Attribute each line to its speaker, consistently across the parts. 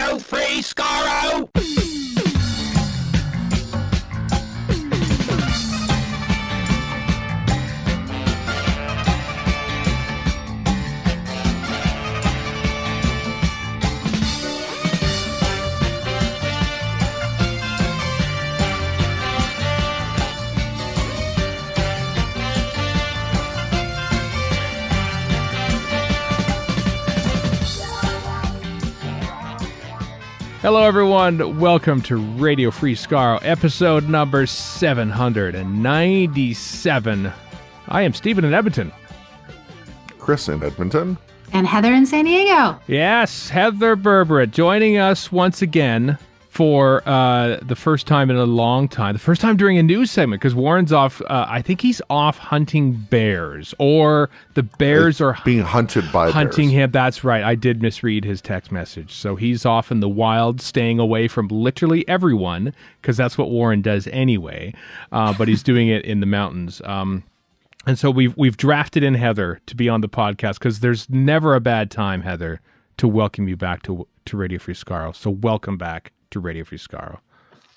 Speaker 1: Radio Free Skaro!
Speaker 2: Hello, everyone. Welcome to Radio Free Skaro, episode number 797. I am Stephen in Edmonton.
Speaker 3: Chris in Edmonton.
Speaker 4: And Heather in San Diego.
Speaker 2: Yes, Heather Berberet joining us once again for the first time in a long time. The first time during a news segment, because Warren's off, I think he's off hunting bears, or the bears are
Speaker 3: being hunted by
Speaker 2: hunting
Speaker 3: bears.
Speaker 2: him. That's right. I did misread his text message. So he's off in the wild, staying away from literally everyone, because that's what Warren does anyway. But he's doing it in the mountains. And so we've drafted in Heather to be on the podcast, because there's never a bad time, Heather, to welcome you back to Radio Free Skaro. So welcome back to Radio Free Skaro.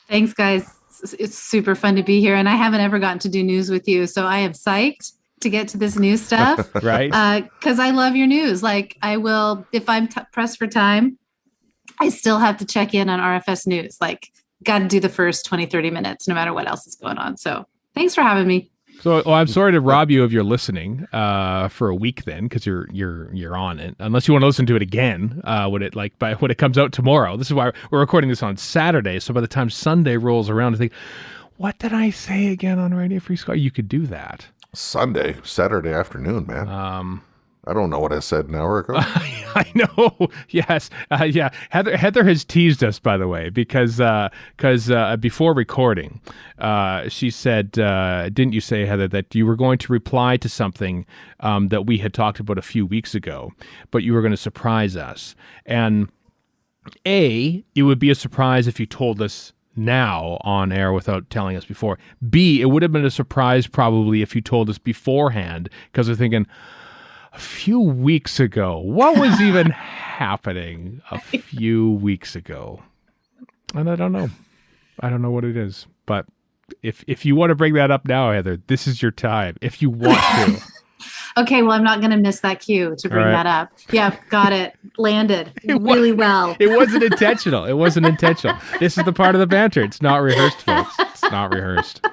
Speaker 4: Thanks, guys. It's super fun to be here, and I haven't ever gotten to do news with you, so I am psyched to get to this news stuff.
Speaker 2: Right?
Speaker 4: Because I love your news. Like, I will, if I'm pressed for time, I still have to check in on RFS News. Like, got to do the first 20, 30 minutes, no matter what else is going on. So thanks for having me.
Speaker 2: So, I'm sorry to rob you of your listening for a week then, because you're on it. Unless you want to listen to it again when it comes out tomorrow. This is why we're recording this on Saturday. So by the time Sunday rolls around, I think, what did I say again on Radio Free Skaro? You could do that.
Speaker 3: Saturday afternoon, man. I don't know what I said an hour ago.
Speaker 2: I know. Yes. Yeah. Heather has teased us, by the way, because before recording, she said, didn't you say, Heather, that you were going to reply to something that we had talked about a few weeks ago, but you were going to surprise us. And A, it would be a surprise if you told us now on air without telling us before. B, it would have been a surprise probably if you told us beforehand, because we're thinking, a few weeks ago, what was even happening a few weeks ago? And I don't know. I don't know what it is. But if you want to bring that up now, Heather, this is your time. If you want to.
Speaker 4: Okay, well, I'm not going to miss that cue to bring that up. Yeah, got it. Landed really well.
Speaker 2: It wasn't intentional. This is the part of the banter. It's not rehearsed, folks. It's not rehearsed.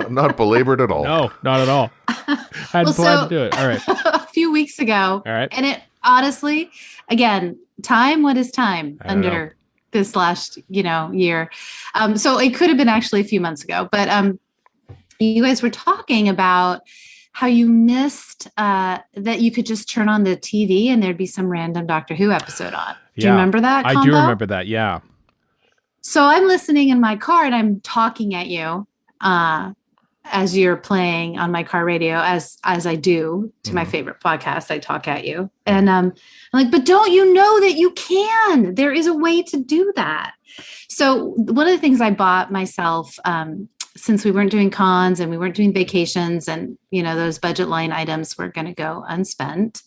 Speaker 3: Not belabored at all.
Speaker 2: No, not at all. I hadn't planned to do it. All right.
Speaker 4: A few weeks ago.
Speaker 2: All right.
Speaker 4: And it honestly, again, what is time under this last, year? So it could have been actually a few months ago, but you guys were talking about how you missed that you could just turn on the TV and there'd be some random Doctor Who episode on. Do you remember that combo?
Speaker 2: I do remember that, yeah.
Speaker 4: So I'm listening in my car and I'm talking at you as you're playing on my car radio, as I do to my favorite podcast. I talk at you. And I'm like, but don't you know that you can? There is a way to do that. So one of the things I bought myself, since we weren't doing cons and we weren't doing vacations and, those budget line items were going to go unspent.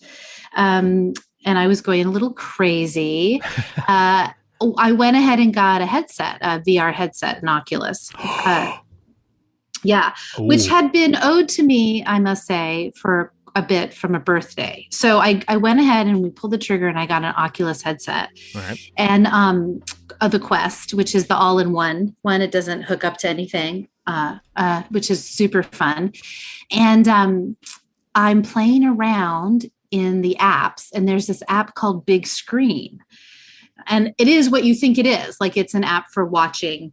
Speaker 4: And I was going a little crazy. I went ahead and got a headset, a VR headset, an Oculus. Which had been owed to me, I must say, for a bit from a birthday. So I went ahead and we pulled the trigger and I got an Oculus headset. Right. And the Quest, which is the all-in-one one. It doesn't hook up to anything, which is super fun. And I'm playing around in the apps, and there's this app called Big Screen. And it is what you think it is. Like, it's an app for watching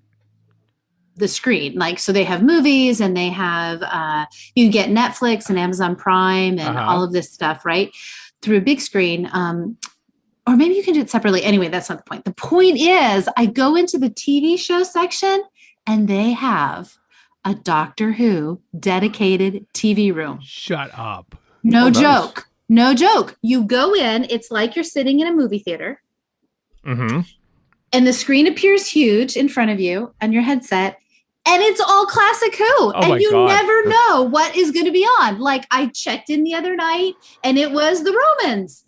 Speaker 4: the screen. Like, so they have movies and they have, you can get Netflix and Amazon Prime and all of this stuff, right? Through a big screen. Or maybe you can do it separately. Anyway, that's not the point. The point is, I go into the TV show section and they have a Doctor Who dedicated TV room.
Speaker 2: Shut up.
Speaker 4: No joke. Nice. No joke. You go in, it's like you're sitting in a movie theater.
Speaker 2: Mm-hmm.
Speaker 4: And the screen appears huge in front of you on your headset. And it's all classic Who. And you never know what is going to be on. Like, I checked in the other night and it was the Romans.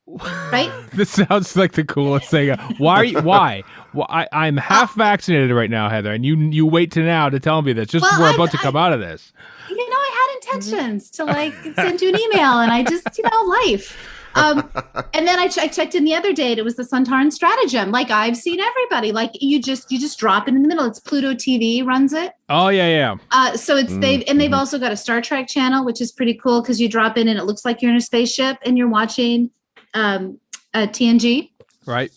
Speaker 4: Right?
Speaker 2: This sounds like the coolest thing. Why? Well, I'm half vaccinated right now, Heather, and you wait to now to tell me this just as we're about to come out of this.
Speaker 4: I had intentions to send you an email, and I just, life. And then I checked in the other day, and it was the Suntaran Stratagem. Like, I've seen everybody. Like, you just drop it in the middle. It's Pluto TV runs it.
Speaker 2: Oh yeah.
Speaker 4: So it's they've also got a Star Trek channel, which is pretty cool because you drop in and it looks like you're in a spaceship and you're watching TNG.
Speaker 2: Right.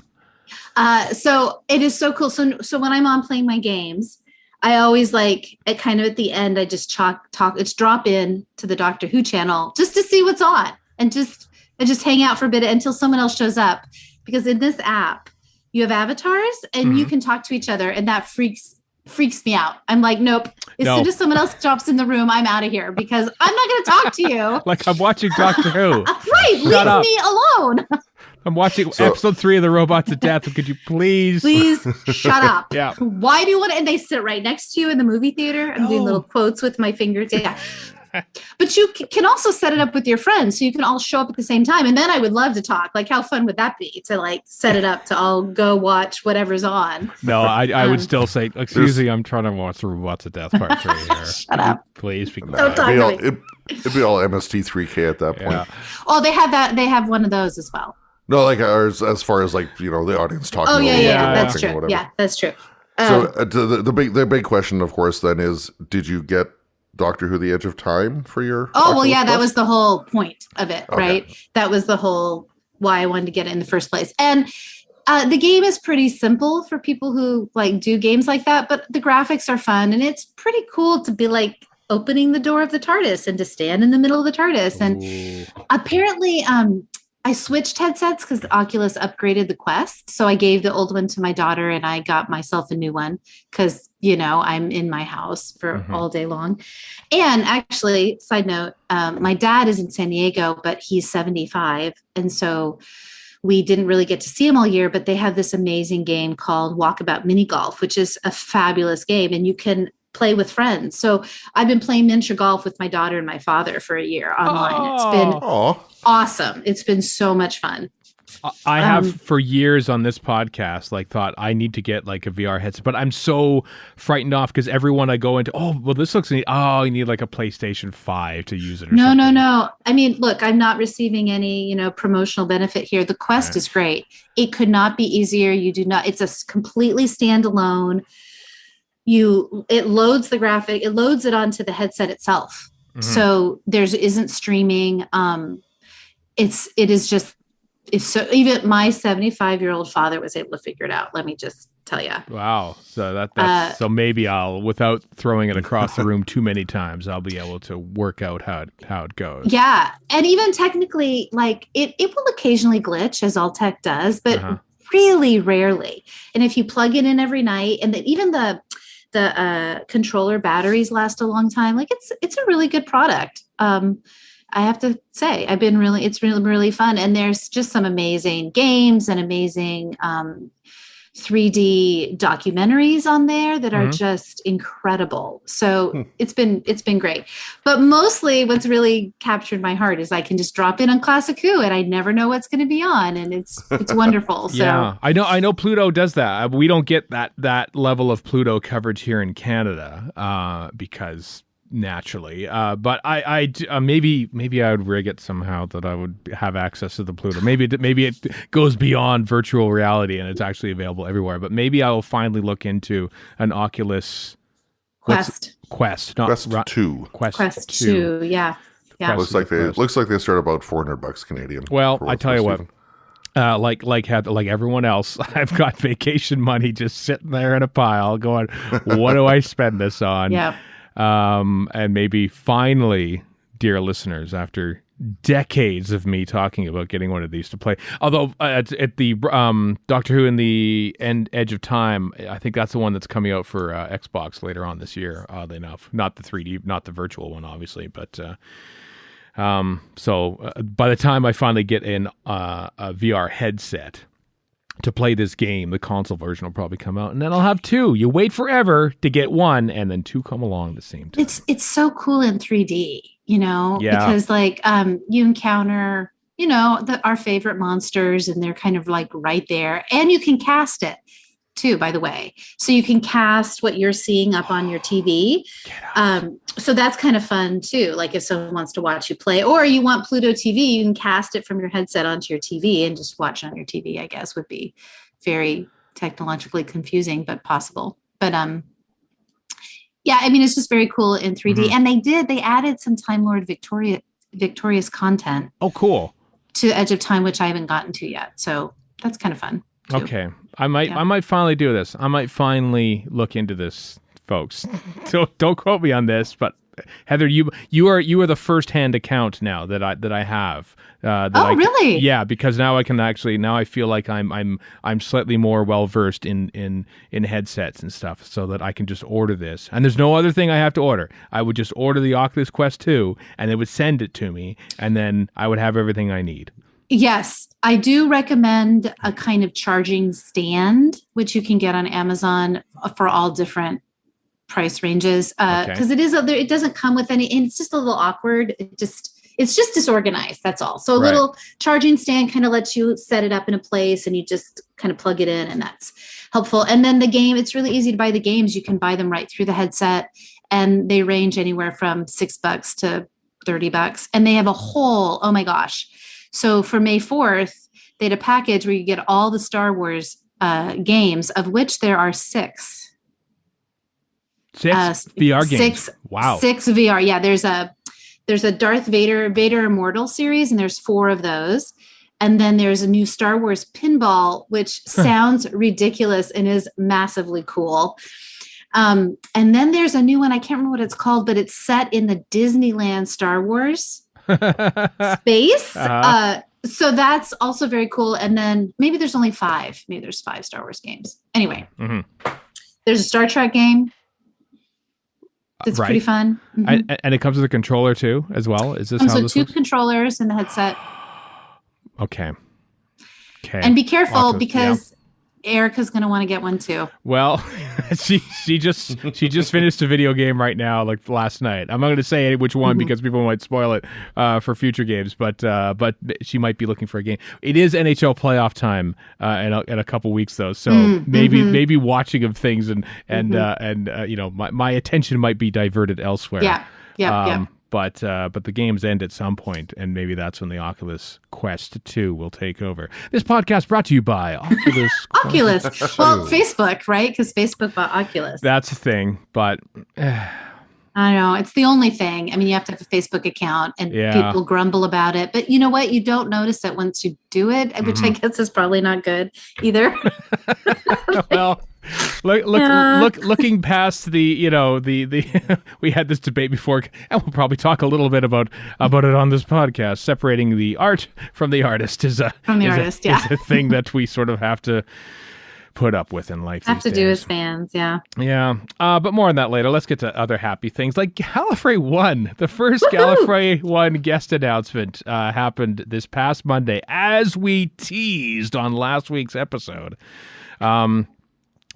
Speaker 4: So it is so cool. So when I'm on playing my games, I always at the end, I just drop in to the Doctor Who channel just to see what's on and just hang out for a bit until someone else shows up. Because in this app, you have avatars and you can talk to each other, and that freaks me out. I'm like, nope. Soon as someone else drops in the room, I'm out of here because I'm not going to talk to you.
Speaker 2: Like I'm watching Doctor Who.
Speaker 4: Right. Leave me alone.
Speaker 2: I'm watching episode 3 of The Robots of Death. Could you please
Speaker 4: shut up?
Speaker 2: Yeah.
Speaker 4: Why do you want to? And they sit right next to you in the movie theater. I'm doing little quotes with my fingers. Yeah. But you can also set it up with your friends so you can all show up at the same time. And then I would love to talk. Like, how fun would that be to set it up to all go watch whatever's on?
Speaker 2: No, I would still say, excuse me, I'm trying to watch The Robots of Death Part 3 here.
Speaker 4: Shut up.
Speaker 2: Please be
Speaker 4: Don't talk to me.
Speaker 3: It'd be all MST3K at that point.
Speaker 2: Yeah.
Speaker 4: Oh, they have that. They have one of those as well.
Speaker 3: No, as far as the audience talking.
Speaker 4: Oh yeah, that's
Speaker 3: watching,
Speaker 4: true. Yeah, that's true.
Speaker 3: So the big question, of course, then is, did you get Doctor Who: The Edge of Time for your?
Speaker 4: Oh well, yeah, that was the whole point of it, right? That was the whole why I wanted to get it in the first place. And the game is pretty simple for people who do games like that, but the graphics are fun, and it's pretty cool to be opening the door of the TARDIS and to stand in the middle of the TARDIS. And apparently, I switched headsets because the Oculus upgraded the Quest. So I gave the old one to my daughter and I got myself a new one because, I'm in my house for all day long. And actually, side note, my dad is in San Diego, but he's 75. And so we didn't really get to see him all year, but they have this amazing game called Walkabout Mini Golf, which is a fabulous game. And you can play with friends. So I've been playing miniature golf with my daughter and my father for a year online. It's been awesome. It's been so much fun.
Speaker 2: I have for years on this podcast thought I need to get a VR headset, but I'm so frightened off because everyone I go into, this looks neat. Oh, you need a PlayStation 5 to use it.
Speaker 4: No. I mean, look, I'm not receiving any, promotional benefit here. The Quest is great. It could not be easier. It's a completely standalone. It loads the graphic, it loads it onto the headset itself. So isn't streaming. It's so, even my 75-year-old father was able to figure it out. Let me just tell you.
Speaker 2: Wow. So that's so maybe I'll, without throwing it across the room too many times, I'll be able to work out how it goes.
Speaker 4: Yeah. And even technically, it will occasionally glitch, as all tech does, but really rarely. And if you plug it in every night, and then even the controller batteries last a long time. It's a really good product. I have to say, it's really, really fun. And there's just some amazing games and amazing 3D documentaries on there that are just incredible. So it's been great. But mostly what's really captured my heart is I can just drop in on Classic Who and I never know what's going to be on. And it's wonderful. So
Speaker 2: yeah, I know Pluto does that. We don't get that level of Pluto coverage here in Canada because naturally, but I maybe I would rig it somehow that I would have access to the Pluto. Maybe it goes beyond virtual reality and it's actually available everywhere. But maybe I will finally look into an Oculus
Speaker 4: Quest.
Speaker 3: Quest 2.
Speaker 4: Quest 2. Yeah.
Speaker 3: Looks like they start about $400 Canadian.
Speaker 2: Well, I tell you what. Like everyone else, I've got vacation money just sitting there in a pile going, what do I spend this on?
Speaker 4: Yeah.
Speaker 2: And maybe finally, dear listeners, after decades of me talking about getting one of these to play, although at the Doctor Who and the Edge of Time, I think that's the one that's coming out for Xbox later on this year, oddly enough. Not the 3D, not the virtual one, obviously, but so by the time I finally get in a VR headset to play this game, the console version will probably come out, and then I'll have 2. You wait forever to get 1, and then 2 come along at the same time.
Speaker 4: It's so cool in 3D, because you encounter our favorite monsters, and they're kind of like right there. And you can cast it too, by the way. So you can cast what you're seeing up on your TV. So that's kind of fun too. Like if someone wants to watch you play, or you want Pluto TV, you can cast it from your headset onto your TV and just watch on your TV, I guess would be very technologically confusing, but possible. But yeah, I mean, it's just very cool in 3D. And they added some Time Lord Victorious content.
Speaker 2: Oh, cool.
Speaker 4: To Edge of Time, which I haven't gotten to yet. So that's kind of fun too.
Speaker 2: Okay. I might finally do this. I might finally look into this, folks. Don't quote me on this, but Heather, you are the first-hand account now that I have.
Speaker 4: Really?
Speaker 2: Yeah, because now I feel like I'm slightly more well versed in headsets and stuff, so that I can just order this. And there's no other thing I have to order. I would just order the Oculus Quest 2, and they would send it to me, and then I would have everything I need.
Speaker 4: Yes, I do recommend a kind of charging stand, which you can get on Amazon for all different price ranges. Because it doesn't come with any, and it's just a little awkward. It's just disorganized. That's all. So a little charging stand kind of lets you set it up in a place, and you just kind of plug it in, and that's helpful. And then the game, it's really easy to buy the games. You can buy them right through the headset, and they range anywhere from $6 to $30, and they have a whole, oh my gosh. So for May 4th, they had a package where you get all the Star Wars games, of which there are 6.
Speaker 2: 6 VR games.
Speaker 4: 6,
Speaker 2: wow.
Speaker 4: 6 VR. Yeah, there's a Darth Vader Immortal series, and there's 4 of those. And then there's a new Star Wars pinball, which sounds ridiculous and is massively cool. And then there's a new one, I can't remember what it's called, but it's set in the Disneyland Star Wars space. So that's also very cool. And then maybe there's only 5. Maybe there's 5 Star Wars games. Anyway, there's a Star Trek game. It's pretty fun.
Speaker 2: And it comes with a controller too, as well. Is this how this
Speaker 4: 2
Speaker 2: works?
Speaker 4: controllers and the headset.
Speaker 2: Okay.
Speaker 4: And be careful because Erica's going to want to get one too.
Speaker 2: Well, she just finished a video game right now, like last night. I'm not going to say which one because people might spoil it for future games, but she might be looking for a game. It is NHL playoff time in a couple weeks though, so maybe watching of things and my attention might be diverted elsewhere.
Speaker 4: Yeah.
Speaker 2: But the games end at some point, and maybe that's when the Oculus Quest 2 will take over. This podcast brought to you by Oculus.
Speaker 4: Oculus. Well, Facebook, right? Because Facebook bought Oculus.
Speaker 2: That's the thing, but
Speaker 4: I know it's the only thing. I mean, you have to have a Facebook account, and people grumble about it. But you know what? You don't notice it once you do it, which I guess is probably not good either.
Speaker 2: Well. Looking past the we had this debate before, and we'll probably talk a little bit about it on this podcast. Separating the art from the artist is a thing that we sort of have to put up with in life.
Speaker 4: Have to do as fans, yeah.
Speaker 2: But more on that later. Let's get to other happy things like Gallifrey One. The first Gallifrey One guest announcement happened this past Monday, as we teased on last week's episode.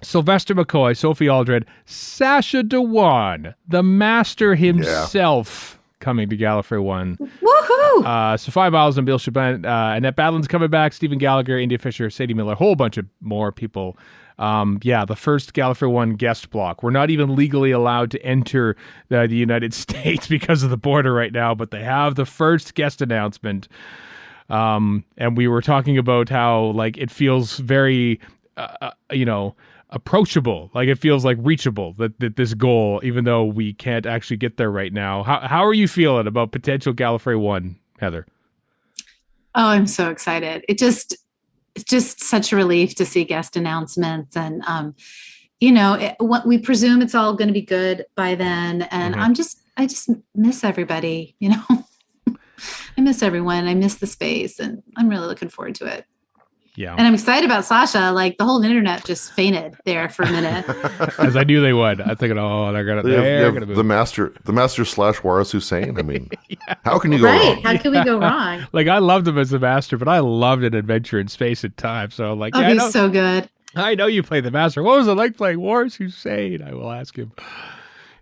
Speaker 2: Sylvester McCoy, Sophie Aldred, Sacha Dhawan, the master himself, coming to Gallifrey One.
Speaker 4: Woohoo!
Speaker 2: Sophia Myles and Bill Shaban, Annette Badland's coming back, Stephen Gallagher, India Fisher, Sadie Miller, a whole bunch of more people. The first Gallifrey One guest block. We're not even legally allowed to enter the United States because of the border right now, but they have the first guest announcement. And we were talking about how it feels very, approachable, like it feels like reachable, that this goal, even though we can't actually get there right now. How are you feeling about potential Gallifrey One, Heather?
Speaker 4: Oh, I'm so excited. It's just such a relief to see guest announcements, and we presume it's all going to be good by then. And I just miss everybody. I miss everyone. I miss the space, and I'm really looking forward to it.
Speaker 2: Yeah.
Speaker 4: And I'm excited about Sasha. Like the whole internet just fainted there for a minute.
Speaker 2: As I knew they would. I was thinking, they're gonna move.
Speaker 3: The master / Waris Hussein. I mean, how can you go wrong?
Speaker 4: How can we go wrong?
Speaker 2: I loved him as the master, but I loved an adventure in space and time. So
Speaker 4: he's so good.
Speaker 2: I know you played the master. What was it like playing Waris Hussein? I will ask him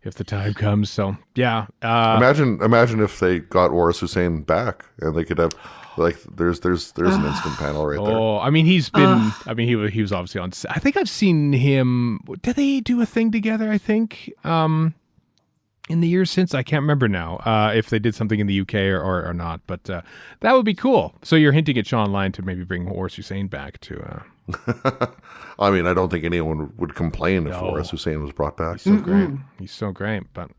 Speaker 2: if the time comes. So yeah.
Speaker 3: Imagine if they got Waris Hussein back and they could have Like there's an instant panel right there.
Speaker 2: Oh, I mean, he's been. I mean, he was obviously on. I think I've seen him. Did they do a thing together? I think in the years since. I can't remember now if they did something in the UK or not. But that would be cool. So you're hinting at Sean Lyon to maybe bring Horace Hussein back to.
Speaker 3: I mean, I don't think anyone would complain if Horace Hussein was brought back.
Speaker 2: He's so great. He's so great. But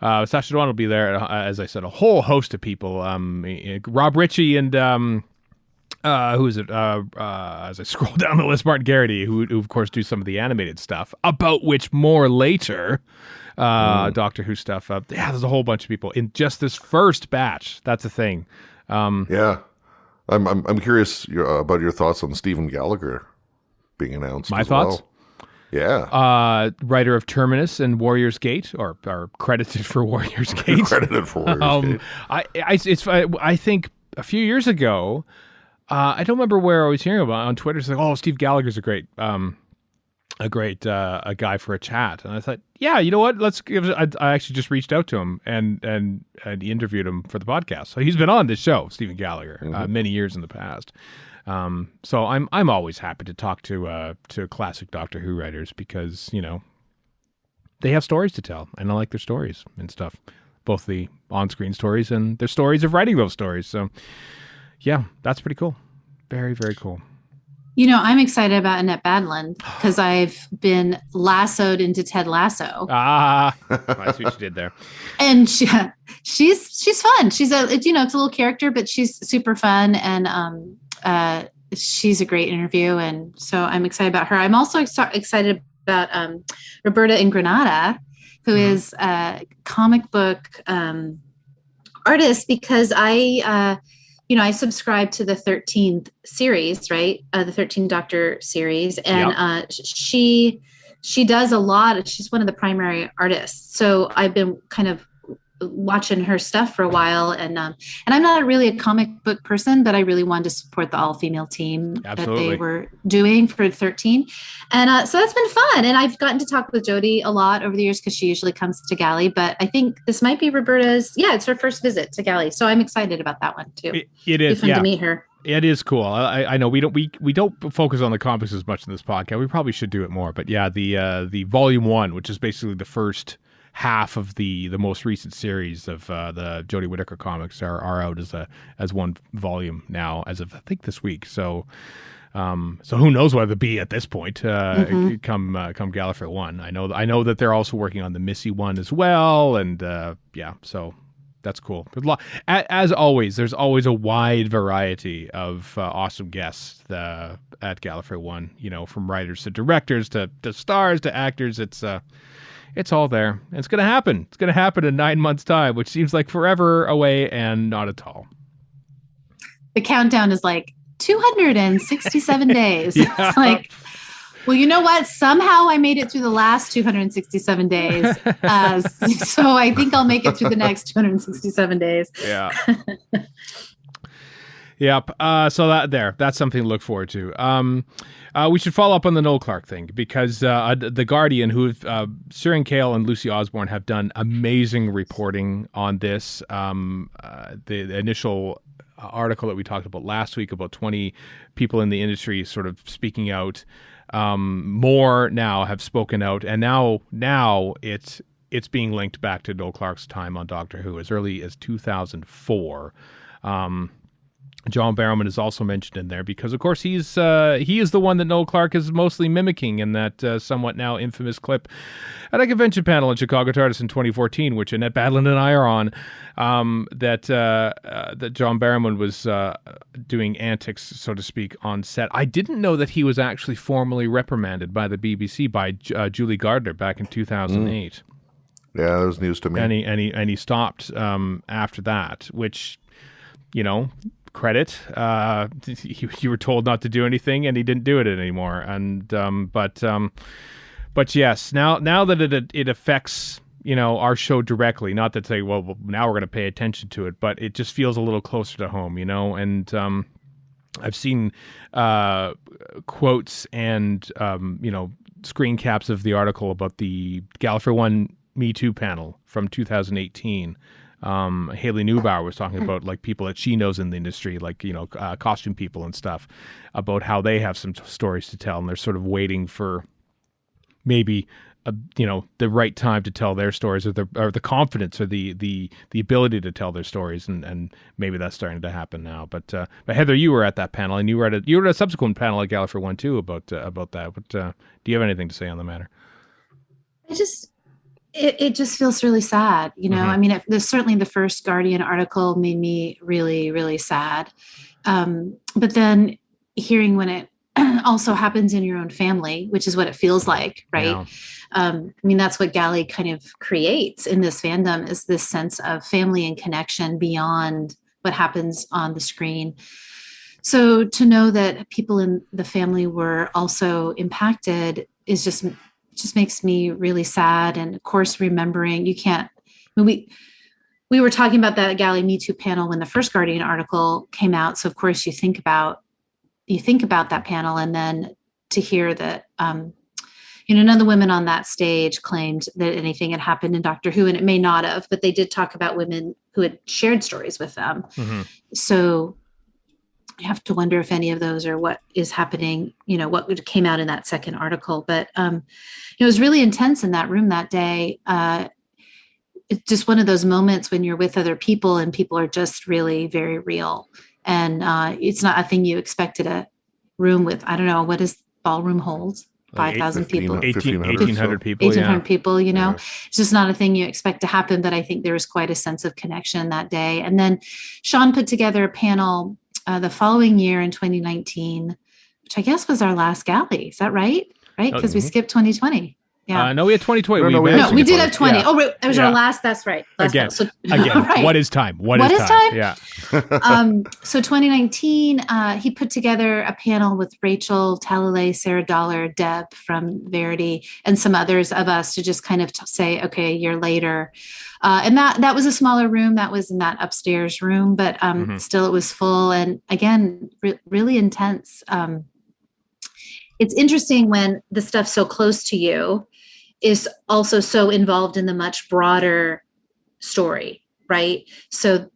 Speaker 2: Sacha Dhawan will be there, as I said, a whole host of people. Rob Ritchie and who is it? As I scroll down the list, Martin Garrity, who of course do some of the animated stuff, about which more later. Doctor Who stuff. Yeah, there's a whole bunch of people in just this first batch. That's the thing.
Speaker 3: Yeah. I'm curious about your thoughts on Stephen Gallagher being announced.
Speaker 2: My thoughts?
Speaker 3: Well. Yeah.
Speaker 2: Writer of Terminus and Warrior's Gate, or credited for Warrior's Gate.
Speaker 3: Credited for Warrior's Gate.
Speaker 2: I think a few years ago, I don't remember where I was hearing about it on Twitter. It's like, oh, Steve Gallagher's a great guy for a chat. And I thought, yeah, you know what? Let's give it. I actually just reached out to him and interviewed him for the podcast. So he's been on this show, Stephen Gallagher, many years in the past. So I'm always happy to talk to classic Doctor Who writers because, you know, they have stories to tell and I like their stories and stuff, both the on-screen stories and their stories of writing those stories. So yeah, that's pretty cool. Very, very cool.
Speaker 4: You know, I'm excited about Annette Badland because I've been lassoed into Ted Lasso.
Speaker 2: I see what you did there.
Speaker 4: And she's fun. She's it's a little character, but she's super fun. And she's a great interview. And so I'm excited about her. I'm also excited about Roberta in Granada, who is a comic book artist, because I subscribe to the 13th series, right? The 13 Doctor series. And she does a lot. She's one of the primary artists. So I've been kind of watching her stuff for a while. And I'm not really a comic book person, but I really wanted to support the all-female team that they were doing for 13. And so that's been fun. And I've gotten to talk with Jodie a lot over the years because she usually comes to Galley. But I think this might be Roberta's. Yeah, it's her first visit to Galley. So I'm excited about that one too.
Speaker 2: It is
Speaker 4: fun to meet her.
Speaker 2: It is cool. I know we don't focus on the comics as much in this podcast. We probably should do it more. But yeah, the volume 1, which is basically the first half of the most recent series of the Jodie Whittaker comics are out as one volume now as of I think this week. So who knows what it'll be at this point? Come Gallifrey One. I know that they're also working on the Missy one as well, and so that's cool. As always, there's always a wide variety of awesome guests at Gallifrey One. You know, from writers to directors to stars to actors. It's all there. And it's going to happen. It's going to happen in 9 months' time, which seems like forever away and not at all.
Speaker 4: The countdown is like 267 days. Yeah. It's like, well, you know what? Somehow I made it through the last 267 days. So I think I'll make it through the next 267 days.
Speaker 2: Yeah. Yep. So that's something to look forward to. We should follow up on the Noel Clarke thing because the Guardian, Ciaran Cale and Lucy Osborne have done amazing reporting on this. The initial article that we talked about last week about 20 people in the industry sort of speaking out. More now have spoken out, and now it's being linked back to Noel Clarke's time on Doctor Who as early as 2004. John Barrowman is also mentioned in there because, of course, he is the one that Noel Clarke is mostly mimicking in that somewhat now infamous clip at a convention panel in Chicago TARDIS in 2014, which Annette Badland and I are on, that John Barrowman was doing antics, so to speak, on set. I didn't know that he was actually formally reprimanded by the BBC by Julie Gardner back in 2008.
Speaker 3: Yeah, that was news to me.
Speaker 2: And he stopped after that, which, you know, credit. You were told not to do anything, and he didn't do it anymore. And but yes, now that it affects, you know, our show directly. Not to say, well, now we're going to pay attention to it, but it just feels a little closer to home, you know. And I've seen quotes and screen caps of the article about the Gallifrey One Me Too panel from 2018. Haley Neubauer was talking about like people that she knows in the industry, like, costume people and stuff, about how they have some stories to tell, and they're sort of waiting for maybe the right time to tell their stories, or the confidence, or the ability to tell their stories, and maybe that's starting to happen now. But Heather, you were at that panel, and you were at a subsequent panel at Gallifrey One too about that. But do you have anything to say on the matter?
Speaker 4: It just feels really sad, I mean, certainly the first Guardian article made me really, really sad. But then hearing when it also happens in your own family, which is what it feels like, right?
Speaker 2: Yeah.
Speaker 4: I mean, that's what Galley kind of creates in this fandom, is this sense of family and connection beyond what happens on the screen. So to know that people in the family were also impacted is just makes me really sad. And of course, remembering we were talking about that Galley Me Too panel when the first Guardian article came out. So of course you think about that panel, and then to hear that, none of the women on that stage claimed that anything had happened in Doctor Who, and it may not have, but they did talk about women who had shared stories with them. Mm-hmm. So you have to wonder if any of those are what is happening, what came out in that second article. But it was really intense in that room that day. It's just one of those moments when you're with other people and people are just really very real. And it's not a thing you expect at a room with, I don't know, what does ballroom hold? 5,000 people.
Speaker 2: 1,800 people.
Speaker 4: 1,800 people, It's just not a thing you expect to happen. But I think there was quite a sense of connection that day. And then Sean put together a panel the following year in 2019, which I guess was our last Galley. Is that right? Right? Because we skipped 2020. Yeah.
Speaker 2: No, we had 2020.
Speaker 4: We did have 20. Yeah. Oh, it was our last. That's right.
Speaker 2: Again,
Speaker 4: right.
Speaker 2: What is time? What is time? Yeah.
Speaker 4: So 2019, he put together a panel with Rachel Talalay, Sarah Dollar, Deb from Verity, and some others of us to just kind of say, okay, a year later. And that was a smaller room. That was in that upstairs room, but still it was full. And again, really intense. It's interesting when the stuff so close to you is also so involved in the much broader story, right? So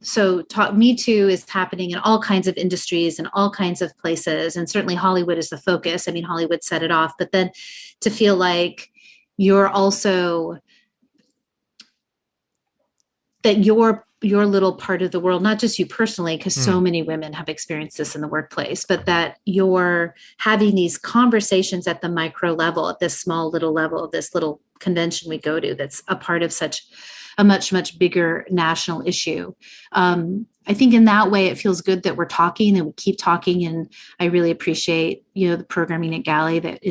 Speaker 4: Me Too is happening in all kinds of industries and all kinds of places. And certainly Hollywood is the focus. I mean, Hollywood set it off, but then to feel like you're also, that your little part of the world, not just you personally, because so many women have experienced this in the workplace, but that you're having these conversations at the micro level, at this small little level of this little convention we go to, that's a part of such a much, much bigger national issue. I think in that way, it feels good that we're talking and we keep talking. And I really appreciate, the programming at Galley that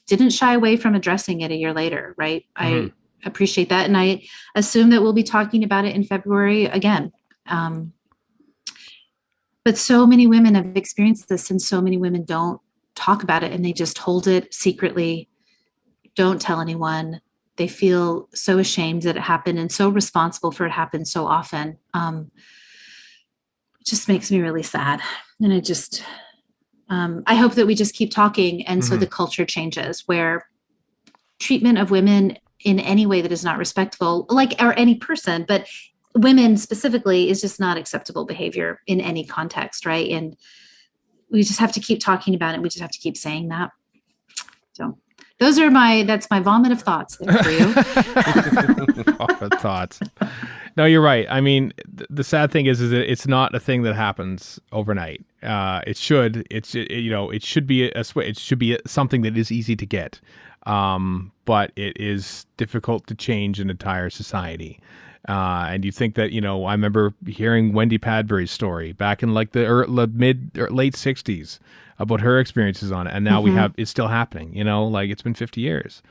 Speaker 4: didn't shy away from addressing it a year later, right? I appreciate that. And I assume that we'll be talking about it in February again. But so many women have experienced this, and so many women don't talk about it, and they just hold it secretly, don't tell anyone. They feel so ashamed that it happened and so responsible for it happening so often. It just makes me really sad. And I hope that we just keep talking. And so the culture changes, where treatment of women in any way that is not respectful, or any person, but women specifically, is just not acceptable behavior in any context, right? And we just have to keep talking about it. We just have to keep saying that. So that's my vomit of thoughts there for you.
Speaker 2: Thoughts. No, you're right. I mean, the sad thing is that it's not a thing that happens overnight. It should be something that is easy to get. But it is difficult to change an entire society. And you think that, I remember hearing Wendy Padbury's story back in like the mid or late 60s about her experiences on it. And now it's still happening, like it's been 50 years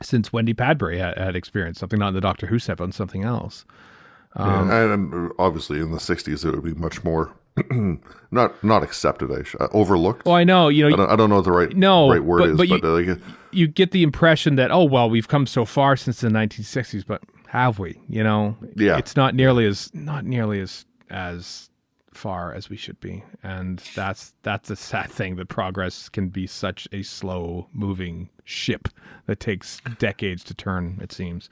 Speaker 2: since Wendy Padbury had experienced something, not in the Doctor Who set, but on something else.
Speaker 3: And obviously in the 60s, it would be much more not accepted, overlooked.
Speaker 2: Well, I know,
Speaker 3: I don't know what the right word is, but
Speaker 2: you get the impression that, we've come so far since the 1960s, but have we? Yeah, it's not nearly as far as we should be, and that's a sad thing. That progress can be such a slow moving ship that takes decades to turn, it seems.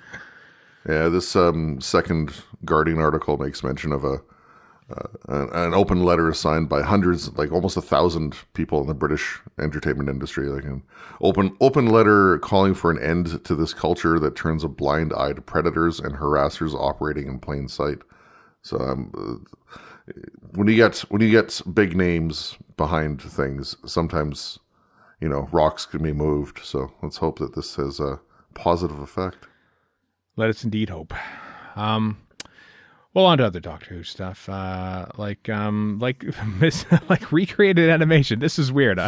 Speaker 3: Yeah, this second Guardian article makes mention of an open letter signed by hundreds, like almost 1,000 people in the British entertainment industry, like an open letter calling for an end to this culture that turns a blind eye to predators and harassers operating in plain sight. So when you get big names behind things, sometimes rocks can be moved. So let's hope that this has a positive effect.
Speaker 2: Let us indeed hope. Well, on to other Doctor Who stuff, like recreated animation. This is weird.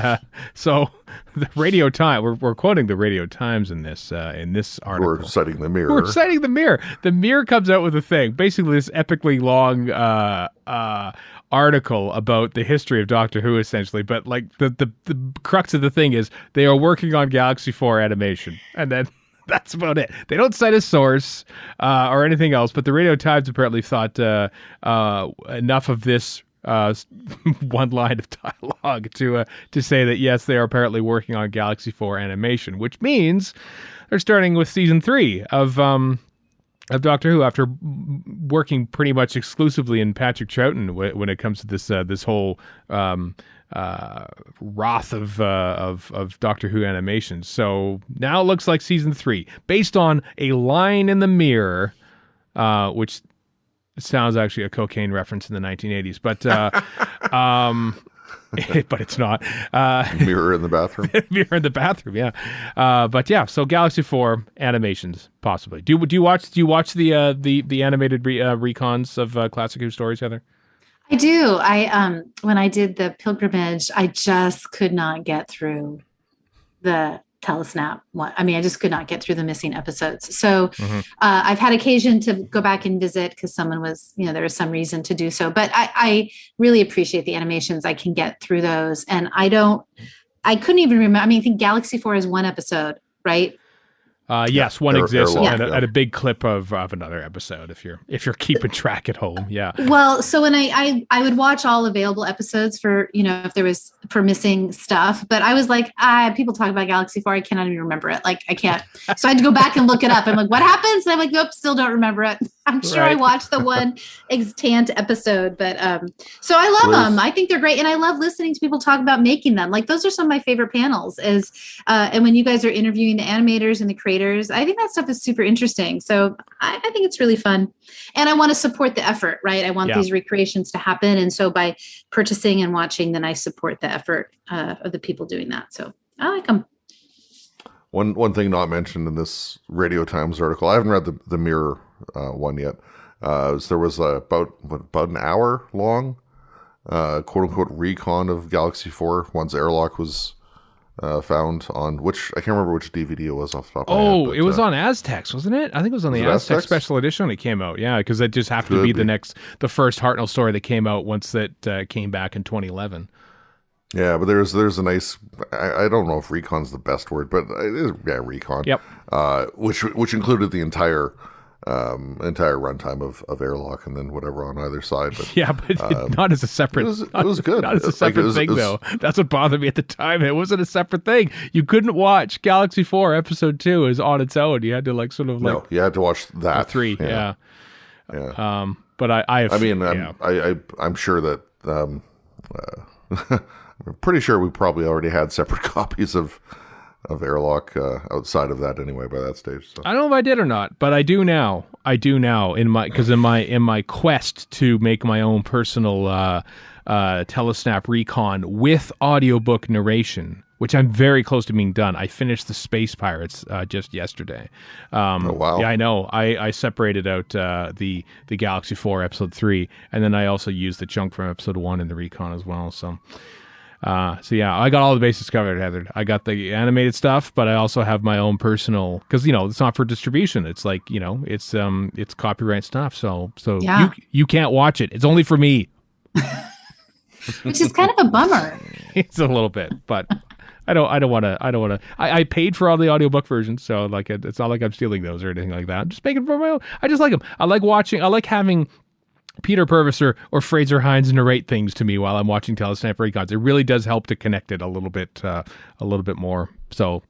Speaker 2: So the Radio Times, we're quoting the Radio Times in this article.
Speaker 3: We're citing the Mirror.
Speaker 2: We're citing the Mirror. The Mirror comes out with a thing, basically this epically long article about the history of Doctor Who, essentially. But like the crux of the thing is they are working on Galaxy 4 animation, and then that's about it. They don't cite a source or anything else, but the Radio Times apparently thought enough of this one line of dialogue to say that, yes, they are apparently working on Galaxy 4 animation, which means they're starting with season 3 of Doctor Who after working pretty much exclusively in Patrick Troughton when it comes to this whole wrath of Doctor Who animations. So now it looks like season 3, based on a line in the Mirror, which sounds actually a cocaine reference in the 1980s, but but it's not.
Speaker 3: Mirror in the bathroom.
Speaker 2: Mirror in the bathroom, yeah. But yeah, so Galaxy 4 animations possibly. Do you watch the animated recons of classic Who stories, Heather?
Speaker 4: I do. When I did the pilgrimage, I just could not get through the telesnap one. I mean, I just could not get through the missing episodes. So I've had occasion to go back and visit because someone was, there was some reason to do so. But I really appreciate the animations. I can get through those. And I couldn't even remember. I mean, I think Galaxy 4 is one episode, right?
Speaker 2: Yes, one exists,
Speaker 3: Airlock,
Speaker 2: and a big clip of another episode if you're keeping track at home. Yeah.
Speaker 4: Well, so when I would watch all available episodes for if there was for missing stuff, but I was like, people talk about Galaxy 4, I cannot even remember it. Like I can't. So I had to go back and look it up. I'm like, what happens? And I'm like, nope, still don't remember it. I'm sure I watched the one extant episode, but so I love them. I think they're great, and I love listening to people talk about making them. Like those are some of my favorite panels. And when you guys are interviewing the animators and the creators, I think that stuff is super interesting. So I think it's really fun, and I want to support the effort. Right, I want these recreations to happen, and so by purchasing and watching, then I support the effort of the people doing that. So I like them.
Speaker 3: One thing not mentioned in this Radio Times article, I haven't read the Mirror one yet. There was about an hour long, quote unquote, recon of Galaxy 4 once Airlock was found on which I can't remember which DVD it was off the top of my head. But,
Speaker 2: it was on Aztecs, wasn't it? I think it was on the Aztec Special Edition when it came out. Yeah, because it just happened to be the first Hartnell story that came out once that came back in 2011.
Speaker 3: Yeah, but there's a nice, I don't know if recon's the best word, but it is, recon.
Speaker 2: Yep.
Speaker 3: Which included the entire runtime of Airlock and then whatever on either side. But
Speaker 2: not as a separate.
Speaker 3: It was good.
Speaker 2: Not as a separate thing, though. That's what bothered me at the time. It wasn't a separate thing. You couldn't watch Galaxy 4 Episode 2 as on its own. You had to no,
Speaker 3: you had to watch that
Speaker 2: 3. Yeah. But
Speaker 3: I'm sure that. I'm pretty sure we probably already had separate copies of Airlock outside of that anyway by that stage. So.
Speaker 2: I don't know if I did or not, but I do now. in my quest to make my own personal Telesnap recon with audiobook narration, which I'm very close to being done. I finished the Space Pirates just yesterday.
Speaker 3: Oh, wow.
Speaker 2: Yeah, I know. I separated out the Galaxy 4 Episode 3, and then I also used the chunk from Episode 1 in the recon as well. So yeah, I got all the bases covered, Heather. I got the animated stuff, but I also have my own personal, because it's not for distribution. It's like it's copyright stuff. So you can't watch it. It's only for me.
Speaker 4: Which is kind of a bummer.
Speaker 2: It's a little bit, but I don't want to. I paid for all the audiobook versions, so like it's not like I'm stealing those or anything like that. I'm just making for my own. I just like them. I like having Peter Purvisor or Fraser Hines narrate things to me while I'm watching Telesnap Recons. It really does help to connect it a little bit more. So,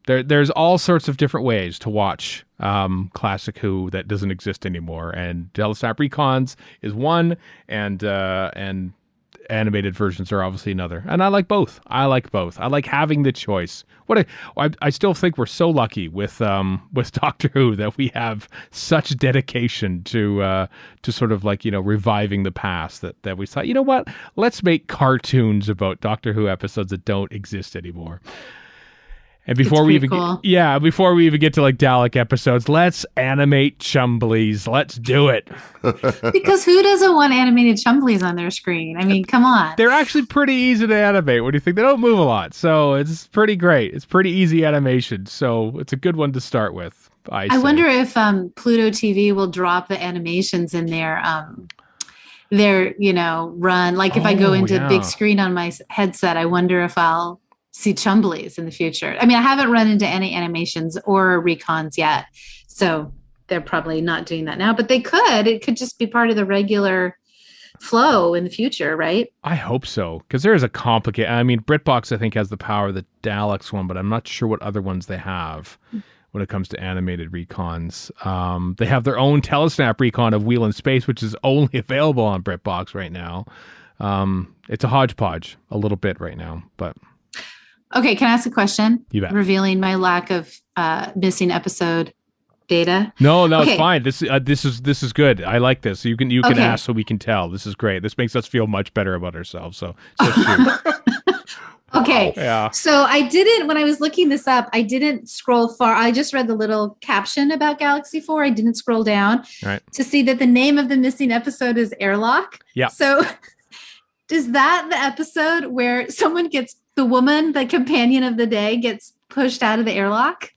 Speaker 2: There's all sorts of different ways to watch classic Who that doesn't exist anymore, and Telesnap Recons is one, and animated versions are obviously another. And I like both. I like having the choice. I still think we're so lucky with Doctor Who that we have such dedication to sort of like, reviving the past that we thought, you know what? Let's make cartoons about Doctor Who episodes that don't exist anymore. And before we even get to like Dalek episodes, let's animate Chumblies. Let's do it.
Speaker 4: Because who doesn't want animated Chumblies on their screen? I mean, come on.
Speaker 2: They're actually pretty easy to animate. What do you think? They don't move a lot, so it's pretty great. It's pretty easy animation, so it's a good one to start with. I
Speaker 4: wonder if Pluto TV will drop the animations in their run. Like if I go into big screen on my headset, I wonder if I'll see Chumblies in the future. I mean, I haven't run into any animations or recons yet, so they're probably not doing that now, but they could. It could just be part of the regular flow in the future, right?
Speaker 2: I hope so, because there is a complicated... I mean, BritBox, I think, has the power of the Daleks one, but I'm not sure what other ones they have when it comes to animated recons. They have their own Telesnap recon of Wheel in Space, which is only available on BritBox right now. It's a hodgepodge a little bit right now, but...
Speaker 4: Okay, can I ask a question?
Speaker 2: You bet.
Speaker 4: Revealing my lack of missing episode data.
Speaker 2: No,
Speaker 4: okay.
Speaker 2: It's fine. This is good. I like this. You can ask so we can tell. This is great. This makes us feel much better about ourselves. So shoot.
Speaker 4: Okay.
Speaker 2: Yeah.
Speaker 4: So when I was looking this up, I didn't scroll far. I just read the little caption about Galaxy 4. I didn't scroll down to see that the name of the missing episode is Airlock.
Speaker 2: Yeah.
Speaker 4: So is that the episode where the woman, the companion of the day, gets pushed out of the airlock?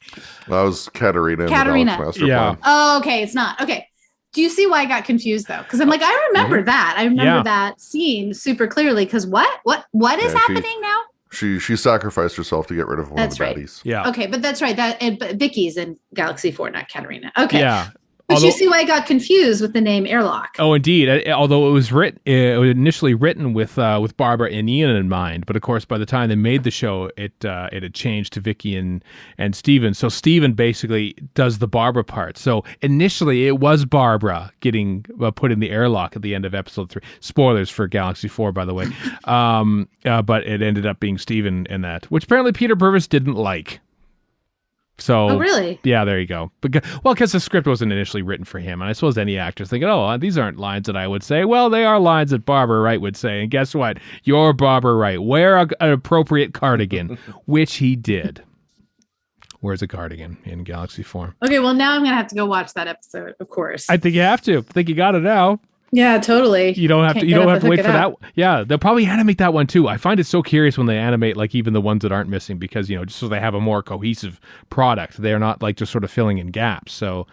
Speaker 3: That was Katarina. In the Dalek Master Plan.
Speaker 4: Oh, okay. It's not. Okay. Do you see why I got confused though? Because I'm like, I remember that. I remember that scene super clearly. Because what is happening now?
Speaker 3: She sacrificed herself to get rid of one of the baddies.
Speaker 2: Yeah.
Speaker 4: Okay, but that's right. But Vicky's in Galaxy 4, not Katarina. Okay.
Speaker 2: Yeah.
Speaker 4: But you see why I got confused with the name Airlock.
Speaker 2: Oh, indeed. Although it was initially written with Barbara and Ian in mind, but of course, by the time they made the show, it had changed to Vicky and Steven. So Steven basically does the Barbara part. So initially, it was Barbara getting put in the airlock at the end of episode 3. Spoilers for Galaxy 4, by the way. But it ended up being Steven in that, which apparently Peter Purves didn't like. So,
Speaker 4: oh, really?
Speaker 2: Yeah, there you go. Because the script wasn't initially written for him. And I suppose any actor's thinking, these aren't lines that I would say. Well, they are lines that Barbara Wright would say. And guess what? You're Barbara Wright. Wear an appropriate cardigan, which he did. Wears a cardigan in Galaxy 4.
Speaker 4: Okay, well, now I'm going to have to go watch that episode, of course.
Speaker 2: I think you have to. I think you got it now.
Speaker 4: Yeah, totally.
Speaker 2: You don't have to wait for that. Yeah, they'll probably animate that one too. I find it so curious when they animate like even the ones that aren't missing because just so they have a more cohesive product. They're not like just sort of filling in gaps. So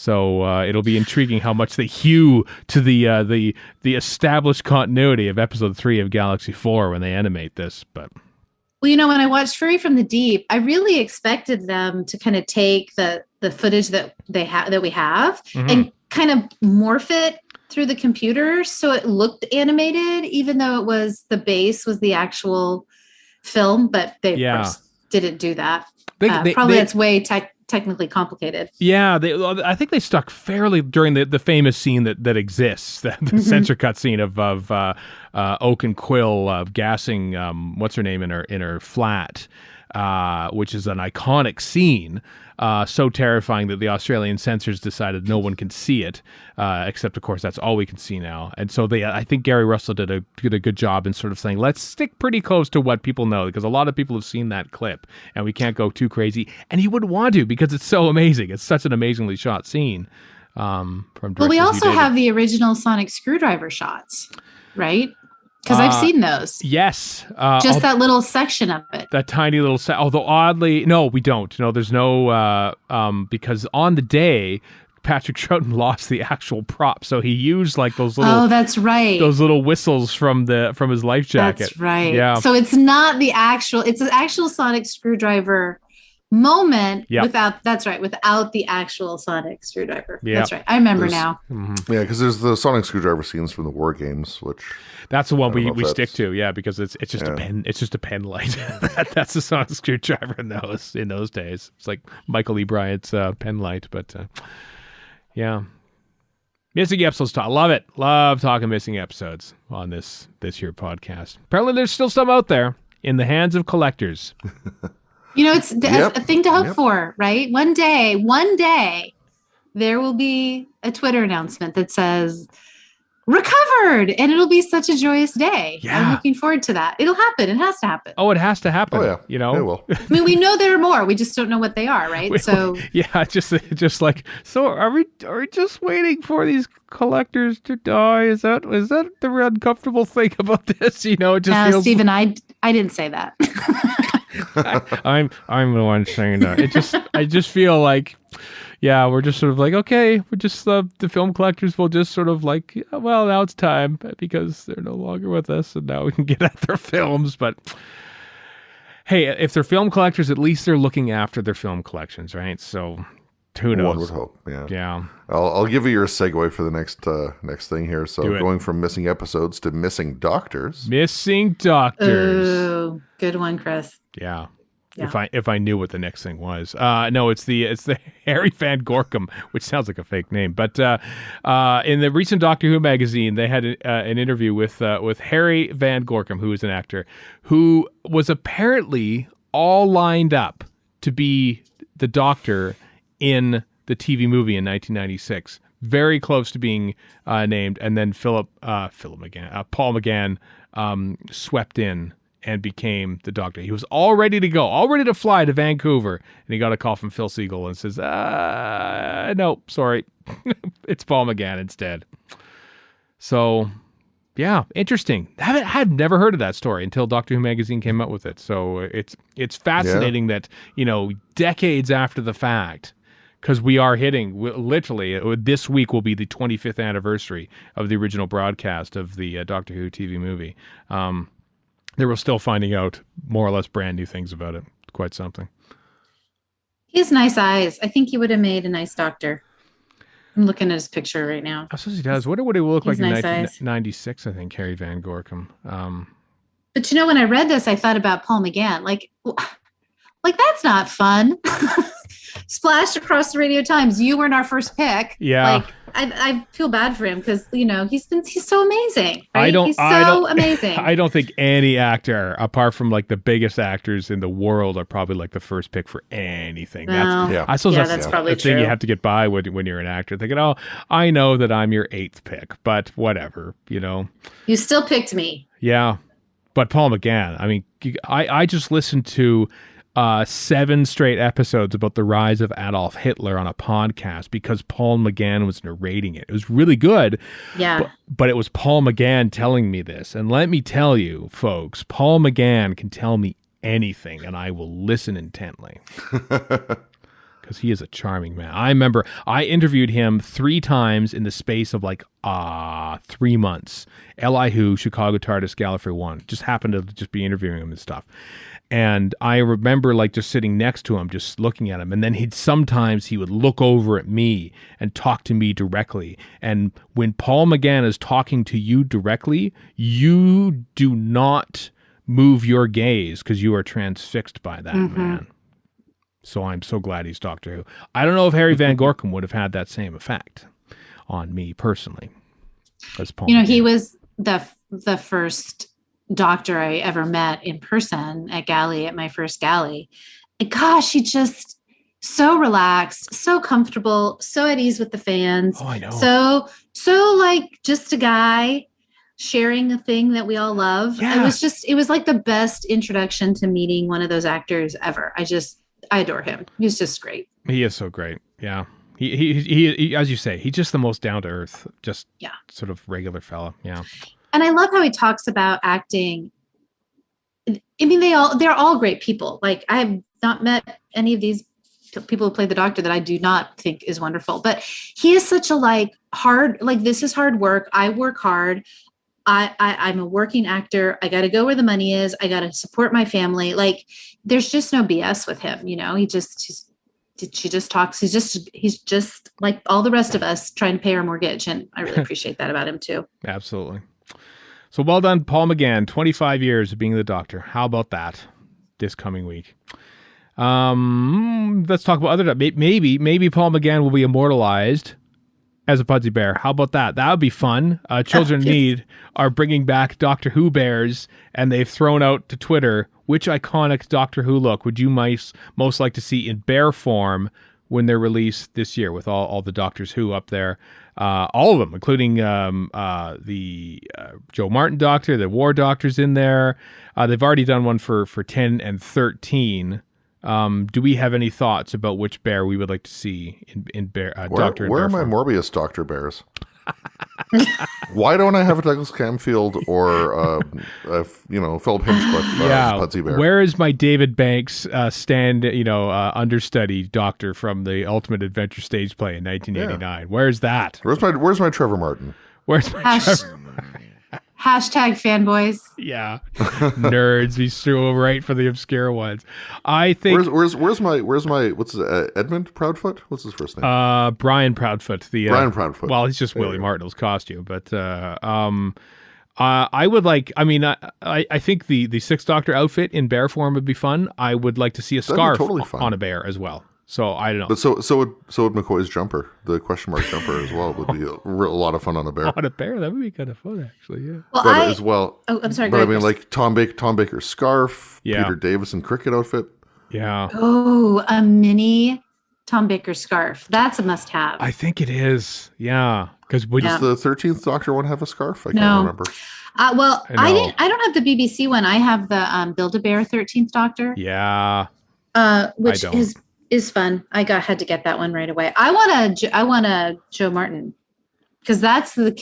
Speaker 2: it'll be intriguing how much they hew to the established continuity of episode 3 of Galaxy 4 when they animate this. But
Speaker 4: well, when I watched Fury from the Deep, I really expected them to kind of take the footage that we have and kind of morph it through the computer so it looked animated, even though the base was the actual film, but they of course didn't do that. That's way technically complicated. Yeah,
Speaker 2: I think they stuck fairly during the famous scene that exists, the censor cut scene of Oak and Quill gassing what's her name in her flat, which is an iconic scene. So terrifying that the Australian censors decided no one can see it, except of course that's all we can see now. And so I think Gary Russell did a good job in sort of saying, let's stick pretty close to what people know, because a lot of people have seen that clip and we can't go too crazy. And you would want to, because it's so amazing. It's such an amazingly shot scene. Well,
Speaker 4: we also have the original sonic screwdriver shots, right? Because I've seen those.
Speaker 2: Yes.
Speaker 4: Just that little section of it.
Speaker 2: That tiny little although oddly, no, we don't. No, there's no, because on the day, Patrick Troughton lost the actual prop. So he used like those little...
Speaker 4: Oh, that's right.
Speaker 2: Those little whistles from his life jacket.
Speaker 4: That's right.
Speaker 2: Yeah.
Speaker 4: So it's not it's an actual sonic screwdriver moment
Speaker 2: Yep.
Speaker 4: without the actual sonic screwdriver.
Speaker 2: Yep.
Speaker 4: That's right. I remember now.
Speaker 3: Yeah, because there's the sonic screwdriver scenes from the War Games, which
Speaker 2: That's the one
Speaker 3: I don't know
Speaker 2: we
Speaker 3: if
Speaker 2: stick
Speaker 3: that's-
Speaker 2: to, yeah, because it's just a pen. It's just a pen light. That's the sonic screwdriver in those days. It's like Michael E. Bryant's pen light, but yeah. Missing episodes. I love it. Love talking missing episodes on this here podcast. Apparently, there's still some out there in the hands of collectors.
Speaker 4: It's
Speaker 3: Yep.
Speaker 4: a thing to hope
Speaker 3: Yep.
Speaker 4: for, right? One day, there will be a Twitter announcement that says recovered, and it'll be such a joyous day.
Speaker 2: Yeah.
Speaker 4: I'm looking forward to that. It'll happen. It has to happen.
Speaker 2: Oh, it has to happen.
Speaker 3: Oh yeah,
Speaker 2: You know.
Speaker 3: it will.
Speaker 4: I mean, we know there are more. We just don't know what they are, right? So
Speaker 2: Yeah, just like, so are we just waiting for these collectors to die? Is that the uncomfortable thing about this? It just
Speaker 4: now,
Speaker 2: feels.
Speaker 4: Stephen, I didn't say that.
Speaker 2: I'm the one saying that. I just feel like, yeah, we're just sort of like, okay, we're just the film collectors will just sort of like, yeah, well, now it's time because they're no longer with us, and now we can get at their films. But hey, if they're film collectors, at least they're looking after their film collections, right? So who knows?
Speaker 3: One would hope. Yeah.
Speaker 2: Yeah.
Speaker 3: I'll give you your segue for the next thing here. So
Speaker 2: Do it.
Speaker 3: going from missing episodes to missing doctors.
Speaker 2: Missing doctors.
Speaker 4: Oh, good one, Chris.
Speaker 2: Yeah.
Speaker 4: Yeah.
Speaker 2: If I knew what the next thing was. No, it's the Harry Van Gorkum, which sounds like a fake name. But in the recent Doctor Who magazine, they had an interview with Harry Van Gorkum, who is an actor, who was apparently all lined up to be the Doctor in the TV movie in 1996. Very close to being named, and then Paul McGann swept in and became the Doctor. He was all ready to go, all ready to fly to Vancouver, and he got a call from Phil Siegel and says, no, sorry. It's Paul McGann instead. So, yeah, interesting. I've never heard of that story until Doctor Who magazine came out with it. So it's fascinating that, decades after the fact, because we are hitting, literally, this week will be the 25th anniversary of the original broadcast of the Doctor Who TV movie. They were still finding out more or less brand new things about it. Quite something.
Speaker 4: He has nice eyes. I think he would have made a nice doctor. I'm looking at his picture right now.
Speaker 2: I suppose he does. What would he look like
Speaker 4: He's
Speaker 2: in
Speaker 4: nice eyes.
Speaker 2: 1996, I think, Harry Van Gorkum.
Speaker 4: But when I read this, I thought about Paul McGann. Like that's not fun. Splashed across the Radio Times. You weren't our first pick.
Speaker 2: Yeah.
Speaker 4: I feel bad for him because he's so amazing. Right? He's amazing.
Speaker 2: I don't think any actor, apart from like the biggest actors in the world, are probably like the first pick for anything.
Speaker 4: Well,
Speaker 3: Yeah.
Speaker 2: I suppose
Speaker 4: yeah,
Speaker 2: that's
Speaker 4: that's probably
Speaker 2: the thing
Speaker 4: true.
Speaker 2: you have to get by when you're an actor. Thinking, oh, I know that I'm your 8th pick, but whatever,
Speaker 4: You still picked me.
Speaker 2: Yeah. But Paul McGann, I mean, I just listened to 7 straight episodes about the rise of Adolf Hitler on a podcast because Paul McGann was narrating it. It was really good.
Speaker 4: Yeah.
Speaker 2: But it was Paul McGann telling me this. And let me tell you, folks, Paul McGann can tell me anything and I will listen intently. Because he is a charming man. I remember I interviewed him 3 times in the space of 3 months. L.I. Who, Chicago TARDIS, Gallifrey One. Just happened to just be interviewing him and stuff. And I remember just sitting next to him, just looking at him. And then he would look over at me and talk to me directly. And when Paul McGann is talking to you directly, you do not move your gaze because you are transfixed by that man. So I'm so glad he's Doctor Who. I don't know if Harry Van Gorkum would have had that same effect on me personally as Paul.
Speaker 4: He was the first Doctor I ever met in person at my first galley. And gosh, he just so relaxed, so comfortable, so at ease with the fans.
Speaker 2: Oh, I know.
Speaker 4: So like just a guy sharing a thing that we all love.
Speaker 2: Yeah.
Speaker 4: It was like the best introduction to meeting one of those actors ever. I adore him. He's just great.
Speaker 2: He is so great. Yeah. He as you say, he's just the most down to earth, just sort of regular fella. Yeah.
Speaker 4: And I love how he talks about acting. I mean, they're all great people. Like I have not met any of these people who play the Doctor that I do not think is wonderful, but he is such a hard, this is hard work. I work hard. I'm a working actor. I got to go where the money is. I got to support my family. Like, there's just no BS with him. She just talks. He's just like all the rest of us trying to pay our mortgage. And I really appreciate that about him too.
Speaker 2: Absolutely. So well done, Paul McGann, 25 years of being the Doctor. How about that this coming week? Let's talk about other. Maybe Paul McGann will be immortalized as a Pudsey Bear. How about that? That would be fun. Children in Need are bringing back Doctor Who bears, and they've thrown out to Twitter, which iconic Doctor Who look would you most like to see in bear form when they're released this year, with all the Doctors Who up there? All of them, including the Joe Martin Doctor, the War Doctor's in there. They've already done one for 10 and 13. Do we have any thoughts about which bear we would like to see in bear Doctor in
Speaker 3: Where
Speaker 2: bear
Speaker 3: are my
Speaker 2: form?
Speaker 3: Morbius Doctor bears? Why don't I have a Douglas Camfield or Philip Hinchcliffe Pudsey Bear?
Speaker 2: Where is my David Banks understudy Doctor from the Ultimate Adventure stage play in 1989? Yeah. Where's that?
Speaker 3: Where's my Trevor Martin?
Speaker 2: Where's my Trevor Martin?
Speaker 4: Hashtag fanboys.
Speaker 2: Yeah, nerds. We threw right for the obscure ones. I think.
Speaker 3: Where's my what's his, Edmund Proudfoot? What's his first name?
Speaker 2: Brian Proudfoot.
Speaker 3: Brian Proudfoot.
Speaker 2: Well, he's just William Hartnell's costume, but I would like. I mean, I think the Sixth Doctor outfit in bear form would be fun. I would like to see a scarf on a bear as well. So I don't know.
Speaker 3: But so would McCoy's jumper, the question mark jumper as well, would be a lot of fun on a bear.
Speaker 2: On a bear, that would be kind of fun, actually. Yeah.
Speaker 4: Well, I'm sorry.
Speaker 3: But I mean, like Tom Baker's scarf, Peter Davison cricket outfit.
Speaker 2: Yeah.
Speaker 4: Oh, a mini Tom Baker scarf. That's a must-have.
Speaker 2: I think it is. Yeah. Because
Speaker 3: does the 13th Doctor one have a scarf? I can't remember.
Speaker 4: Well, I don't have the BBC one. I have the Build-A-Bear 13th Doctor.
Speaker 2: Yeah.
Speaker 4: Which is fun. I had to get that one right away. I want a Joe Martin, because that's the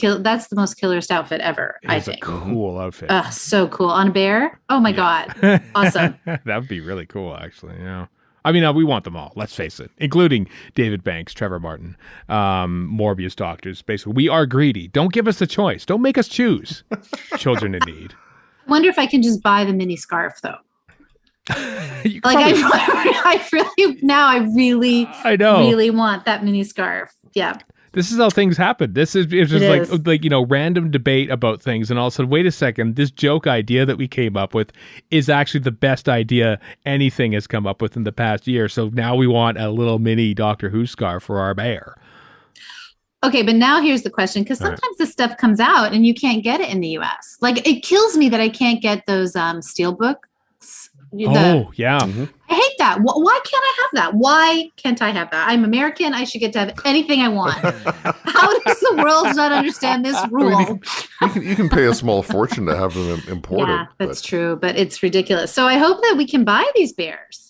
Speaker 4: most killerest outfit ever. I think.
Speaker 2: A cool outfit.
Speaker 4: So cool on a bear. Oh my god, awesome.
Speaker 2: That would be really cool, actually. Yeah. I mean, we want them all. Let's face it, including David Banks, Trevor Martin, Morbius Doctors. Basically, we are greedy. Don't give us the choice. Don't make us choose. Children in Need.
Speaker 4: I wonder if I can just buy the mini scarf though. I really want that mini scarf. Yeah.
Speaker 2: This is how things happen. It's just like random debate about things, and all of a sudden, wait a second, this joke idea that we came up with is actually the best idea anything has come up with in the past year. So now we want a little mini Doctor Who scarf for our bear.
Speaker 4: Okay, but now here's the question, because sometimes this stuff comes out and you can't get it in the US. Like, it kills me that I can't get those steelbook.
Speaker 2: Yeah.
Speaker 3: Mm-hmm.
Speaker 4: I hate that. Why can't I have that? Why can't I have that? I'm American. I should get to have anything I want. How does the world not understand this rule?
Speaker 3: I mean, you can pay a small fortune to have them imported.
Speaker 4: Yeah, that's true, but it's ridiculous. So I hope that we can buy these bears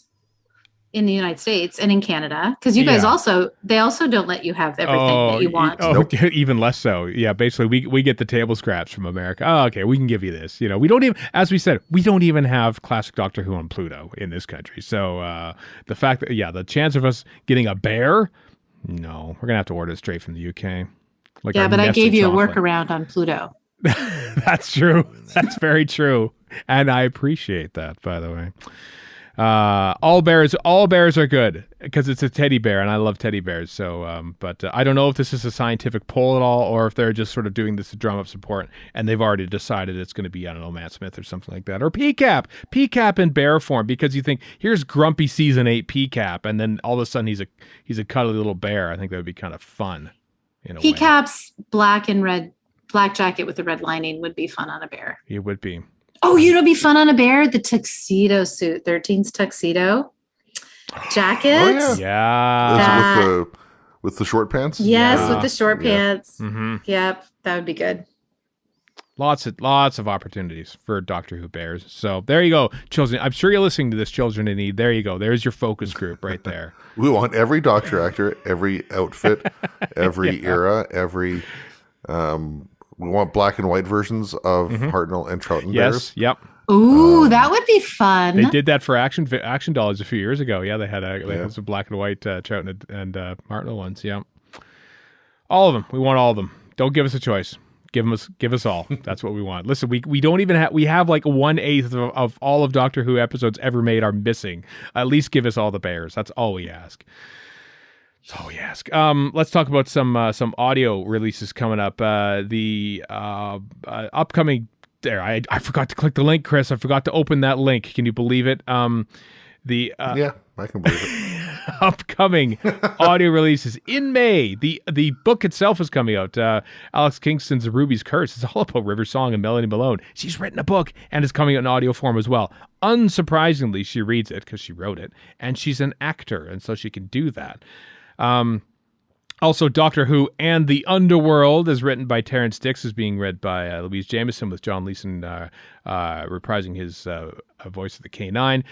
Speaker 4: in the United States and in Canada, because you guys they also don't let you have everything that you want.
Speaker 2: Nope. Even less so. Yeah, basically we get the table scraps from America. Oh, okay, we can give you this. We don't even, as we said, we don't even have classic Doctor Who on Pluto in this country. So the fact that the chance of us getting a bear, no, we're gonna have to order it straight from the UK. But
Speaker 4: I gave you a workaround on Pluto.
Speaker 2: That's true. That's very true, and I appreciate that, by the way. All bears are good because it's a teddy bear, and I love teddy bears. So, but I don't know if this is a scientific poll at all, or if they're just sort of doing this to drum up support, and they've already decided it's going to be, I don't know, Matt Smith or something like that, or PCAP in bear form, because you think here's grumpy season 8 PCAP, and then all of a sudden he's a cuddly little bear. I think that would be kind of fun.
Speaker 4: PCAP's black jacket with the red lining would be fun on a bear.
Speaker 2: It would be.
Speaker 4: Oh, it'd be fun on a bear. The tuxedo suit, 13's tuxedo jacket.
Speaker 3: Oh, yeah. With the short pants.
Speaker 4: Yes, with the short pants.
Speaker 2: Mm-hmm.
Speaker 4: Yep, that would be good.
Speaker 2: Lots of opportunities for Doctor Who bears. So there you go, children. I'm sure you're listening to this, Children in Need. There you go. There's your focus group right there.
Speaker 3: We want every Doctor actor, every outfit, every era, every. We want black and white versions of Hartnell and Troughton bears.
Speaker 2: Yep.
Speaker 4: Ooh, that would be fun.
Speaker 2: They did that for Action Dollars a few years ago. Yeah, they had some black and white Troughton and Hartnell ones. Yeah. All of them. We want all of them. Don't give us a choice. Give us all. That's what we want. Listen, we don't even have, we have like 1/8 of all of Doctor Who episodes ever made are missing. At least give us all the bears. That's all we ask. That's all we ask. Let's talk about some audio releases coming up. The upcoming. There, I forgot to click the link, Chris. I forgot to open that link. Can you believe it?
Speaker 3: Yeah, I can believe it.
Speaker 2: Upcoming audio releases in May. The book itself is coming out. Alex Kingston's Ruby's Curse. It's all about River Song and Melanie Malone. She's written a book and it's coming out in audio form as well. Unsurprisingly, she reads it because she wrote it, and she's an actor, and so she can do that. Also, Doctor Who and the Underworld is written by Terrence Dix, is being read by Louise Jameson, with John Leeson reprising his voice of the K9.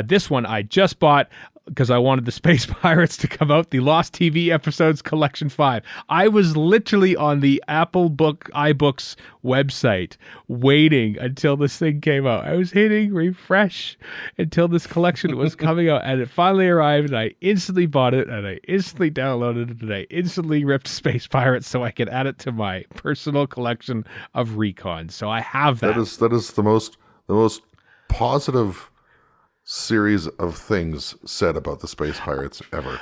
Speaker 2: This one I just bought because I wanted the Space Pirates to come out, the Lost TV Episodes Collection 5. I was literally on the Apple iBooks website waiting until this thing came out. I was hitting refresh until this collection was coming out, and it finally arrived, and I instantly bought it, and I instantly downloaded it, and I instantly ripped Space Pirates so I could add it to my personal collection of recons. So I have that.
Speaker 3: That is the most positive series of things said about the Space Pirates ever.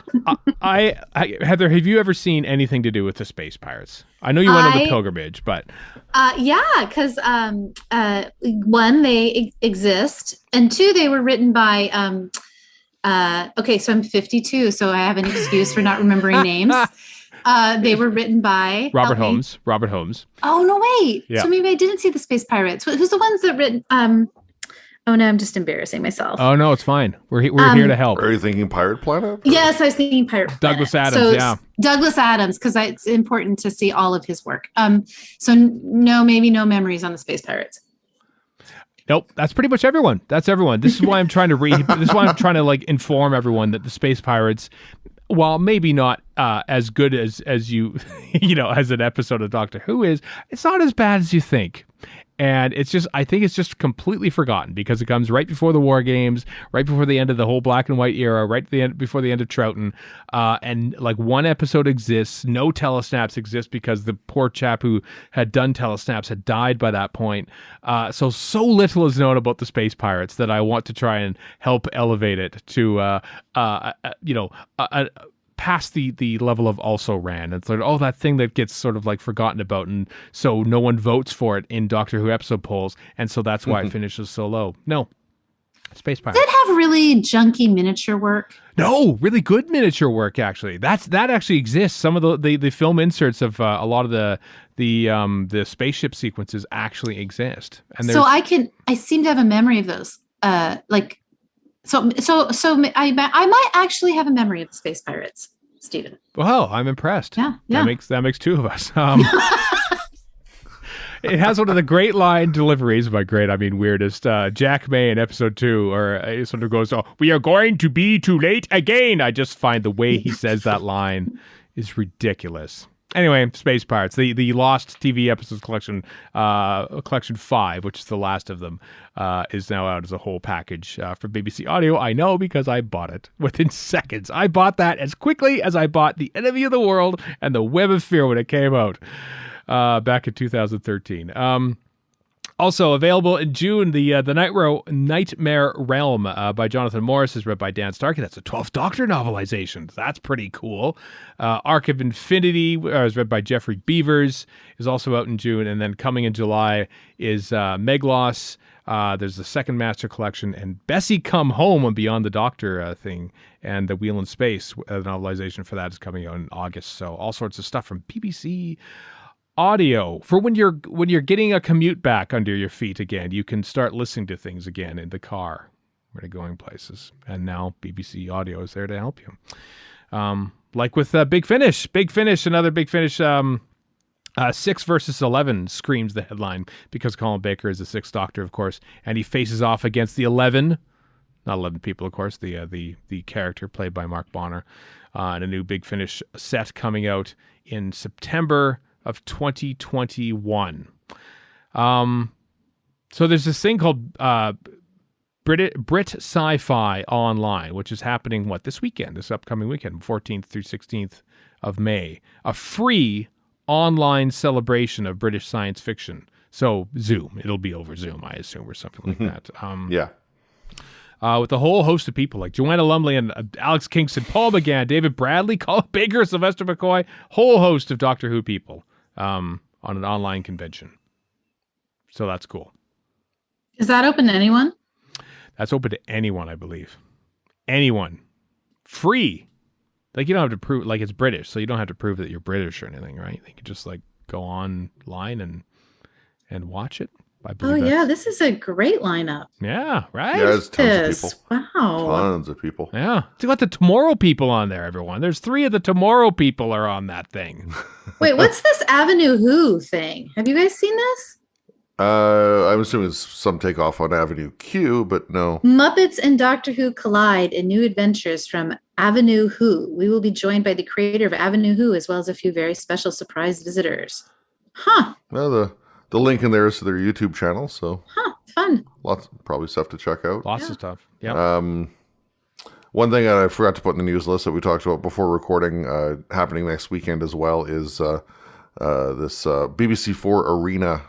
Speaker 2: Heather, have you ever seen anything to do with the Space Pirates? I know you went on the pilgrimage, but
Speaker 4: yeah, because one, they exist, and two, they were written by okay, so I'm 52, so I have an excuse for not remembering names. They were written by
Speaker 2: Robert Holmes. Robert Holmes.
Speaker 4: Oh no, wait.
Speaker 2: Yeah.
Speaker 4: So maybe I didn't see the Space Pirates. Who's the ones that written? Oh no, I'm just embarrassing myself.
Speaker 2: Oh no, it's fine. We're here to help.
Speaker 3: Are you thinking Pirate Planet? Or?
Speaker 4: Yes, I was thinking Pirate Planet.
Speaker 2: Douglas Adams.
Speaker 4: So
Speaker 2: yeah,
Speaker 4: Douglas Adams, because it's important to see all of his work. So no, maybe no memories on the Space Pirates.
Speaker 2: Nope, that's pretty much everyone. That's everyone. This is why I'm trying to this is why I'm trying to like inform everyone that the Space Pirates, while maybe not as good as you as an episode of Doctor Who is, it's not as bad as you think. And it's just, I think it's just completely forgotten because it comes right before the War Games, right before the end of the whole black and white era, right before the end of Troughton. And like one episode exists, no telesnaps exist because the poor chap who had done telesnaps had died by that point. So little is known about the Space Pirates that I want to try and help elevate it to, past the level of also ran. It's like, that thing that gets sort of like forgotten about, and so no one votes for it in Doctor Who episode polls, and so that's why it finishes so low. No, Space Pirates.
Speaker 4: Did it have really junky miniature work?
Speaker 2: No, really good miniature work actually. That actually exists. Some of the film inserts of a lot of the spaceship sequences actually exist. And
Speaker 4: so I seem to have a memory of those. So I might actually have a memory of the Space Pirates, Stephen.
Speaker 2: Well, I'm impressed.
Speaker 4: Yeah.
Speaker 2: That makes two of us. It has one of the great line deliveries. By great, I mean weirdest. Jack May in episode 2, or it sort of goes, "Oh, we are going to be too late again." I just find the way he says that line is ridiculous. Anyway, Space Pirates, the Lost TV Episodes Collection, Collection 5, which is the last of them, is now out as a whole package for BBC Audio. I know because I bought it within seconds. I bought that as quickly as I bought The Enemy of the World and The Web of Fear when it came out back in 2013. Also available in June, the Nightmare Realm by Jonathan Morris is read by Dan Starkey. That's a 12th Doctor novelization. That's pretty cool. Arc of Infinity is read by Jeffrey Beavers, is also out in June. And then coming in July is Meglos. There's the Second Master Collection, and Bessie Come Home, and Beyond the Doctor thing, and The Wheel in Space. The novelization for that is coming out in August. So all sorts of stuff from BBC Audio for when you're getting a commute back under your feet again. You can start listening to things again in the car when you're going places. And now BBC Audio is there to help you. Like with Big Finish, another Big Finish. 6 versus 11 screams the headline because Colin Baker is the 6th Doctor, of course, and he faces off against the 11. Not 11 people, of course. The character played by Mark Bonner, and a new Big Finish set coming out in September of 2021. So there's this thing called Brit Sci-Fi Online, which is happening this upcoming weekend, 14th through 16th of May. A free online celebration of British science fiction. So Zoom, it'll be over Zoom, I assume, or something like that.
Speaker 3: Yeah.
Speaker 2: With a whole host of people like Joanna Lumley and Alex Kingston, Paul McGann, David Bradley, Colin Baker, Sylvester McCoy, whole host of Doctor Who people on an online convention. So that's cool.
Speaker 4: Is that open to anyone?
Speaker 2: That's open to anyone, I believe. Anyone. Free. Like, you don't have to prove, like, it's British, so you don't have to prove that you're British or anything, right? You can just, like, go online and watch it. I believe
Speaker 4: yeah, this is a great lineup.
Speaker 2: Yeah, right?
Speaker 3: Yeah, there's tons of people.
Speaker 4: Wow.
Speaker 3: Tons of people.
Speaker 2: Yeah. It's got the Tomorrow people on there, everyone. There's 3 of the Tomorrow people are on that thing.
Speaker 4: Wait, what's this Avenue Who thing? Have you guys seen this?
Speaker 3: I'm assuming it's some takeoff on Avenue Q, but no.
Speaker 4: Muppets and Doctor Who collide in new adventures from Avenue Who. We will be joined by the creator of Avenue Who, as well as a few very special surprise visitors. Huh.
Speaker 3: Well, the link in there is to their YouTube channel, so.
Speaker 4: Huh. Fun.
Speaker 3: Lots, probably stuff to check out.
Speaker 2: Lots of stuff. Yeah.
Speaker 3: One thing I forgot to put in the news list that we talked about before recording, happening next weekend as well, is this BBC4 Arena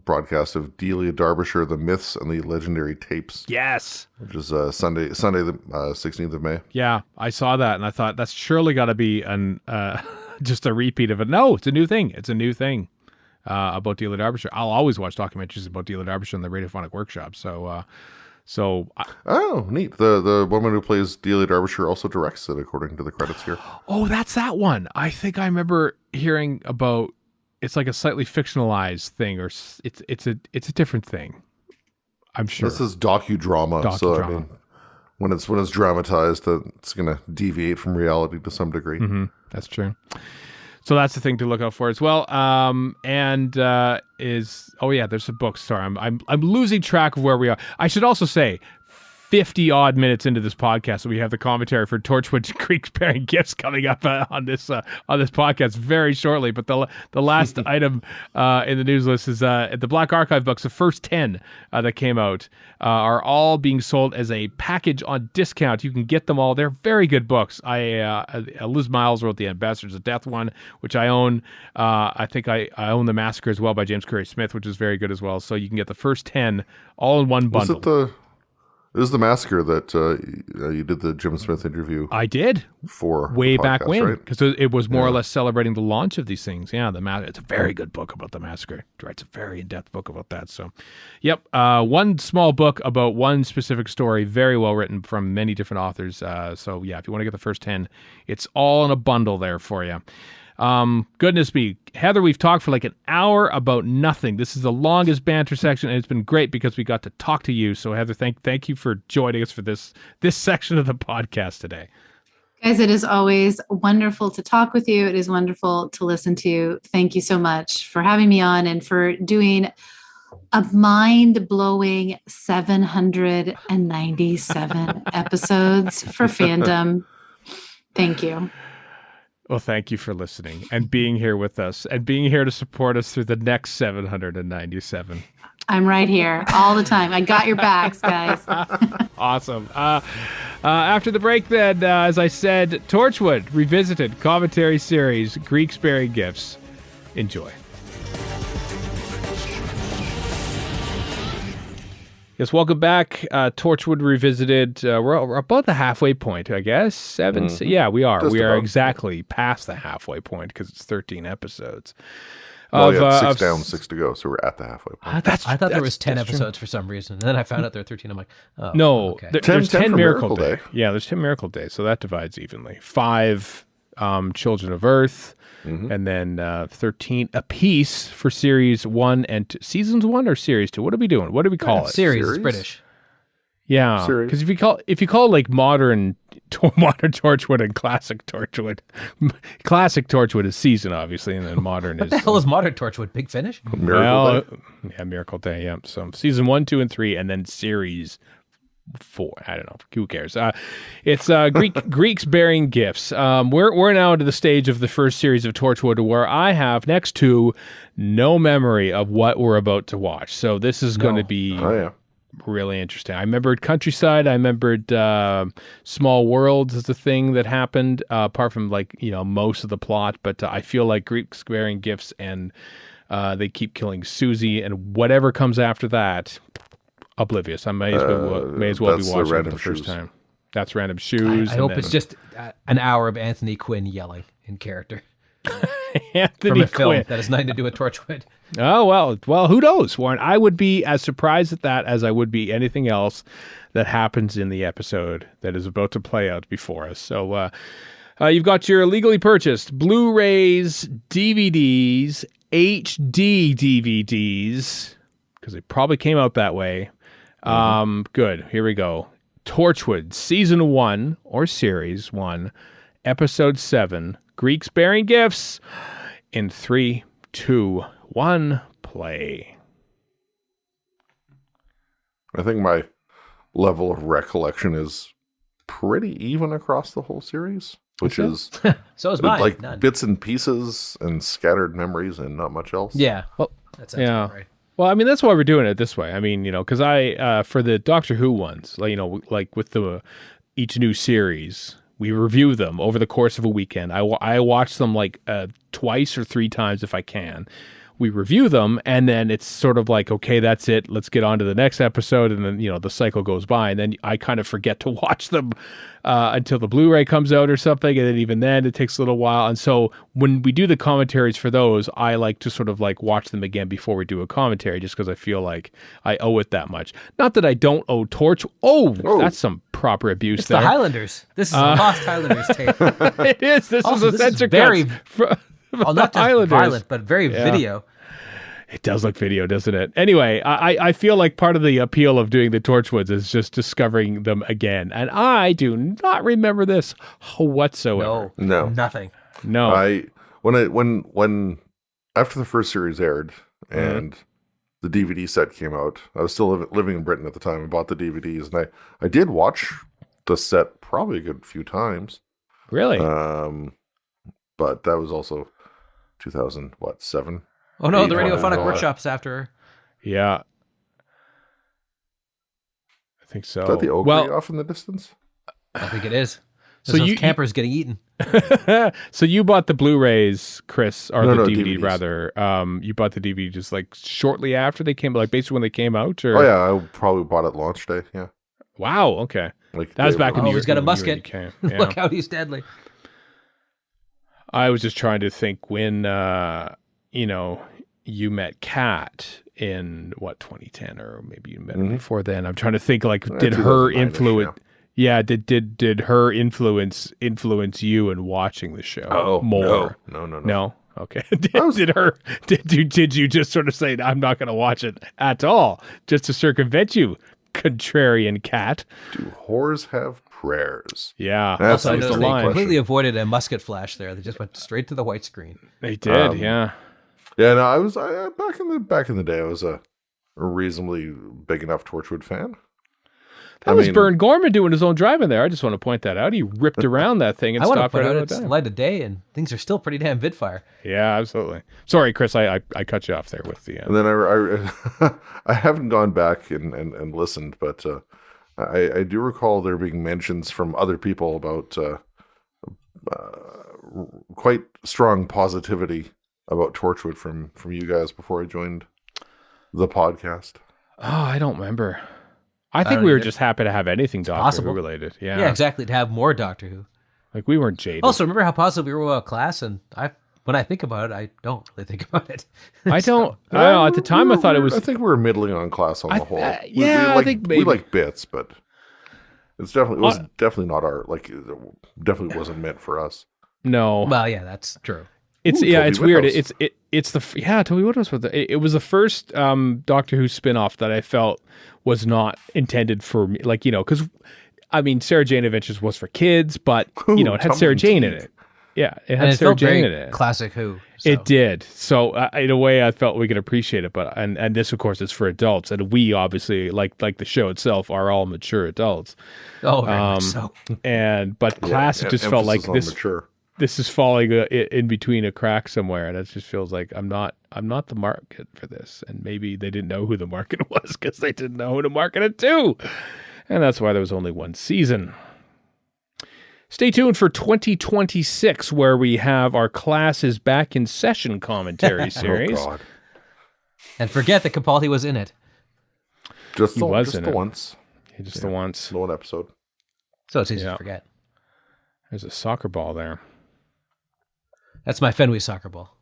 Speaker 3: broadcast of Delia Derbyshire, The Myths and the Legendary Tapes.
Speaker 2: Yes.
Speaker 3: Which is Sunday the 16th of May.
Speaker 2: Yeah, I saw that and I thought that's surely got to be just a repeat of it. No, it's a new thing. It's a new thing about Delia Derbyshire. I'll always watch documentaries about Delia Derbyshire in the Radiophonic Workshop. So
Speaker 3: neat. The woman who plays Delia Derbyshire also directs it, according to the credits here.
Speaker 2: Oh, that's that one. I think I remember hearing about. It's like a slightly fictionalized thing, or it's a different thing. I'm sure
Speaker 3: this is docudrama. So I mean, when it's dramatized, it's going to deviate from reality to some degree.
Speaker 2: Mm-hmm. That's true. So that's the thing to look out for as well. There's some books. Sorry, I'm losing track of where we are. I should also say, 50 odd minutes into this podcast, so we have the commentary for Torchwood Creek-bearing gifts coming up on this podcast very shortly. But the last item in the news list is the Black Archive books. The first 10 that came out are all being sold as a package on discount. You can get them all. They're very good books. Liz Miles wrote the Ambassadors of Death one, which I own. I think I own The Massacre as well by James Curry Smith, which is very good as well. So you can get the first 10 all in one bundle.
Speaker 3: It was The Massacre that you did the Jim Smith interview.
Speaker 2: I did.
Speaker 3: For
Speaker 2: way
Speaker 3: podcast,
Speaker 2: back when, because
Speaker 3: right?
Speaker 2: it was more or less celebrating the launch of these things. Yeah, it's a very good book about the Massacre. It's a very in-depth book about that. So, yep, one small book about one specific story, very well written from many different authors. So yeah, if you want to get the first 10, it's all in a bundle there for you. Goodness me, Heather, we've talked for like an hour about nothing. This is the longest banter section, and it's been great because we got to talk to you. So Heather, thank you for joining us for this section of the podcast today.
Speaker 4: Guys, it is always wonderful to talk with you. It is wonderful to listen to. Thank you so much for having me on and for doing a mind-blowing 797 episodes for fandom. Thank you.
Speaker 2: Well, thank you for listening and being here with us and being here to support us through the next 797.
Speaker 4: I'm right here all the time. I got your backs, guys.
Speaker 2: Awesome. After the break, then, as I said, Torchwood Revisited commentary series, Greeks Bearing Gifts. Enjoy. Yes, welcome back. Torchwood Revisited. We're about the halfway point, I guess. Yeah, we are. We are exactly past the halfway point because it's 13 episodes.
Speaker 3: Well, you had 6 down, 6 to go, so we're at the halfway point.
Speaker 5: I thought there was 10 episodes for some reason, and then I found out there are 13. I'm like, oh,
Speaker 2: no,
Speaker 5: okay.
Speaker 2: There's 10 Miracle Day. Yeah, there's 10 Miracle Days, so that divides evenly. 5 Children of Earth, and then 13 apiece for Series 1 and Seasons 1 or Series 2. What are we doing? What do we call it?
Speaker 5: Series is British.
Speaker 2: Yeah, because if you call it like modern Torchwood and classic Torchwood, classic Torchwood is season obviously, and then modern
Speaker 5: what the hell is modern Torchwood? Big Finish?
Speaker 3: Miracle Day.
Speaker 2: Yeah, Miracle Day. Yeah, so season 1, 2, and 3, and then Series 4. I don't know. Who cares? It's Greeks Bearing Gifts. We're now into the stage of the first series of Torchwood where I have next to no memory of what we're about to watch. So this is going to be really interesting. I remembered Countryside. I remembered Small Worlds as the thing that happened, apart from most of the plot. But I feel like Greeks Bearing Gifts and they keep killing Susie, and whatever comes after that, oblivious. I may as well be watching it the first time. That's Random Shoes.
Speaker 5: I hope it's just an hour of Anthony Quinn yelling in character.
Speaker 2: Anthony
Speaker 5: from a film
Speaker 2: Quinn.
Speaker 5: that has nothing to do with Torchwood.
Speaker 2: Oh, well, who knows, Warren? I would be as surprised at that as I would be anything else that happens in the episode that is about to play out before us. So you've got your legally purchased Blu-rays, DVDs, HD DVDs, because they probably came out that way. Good. Here we go. Torchwood Season 1 or Series 1, Episode 7, Greeks Bearing Gifts, in 3, 2, 1, play.
Speaker 3: I think my level of recollection is pretty even across the whole series, which is
Speaker 5: so is mine.
Speaker 3: like
Speaker 5: None.
Speaker 3: bits and pieces and scattered memories and not much else.
Speaker 5: Yeah. Well, that sounds about right.
Speaker 2: Well, I mean, that's why we're doing it this way. I mean, because I, for the Doctor Who ones, like with each new series, we review them over the course of a weekend. I watch them twice or 3 times if I can. We review them, and then it's sort of like, okay, that's it. Let's get on to the next episode, and then the cycle goes by, and then I kind of forget to watch them until the Blu-ray comes out or something, and then even then it takes a little while. And so when we do the commentaries for those, I like to sort of watch them again before we do a commentary, just because I feel like I owe it that much. Not that I don't owe Torch. Oh, that's some proper abuse.
Speaker 5: It's
Speaker 2: there.
Speaker 5: The Highlanders. This is a lost Highlanders tape.
Speaker 2: It is. This
Speaker 5: also,
Speaker 2: is a censor
Speaker 5: very.
Speaker 2: Well,
Speaker 5: not just violent, but very video.
Speaker 2: It does look video, doesn't it? Anyway, I feel like part of the appeal of doing the Torchwoods is just discovering them again. And I do not remember this whatsoever.
Speaker 3: No.
Speaker 5: Nothing.
Speaker 2: No.
Speaker 3: When after the first series aired and the DVD set came out, I was still living in Britain at the time. I bought the DVDs, and I did watch the set probably a good few times.
Speaker 2: Really?
Speaker 3: But that was also 2007.
Speaker 5: Oh no, the Radiophonic Workshop's after.
Speaker 2: Yeah. I think so.
Speaker 3: Is that the Oak Tree off in the distance?
Speaker 5: I think it is.
Speaker 2: So
Speaker 5: those campers getting eaten.
Speaker 2: So you bought the Blu-rays, Chris, or the DVD
Speaker 3: DVDs.
Speaker 2: Rather. You bought the DVD just shortly after they came, basically when they came out, or?
Speaker 3: Oh yeah, I probably bought it launch day. Yeah.
Speaker 2: Wow. Okay. That was back in the year.
Speaker 5: He's got a musket.
Speaker 2: Yeah.
Speaker 5: Look out, he's deadly.
Speaker 2: I was just trying to think when you met Kat in 2010, or maybe you met her before then. I'm trying to think did her influence? Yeah, did her influence you in watching the show?
Speaker 3: Oh,
Speaker 2: more?
Speaker 3: No.
Speaker 2: Okay. Did you just sort of say I'm not going to watch it at all just to circumvent you, contrarian Cat?
Speaker 3: Do whores have prayers?
Speaker 2: Yeah.
Speaker 3: That's
Speaker 5: also, I noticed they completely
Speaker 3: question.
Speaker 5: avoided a musket flash there. They just went straight to the white screen.
Speaker 2: They did. Yeah.
Speaker 3: Yeah. No, I was back in the day. I was a reasonably big enough Torchwood fan.
Speaker 2: That was Bern Gorman doing his own driving there. I just want to point that out. He ripped around that thing and
Speaker 5: I want to
Speaker 2: stopped
Speaker 5: point
Speaker 2: right
Speaker 5: out
Speaker 2: on
Speaker 5: it's
Speaker 2: the
Speaker 5: light of day and things are still pretty damn vidfire.
Speaker 2: Yeah, absolutely. Sorry, Chris, I cut you off there with the.
Speaker 3: And then I haven't gone back and listened, but I do recall there being mentions from other people about quite strong positivity about Torchwood from you guys before I joined the podcast.
Speaker 2: Oh, I don't remember. I think we were just happy to have anything Doctor Who related. Yeah.
Speaker 5: Yeah, exactly. To have more Doctor Who.
Speaker 2: We weren't jaded.
Speaker 5: Also, remember how positive we were about Class? And when I think about it, I don't really think about it.
Speaker 2: I don't know. At the time, I thought it was.
Speaker 3: I think we were middling on Class on the whole.
Speaker 2: I think maybe.
Speaker 3: We like bits, but it's definitely not our definitely wasn't meant for us.
Speaker 2: No.
Speaker 5: Well, yeah, that's true.
Speaker 2: It's
Speaker 3: Toby
Speaker 2: it's weird.
Speaker 3: Whithouse.
Speaker 2: It's the Toby Whithouse was it was the first Doctor Who spinoff that I felt was not intended for me, because Sarah Jane Adventures was for kids, but it had Sarah Jane in it. Yeah, it had Sarah Jane in it.
Speaker 5: Classic Who. So.
Speaker 2: It did. So in a way, I felt we could appreciate it. But and this, of course, is for adults, and we obviously like the show itself are all mature adults.
Speaker 5: Oh, very much so.
Speaker 2: But Classic just felt like this.
Speaker 3: Mature.
Speaker 2: this is falling in between a crack somewhere, and it just feels like I'm not the market for this. And maybe they didn't know who the market was because they didn't know who to market it to, and that's why there was only one season. Stay tuned for 2026, where we have our Classes Back in Session commentary series.
Speaker 3: Oh, God.
Speaker 5: And forget that Capaldi was in it.
Speaker 3: Just the once.
Speaker 2: Just the once.
Speaker 3: The one episode.
Speaker 5: So it's easy to forget.
Speaker 2: There's a soccer ball there.
Speaker 5: That's my Fenway soccer ball.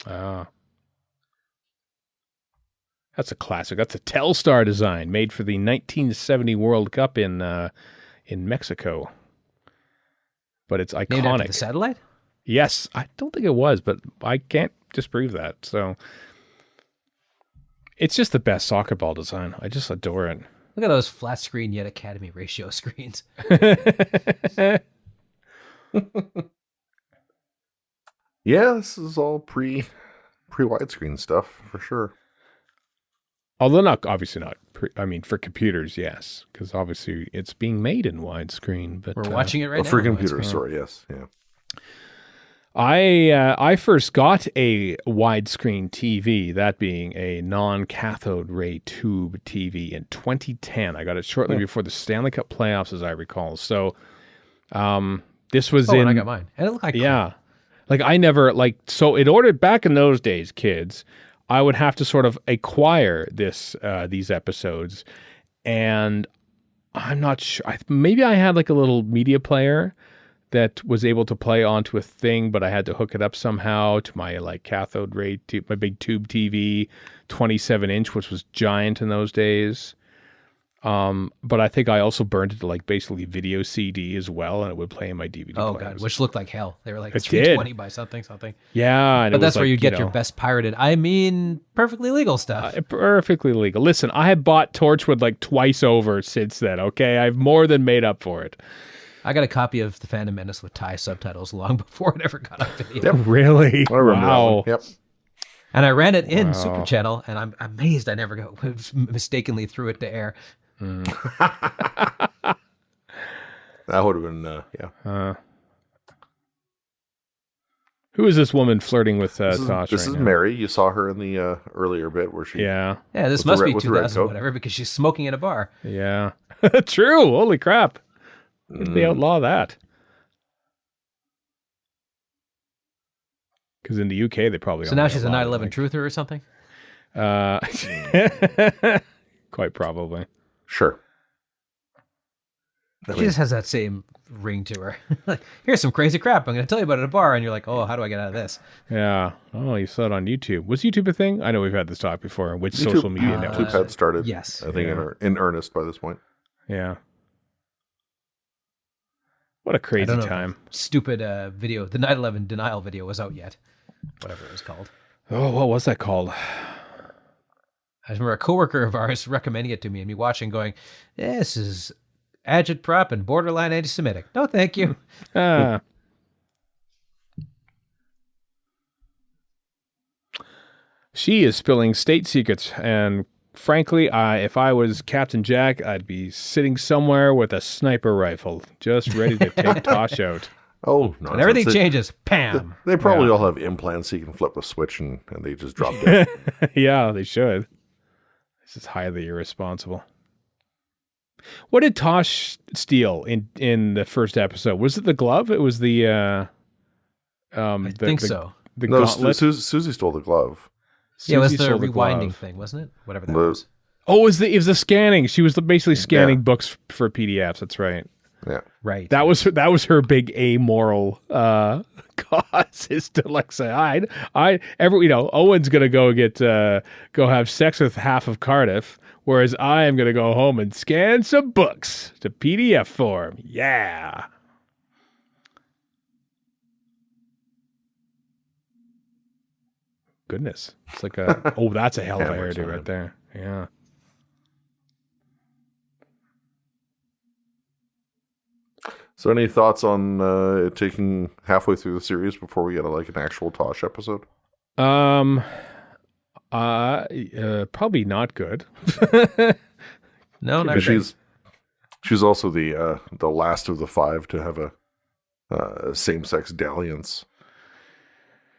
Speaker 2: Ah. That's a classic. That's a Telstar design made for the 1970 World Cup in Mexico. But it's iconic.
Speaker 5: Named after the satellite?
Speaker 2: Yes. I don't think it was, but I can't disprove that. So it's just the best soccer ball design. I just adore it.
Speaker 5: Look at those flat screen yet Academy ratio screens.
Speaker 3: Yeah, this is all pre widescreen stuff for sure.
Speaker 2: Although obviously not. For computers, yes, because obviously it's being made in widescreen. But
Speaker 5: we're watching it right now.
Speaker 3: For computers, sorry, yes, yeah.
Speaker 2: I first got a widescreen TV, that being a non-cathode ray tube TV in 2010. I got it shortly before the Stanley Cup playoffs, as I recall. So, this was
Speaker 5: when I got mine, and it looked like
Speaker 2: like I never so in order back in those days, kids, I would have to sort of acquire these episodes, and I'm not sure. Maybe I had like a little media player that was able to play onto a thing, but I had to hook it up somehow to my cathode ray, my big tube TV, 27-inch, which was giant in those days. But I think I also burned it to basically video CD as well, and it would play in my DVD
Speaker 5: Oh
Speaker 2: players.
Speaker 5: God, which looked like hell. They were like
Speaker 2: It
Speaker 5: 320
Speaker 2: did.
Speaker 5: by something.
Speaker 2: Yeah, and
Speaker 5: but that's where you get your best pirated. Perfectly legal stuff.
Speaker 2: Perfectly legal. Listen, I have bought Torchwood twice over since then. Okay, I've more than made up for it.
Speaker 5: I got a copy of The Phantom Menace with Thai subtitles long before it ever got on video.
Speaker 2: Yep. Really?
Speaker 3: I remember that one. Yep.
Speaker 5: And I ran it in Super Channel, and I'm amazed I never mistakenly threw it to air.
Speaker 3: That would have been, yeah.
Speaker 2: Who is this woman flirting with Tosh?
Speaker 3: This is
Speaker 2: now?
Speaker 3: Mary. You saw her in the earlier bit where she.
Speaker 2: Yeah.
Speaker 5: Yeah, this must be 2000 whatever because she's smoking in a bar.
Speaker 2: Yeah. True. Holy crap. They outlaw that. Because in the UK, they probably.
Speaker 5: So now she's a 9/11 truther or something.
Speaker 2: Quite probably.
Speaker 3: Sure.
Speaker 5: She just has that same ring to her. Here's some crazy crap. I'm going to tell you about it at a bar, and you're like, "Oh, how do I get out of this?"
Speaker 2: Yeah. Oh, you saw it on YouTube. Was YouTube a thing? I know we've had this talk before. Which social media networks?
Speaker 3: YouTube had started.
Speaker 5: Yes.
Speaker 3: I think in earnest by this point.
Speaker 2: Yeah. What a crazy time.
Speaker 5: Stupid video. The 9/11 denial video was out yet. Whatever it was called.
Speaker 2: Oh, what was that called?
Speaker 5: I remember a coworker of ours recommending it to me and me watching going, this is agitprop and borderline anti-Semitic. No, thank you.
Speaker 2: She is spilling state secrets, and frankly, if I was Captain Jack, I'd be sitting somewhere with a sniper rifle, just ready to take Tosh out.
Speaker 3: Oh, no.
Speaker 5: And everything changes. Pam.
Speaker 3: They probably all have implants so you can flip a switch and they just drop dead.
Speaker 2: Yeah, they should. This is highly irresponsible. What did Tosh steal in the first episode? Was it the glove? It was the
Speaker 5: I think so.
Speaker 2: The
Speaker 3: no,
Speaker 2: gauntlet.
Speaker 3: Susie stole the glove.
Speaker 5: Yeah, it was the
Speaker 2: stole
Speaker 5: rewinding
Speaker 2: glove.
Speaker 5: thing, wasn't it? Whatever that was.
Speaker 2: Oh, it was the scanning. She was basically scanning books for PDFs. That's right.
Speaker 3: Yeah,
Speaker 5: right.
Speaker 2: That was her big amoral cause, is to say Owen's gonna go have sex with half of Cardiff, whereas I am gonna go home and scan some books to PDF form. Yeah. Goodness, it's like that's a hell of a hairdo right there. Yeah.
Speaker 3: So any thoughts on it taking halfway through the series before we get an actual Tosh episode?
Speaker 2: Probably not good.
Speaker 5: No, not
Speaker 3: she's also the last of the 5 to have a same-sex dalliance.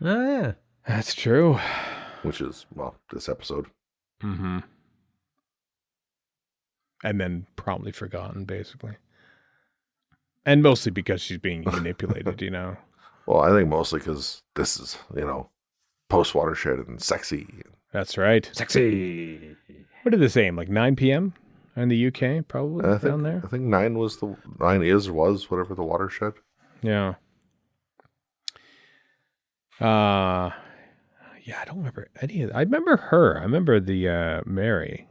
Speaker 5: Oh, yeah.
Speaker 2: That's true.
Speaker 3: Which is, well, this episode.
Speaker 2: Mm-hmm. And then promptly forgotten, basically. And mostly because she's being manipulated, you know.
Speaker 3: Well, I think mostly because this is, post-watershed and sexy.
Speaker 2: That's right.
Speaker 5: Sexy.
Speaker 2: What did this aim? Like 9 p.m. in the UK, probably, down there?
Speaker 3: I think 9 was, whatever the watershed.
Speaker 2: Yeah. Yeah, I don't remember any of that. I remember her. I remember the Mary.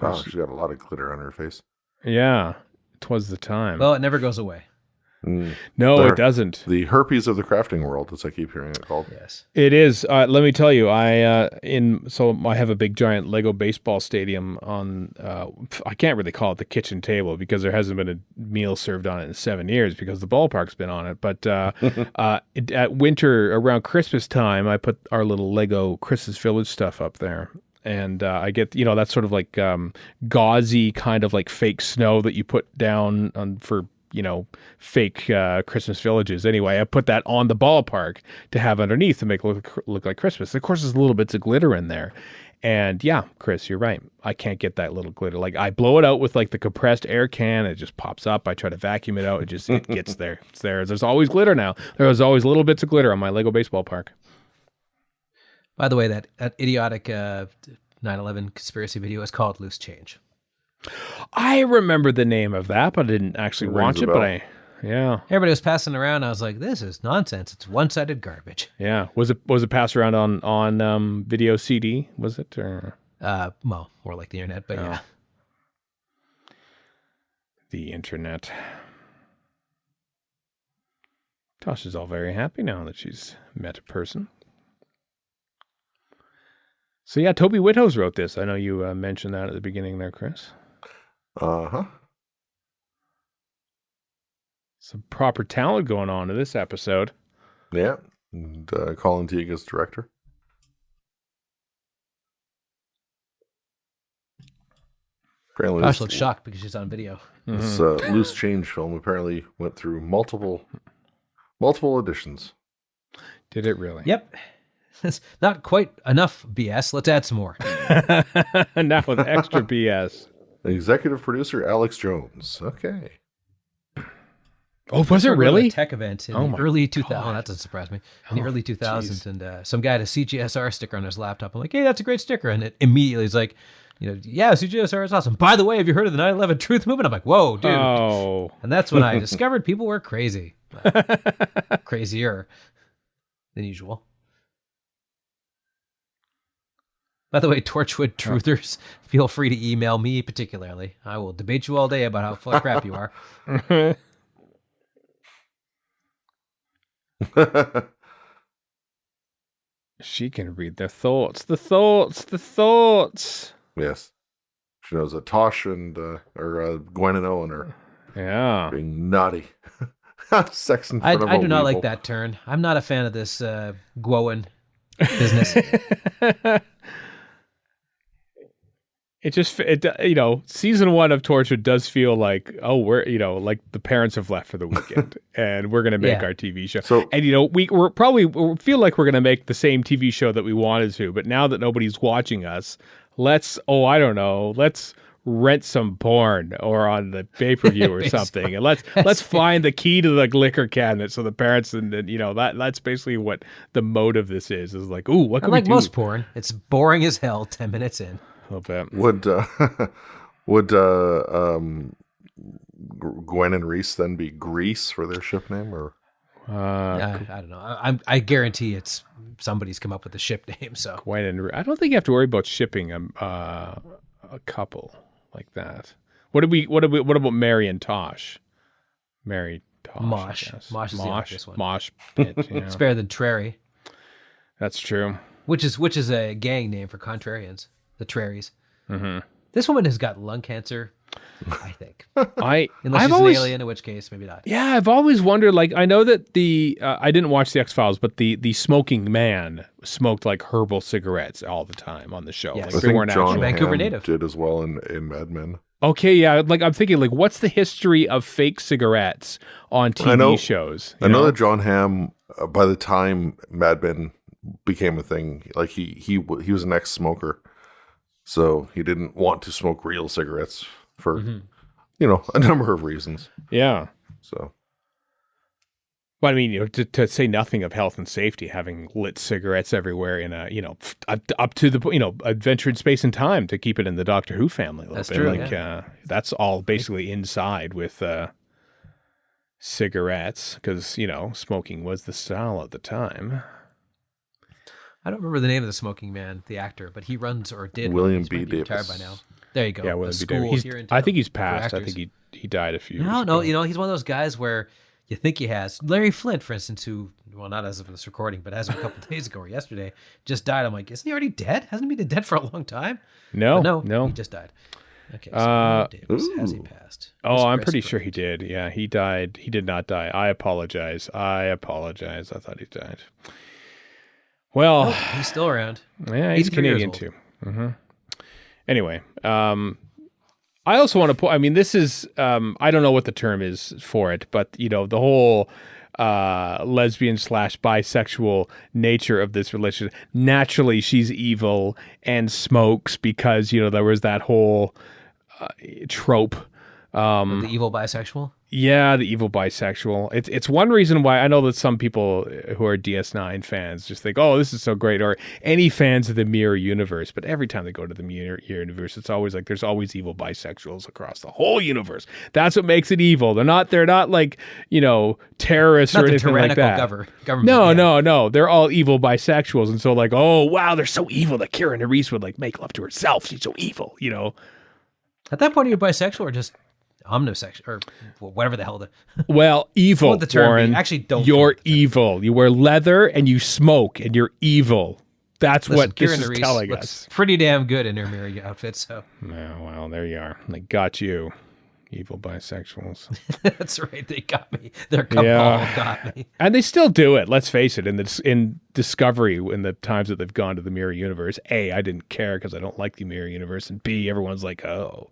Speaker 3: Oh, she's got a lot of glitter on her face.
Speaker 2: Yeah, 'twas the time.
Speaker 5: Well, it never goes away.
Speaker 2: No, it doesn't.
Speaker 3: The herpes of the crafting world, as I keep hearing it called.
Speaker 5: Yes,
Speaker 2: it is. Let me tell you, I have a big giant Lego baseball stadium on. I can't really call it the kitchen table because there hasn't been a meal served on it in 7 years because the ballpark's been on it. But at winter around Christmas time, I put our little Lego Christmas Village stuff up there. And I get, that sort of like gauzy kind of like fake snow that you put down on for, fake Christmas villages. Anyway, I put that on the ballpark to have underneath to make it look like Christmas. Of course, there's little bits of glitter in there. And yeah, Chris, you're right. I can't get that little glitter. Like I blow it out with like the compressed air can. It just pops up. I try to vacuum it out. It gets there. It's there. There's always glitter now. There's always little bits of glitter on my Lego baseball park.
Speaker 5: By the way, that idiotic 9/11 conspiracy video is called Loose Change.
Speaker 2: I remember the name of that, but I didn't actually watch it. But
Speaker 5: Everybody was passing around. I was like, "This is nonsense. It's one-sided garbage."
Speaker 2: Yeah. Was it passed around on video CD? Was it or?
Speaker 5: Well, more like the internet, but yeah.
Speaker 2: The internet. Tasha's all very happy now that she's met a person. So yeah, Toby Whithouse wrote this. I know you mentioned that at the beginning there, Chris.
Speaker 3: Uh-huh.
Speaker 2: Some proper talent going on in this episode.
Speaker 3: Yeah. And Colin Teague's director. Apparently
Speaker 5: Josh looks shocked because she's on video.
Speaker 3: This Loose Change film apparently went through multiple editions.
Speaker 2: Did it really?
Speaker 5: Yep. It's not quite enough BS. Let's add some more.
Speaker 2: Now with extra BS.
Speaker 3: Executive producer Alex Jones. Okay.
Speaker 2: Oh, was it really?
Speaker 5: A tech event in the early 2000s. Oh, that doesn't surprise me. In the early 2000s, and some guy had a CGSR sticker on his laptop. I'm like, hey, that's a great sticker. And it immediately is like, yeah, CGSR is awesome. By the way, have you heard of the 9/11 Truth Movement? I'm like, whoa, dude.
Speaker 2: Oh.
Speaker 5: And that's when I discovered people were crazy. Crazier than usual. By the way, Torchwood truthers, feel free to email me particularly. I will debate you all day about how full of crap you are.
Speaker 2: She can read their thoughts. The thoughts.
Speaker 3: Yes. She knows that Tosh and Gwen and Owen are being naughty. Sex in front of
Speaker 5: I do not
Speaker 3: Weevil.
Speaker 5: like that turn. I'm not a fan of this Gwen business.
Speaker 2: Season 1 of Torchwood does feel like, we're, like the parents have left for the weekend and we're going to make our TV show.
Speaker 3: So,
Speaker 2: and, we feel like we're going to make the same TV show that we wanted to, but now that nobody's watching us, let's rent some porn or on the pay-per-view or something. And let's find the key to the liquor cabinet so the parents that's basically what the mode of this is like, ooh, what can we do?
Speaker 5: Like most porn, it's boring as hell 10 minutes in.
Speaker 2: A little bit.
Speaker 3: Would Gwen and Reese then be Grease for their ship name, or
Speaker 5: I don't know. I guarantee it's somebody's come up with the ship name. So
Speaker 2: Gwen and I don't think you have to worry about shipping a couple like that. What about Mary and Tosh? Mary Tosh.
Speaker 5: Mosh. Mosh is the obvious one.
Speaker 2: Mosh pit.
Speaker 5: It's better than Trary.
Speaker 2: That's true.
Speaker 5: Which is a gang name for contrarians. The Traries.
Speaker 2: Mm-hmm.
Speaker 5: This woman has got lung cancer, I think.
Speaker 2: Unless
Speaker 5: she's an alien, in which case, maybe not.
Speaker 2: Yeah, I've always wondered, like, I know that I didn't watch the X-Files, but the smoking man smoked, like, herbal cigarettes all the time on the show.
Speaker 5: Yes.
Speaker 2: Like,
Speaker 3: I think
Speaker 2: weren't
Speaker 3: John
Speaker 5: Vancouver
Speaker 3: Hamm
Speaker 5: native.
Speaker 3: did as well in Mad Men.
Speaker 2: Okay, yeah. Like I'm thinking, like, what's the history of fake cigarettes on TV shows?
Speaker 3: I know that John Hamm, by the time Mad Men became a thing, like he was an ex-smoker, so he didn't want to smoke real cigarettes for a number of reasons.
Speaker 2: Yeah.
Speaker 3: So.
Speaker 2: Well, I mean, to say nothing of health and safety, having lit cigarettes everywhere in a, up to the, adventure in space and time to keep it in the Doctor Who family. A little
Speaker 5: That's
Speaker 2: bit.
Speaker 5: true.
Speaker 2: Like, that's all basically inside with cigarettes because, smoking was the style at the time.
Speaker 5: I don't remember the name of the smoking man, the actor, but he runs or did.
Speaker 3: William
Speaker 5: He
Speaker 3: B.
Speaker 5: might be retired
Speaker 3: Davis.
Speaker 5: by now. There you go.
Speaker 2: Yeah, William B. Davis. I think he's passed. I think he died a few years ago.
Speaker 5: No, he's one of those guys where you think he has. Larry Flint, for instance, who, well, not as of this recording, but as of a couple of days ago or yesterday, just died. I'm like, isn't he already dead? Hasn't he been dead for a long time?
Speaker 2: No,
Speaker 5: but
Speaker 2: no.
Speaker 5: He just died. Okay, so Davis, has he passed?
Speaker 2: Oh, I'm pretty sure he did. Yeah, he died. He did not die. I apologize. I thought he died. Well,
Speaker 5: he's still around.
Speaker 2: Yeah, he's Canadian too. Mm-hmm. Anyway, I also want to point. I mean, this is I don't know what the term is for it, but the whole lesbian / bisexual nature of this relationship. Naturally, she's evil and smokes because there was that whole trope.
Speaker 5: The evil bisexual.
Speaker 2: Yeah, the evil bisexual. It's one reason why I know that some people who are DS9 fans just think, oh, this is so great, or any fans of the Mirror Universe. But every time they go to the Mirror Universe, it's always like there's always evil bisexuals across the whole universe. That's what makes it evil. They're not like terrorists or anything like that.
Speaker 5: Government,
Speaker 2: no. They're all evil bisexuals, and so like, oh wow, they're so evil that Kira Nerys would like make love to herself. She's so evil,
Speaker 5: At that point, are you bisexual or just omnisexual or whatever the hell
Speaker 2: well, evil,
Speaker 5: the term
Speaker 2: Warren.
Speaker 5: Actually, don't.
Speaker 2: You're evil. You wear leather and you smoke and you're evil. That's what
Speaker 5: Kira
Speaker 2: this is
Speaker 5: Nerys
Speaker 2: telling
Speaker 5: looks
Speaker 2: us.
Speaker 5: Pretty damn good in her mirror outfit. So.
Speaker 2: Yeah, well, there you are. They got you, evil bisexuals.
Speaker 5: That's right. They got me. Their cabal got me.
Speaker 2: And they still do it. Let's face it. In Discovery, in the times that they've gone to the Mirror Universe, A, I didn't care because I don't like the Mirror Universe, and B, everyone's like, oh.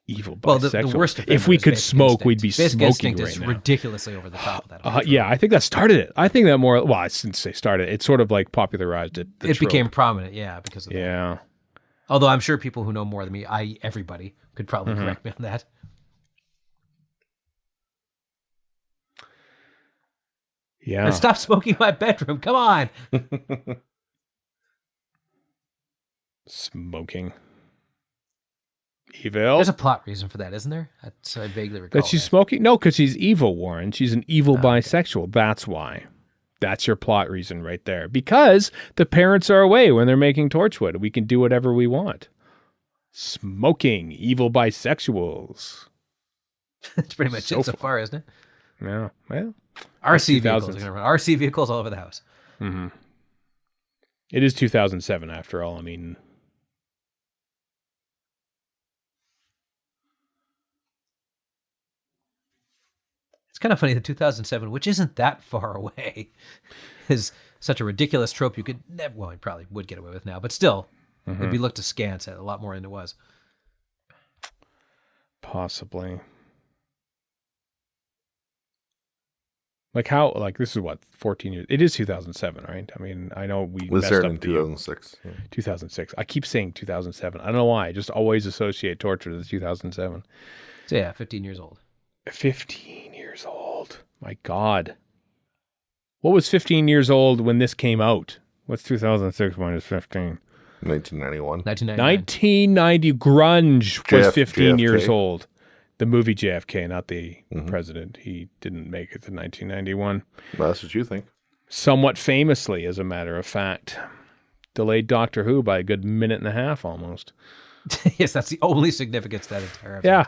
Speaker 2: Evil bisexual.
Speaker 5: Well, the worst
Speaker 2: if we could smoke, we'd be
Speaker 5: Basic
Speaker 2: smoking
Speaker 5: Instinct
Speaker 2: right
Speaker 5: is
Speaker 2: now.
Speaker 5: ridiculously over the top of that.
Speaker 2: Yeah, I think that started it. I think that more. Well, I shouldn't say started. It sort of like popularized it.
Speaker 5: It became prominent, because of that.
Speaker 2: Yeah.
Speaker 5: Although I'm sure people who know more than me, i.e., everybody, could probably correct me on that.
Speaker 2: Yeah.
Speaker 5: And stop smoking in my bedroom. Come on.
Speaker 2: Smoking. Evil.
Speaker 5: There's a plot reason for that, isn't there? I vaguely recall
Speaker 2: that she's smoking? No, because she's evil, Warren. She's an evil bisexual. Okay. That's why. That's your plot reason right there. Because the parents are away when they're making Torchwood. We can do whatever we want. Smoking. Evil bisexuals.
Speaker 5: That's pretty much it so far, isn't it?
Speaker 2: Yeah. Well.
Speaker 5: RC vehicles. RC vehicles all over the house.
Speaker 2: Mm-hmm. It is 2007 after all. I mean...
Speaker 5: It's kind of funny that 2007, which isn't that far away, is such a ridiculous trope you could never, well, you probably would get away with now, but still, it'd be looked askance at a lot more than it was.
Speaker 2: Possibly. Like how, like this is what, 14 years, it is 2007, right? I mean, I know we
Speaker 3: was
Speaker 2: messed
Speaker 3: there
Speaker 2: up
Speaker 3: in 2006. Yeah.
Speaker 2: 2006. I keep saying 2007. I don't know why. I just always associate Torchwood with 2007.
Speaker 5: So yeah, 15 years old.
Speaker 2: 15 years old. My God. What was 15 years old when this came out? What's 2006 minus 15?
Speaker 3: 1991.
Speaker 5: 1990
Speaker 2: grunge was 15
Speaker 3: JFK.
Speaker 2: years old. The movie JFK, not the president. He didn't make it to 1991.
Speaker 3: Well, that's what you think.
Speaker 2: Somewhat famously, as a matter of fact. Delayed Doctor Who by a good minute and a half almost.
Speaker 5: Yes, that's the only significance to that entire event.
Speaker 2: Yeah.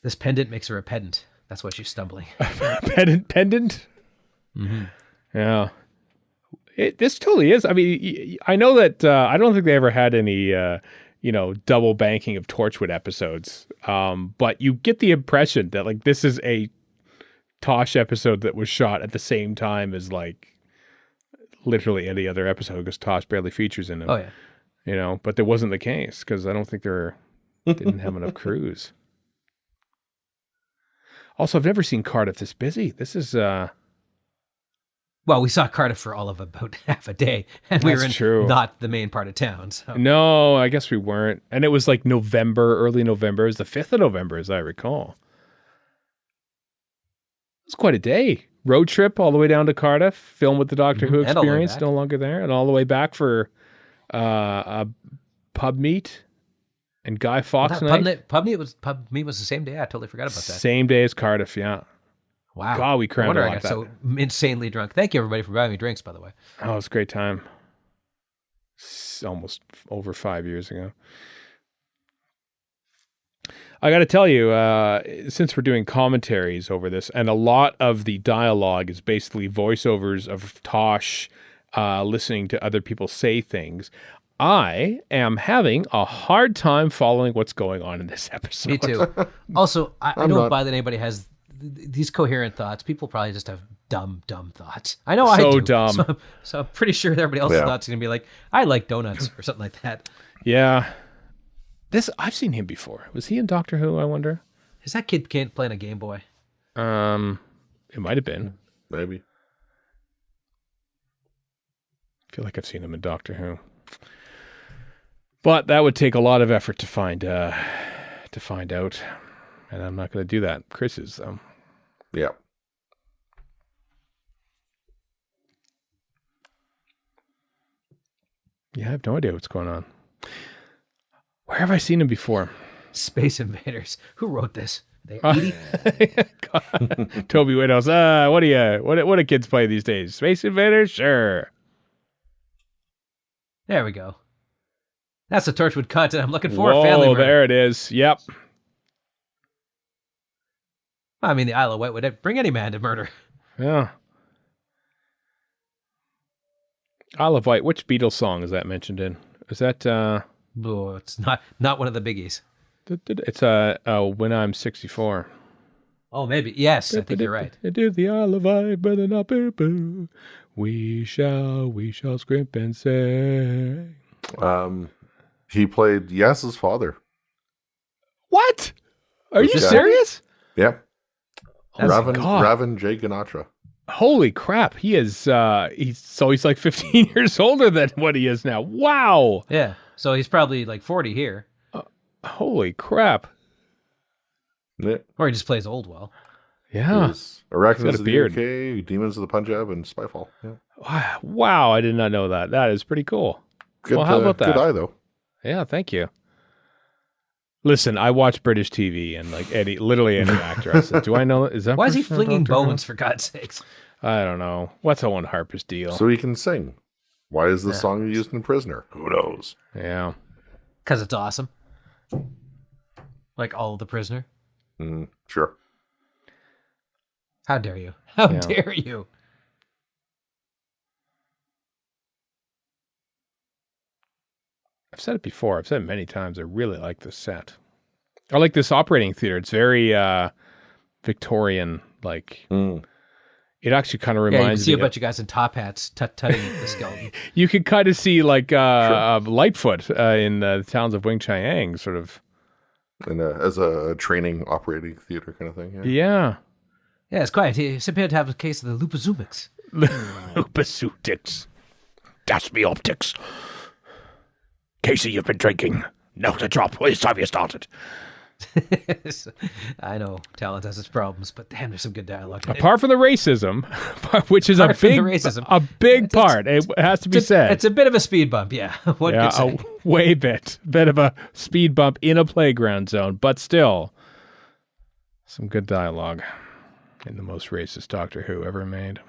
Speaker 5: This pendant makes her a pedant. That's why she's stumbling.
Speaker 2: Pendant?
Speaker 5: Mm-hmm.
Speaker 2: Yeah. This totally is. I mean, I know that I don't think they ever had any, double banking of Torchwood episodes. But you get the impression that like this is a Tosh episode that was shot at the same time as like literally any other episode because Tosh barely features in them.
Speaker 5: Oh yeah.
Speaker 2: You know, but that wasn't the case because I don't think didn't have enough crews. Also, I've never seen Cardiff this busy. This is
Speaker 5: Well, we saw Cardiff for all of about half a day, and we were in
Speaker 2: true.
Speaker 5: not the main part of town. So.
Speaker 2: No, I guess we weren't. And it was like November, early November. It was the 5th of November, as I recall. It was quite a day. Road trip all the way down to Cardiff, film with the Doctor Who
Speaker 5: And all the way
Speaker 2: experience,
Speaker 5: back.
Speaker 2: no longer there, and all the way back for a pub meet and Guy Fawkes night.
Speaker 5: Pub meet was the same day. I totally forgot about that.
Speaker 2: Same day as Cardiff, yeah.
Speaker 5: Wow.
Speaker 2: God, we
Speaker 5: No
Speaker 2: crammed
Speaker 5: wonder
Speaker 2: a
Speaker 5: I
Speaker 2: lot
Speaker 5: got
Speaker 2: that.
Speaker 5: so insanely drunk. Thank you, everybody, for buying me drinks, by the way.
Speaker 2: Oh, it was a great time. Almost over 5 years ago. I got to tell you, since we're doing commentaries over this, and a lot of the dialogue is basically voiceovers of Tosh listening to other people say things, I am having a hard time following what's going on in this episode.
Speaker 5: Me too. Also, I
Speaker 3: I'm
Speaker 5: don't
Speaker 3: not.
Speaker 5: buy that anybody has these coherent thoughts. People probably just have dumb thoughts. I know
Speaker 2: So
Speaker 5: I do.
Speaker 2: dumb.
Speaker 5: So I'm pretty sure everybody else's
Speaker 3: Yeah.
Speaker 5: thoughts are going to be like, I like donuts or something like that.
Speaker 2: Yeah. I've seen him before. Was he in Doctor Who, I wonder?
Speaker 5: Is that kid playing a Game Boy?
Speaker 2: It might have been.
Speaker 3: Maybe.
Speaker 2: I feel like I've seen him in Doctor Who. But that would take a lot of effort to find out. And I'm not going to do that. Chris is, though.
Speaker 3: Yeah.
Speaker 2: Yeah, I have no idea what's going on. Where have I seen him before?
Speaker 5: Space Invaders. Who wrote this? They 80?
Speaker 2: Toby Widows. What do kids play these days? Space Invaders? Sure.
Speaker 5: There we go. That's the Torchwood cut, and I'm looking for
Speaker 2: Whoa,
Speaker 5: a family murder.
Speaker 2: there it is. Yep.
Speaker 5: I mean, the Isle of Wight would bring any man to murder.
Speaker 2: Yeah. Isle of Wight. Which Beatles song is that mentioned in? Is that
Speaker 5: Oh, it's not one of the biggies.
Speaker 2: it's When I'm 64.
Speaker 5: Oh, maybe. Yes, I think you're right.
Speaker 2: It is the Isle of Wight, but not boo boo. We shall scrimp and sing.
Speaker 3: He played Yas's father.
Speaker 2: What? Are you
Speaker 3: Yeah.
Speaker 2: serious?
Speaker 3: Yep.
Speaker 5: That's
Speaker 3: Raven J. Ganatra.
Speaker 2: Holy crap. He is he's like 15 years older than what he is now. Wow.
Speaker 5: Yeah. So he's probably like 40 here.
Speaker 2: Holy crap.
Speaker 3: Yeah.
Speaker 5: Or he just plays old well.
Speaker 2: Yeah.
Speaker 3: He's Arachnids
Speaker 2: got a
Speaker 3: of the
Speaker 2: beard.
Speaker 3: UK, Demons of the Punjab, and Spyfall. Yeah.
Speaker 2: Wow, I did not know that. That is pretty cool.
Speaker 3: Good,
Speaker 2: Well, how about that?
Speaker 3: Good eye, though.
Speaker 2: Yeah, thank you. Listen, I watch British TV and like literally any actor. I said, do I know? Is that
Speaker 5: Why is he
Speaker 2: person from
Speaker 5: flinging
Speaker 2: Doctor Who?
Speaker 5: bones, for God's sakes?
Speaker 2: I don't know. What's Owen Harper's deal?
Speaker 3: So he can sing. Why is this song used in Prisoner? Who knows?
Speaker 2: Yeah.
Speaker 5: Because it's awesome. Like all of The Prisoner.
Speaker 3: Sure.
Speaker 5: How dare you? How
Speaker 2: Yeah.
Speaker 5: dare you?
Speaker 2: I've said it before. I've said it many times. I really like this set. I like this operating theater. It's very Victorian. Like it actually kind of
Speaker 5: Yeah, you can
Speaker 2: reminds
Speaker 5: see
Speaker 2: me.
Speaker 5: a bunch of guys in top hats tutting the skeleton.
Speaker 2: You can kind of see like Lightfoot in the towns of Wing Chiang, sort of.
Speaker 3: And as a training operating theater kind of thing. Yeah.
Speaker 2: Yeah.
Speaker 5: Yeah, it's quiet. He's appeared to have a case of the lupusumix.
Speaker 1: Lupusutics. That's me optics. Casey, you've been drinking. No to drop. Well, it's time you started.
Speaker 5: I know talent has its problems, but damn, there's some good dialogue in it.
Speaker 2: Apart from the racism, which is
Speaker 5: Apart from the
Speaker 2: a big
Speaker 5: It's-
Speaker 2: part. It has to be said.
Speaker 5: It's a bit of a speed bump, yeah. One
Speaker 2: Yeah,
Speaker 5: could say.
Speaker 2: a way bit of a speed bump in a playground zone, but still some good dialogue in the most racist Doctor Who ever made.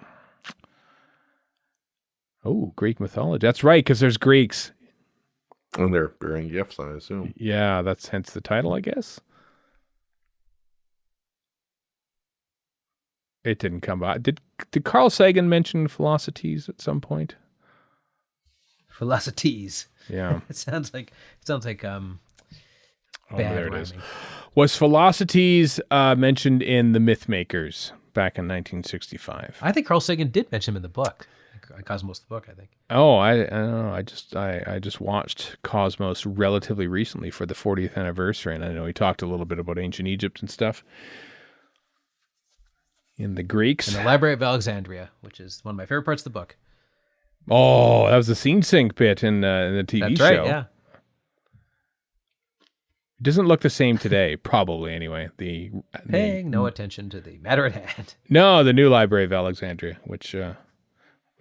Speaker 2: Oh, Greek mythology. That's right, because there's Greeks.
Speaker 3: And they're bearing gifts, I assume.
Speaker 2: Yeah, that's hence the title, I guess. It didn't come by. Did Carl Sagan mention Philocities at some point?
Speaker 5: Philocities.
Speaker 2: Yeah.
Speaker 5: It sounds like
Speaker 2: Oh,
Speaker 5: bad
Speaker 2: there it is.
Speaker 5: rhyming.
Speaker 2: Was Philocities mentioned in The Mythmakers back in 1965?
Speaker 5: I think Carl Sagan did mention him in the book. Cosmos the book, I think.
Speaker 2: Oh, I don't know. I just watched Cosmos relatively recently for the 40th anniversary, and I know he talked a little bit about ancient Egypt and stuff. In the Greeks.
Speaker 5: And the Library of Alexandria, which is one of my favorite parts of the book.
Speaker 2: Oh, that was the scene sync bit in the TV
Speaker 5: That's
Speaker 2: show.
Speaker 5: right, yeah.
Speaker 2: It doesn't look the same today, probably anyway.
Speaker 5: Paying no attention to the matter at hand.
Speaker 2: No, the new Library of Alexandria, which I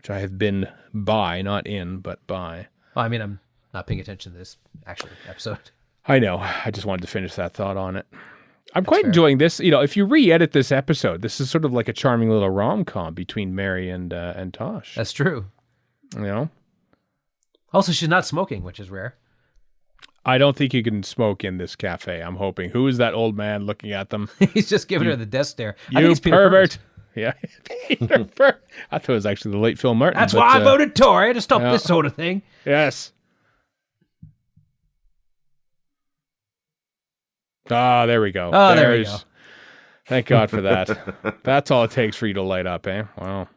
Speaker 2: have been by, not in, but by.
Speaker 5: Well, I mean, I'm not paying attention to this actual episode.
Speaker 2: I know. I just wanted to finish that thought on it. I'm quite enjoying this. You know, if you re-edit this episode, this is sort of like a charming little rom-com between Mary and Tosh.
Speaker 5: That's true.
Speaker 2: You know?
Speaker 5: Also, she's not smoking, which is rare.
Speaker 2: I don't think you can smoke in this cafe, I'm hoping. Who is that old man looking at them?
Speaker 5: He's just giving her the death stare.
Speaker 2: You pervert. Yeah. I thought it was actually the late Phil Martin.
Speaker 5: That's why I voted Tory to stop this sort of thing.
Speaker 2: Yes. Ah, there we go.
Speaker 5: Oh, there we go.
Speaker 2: Thank God for that. That's all it takes for you to light up, eh? Wow.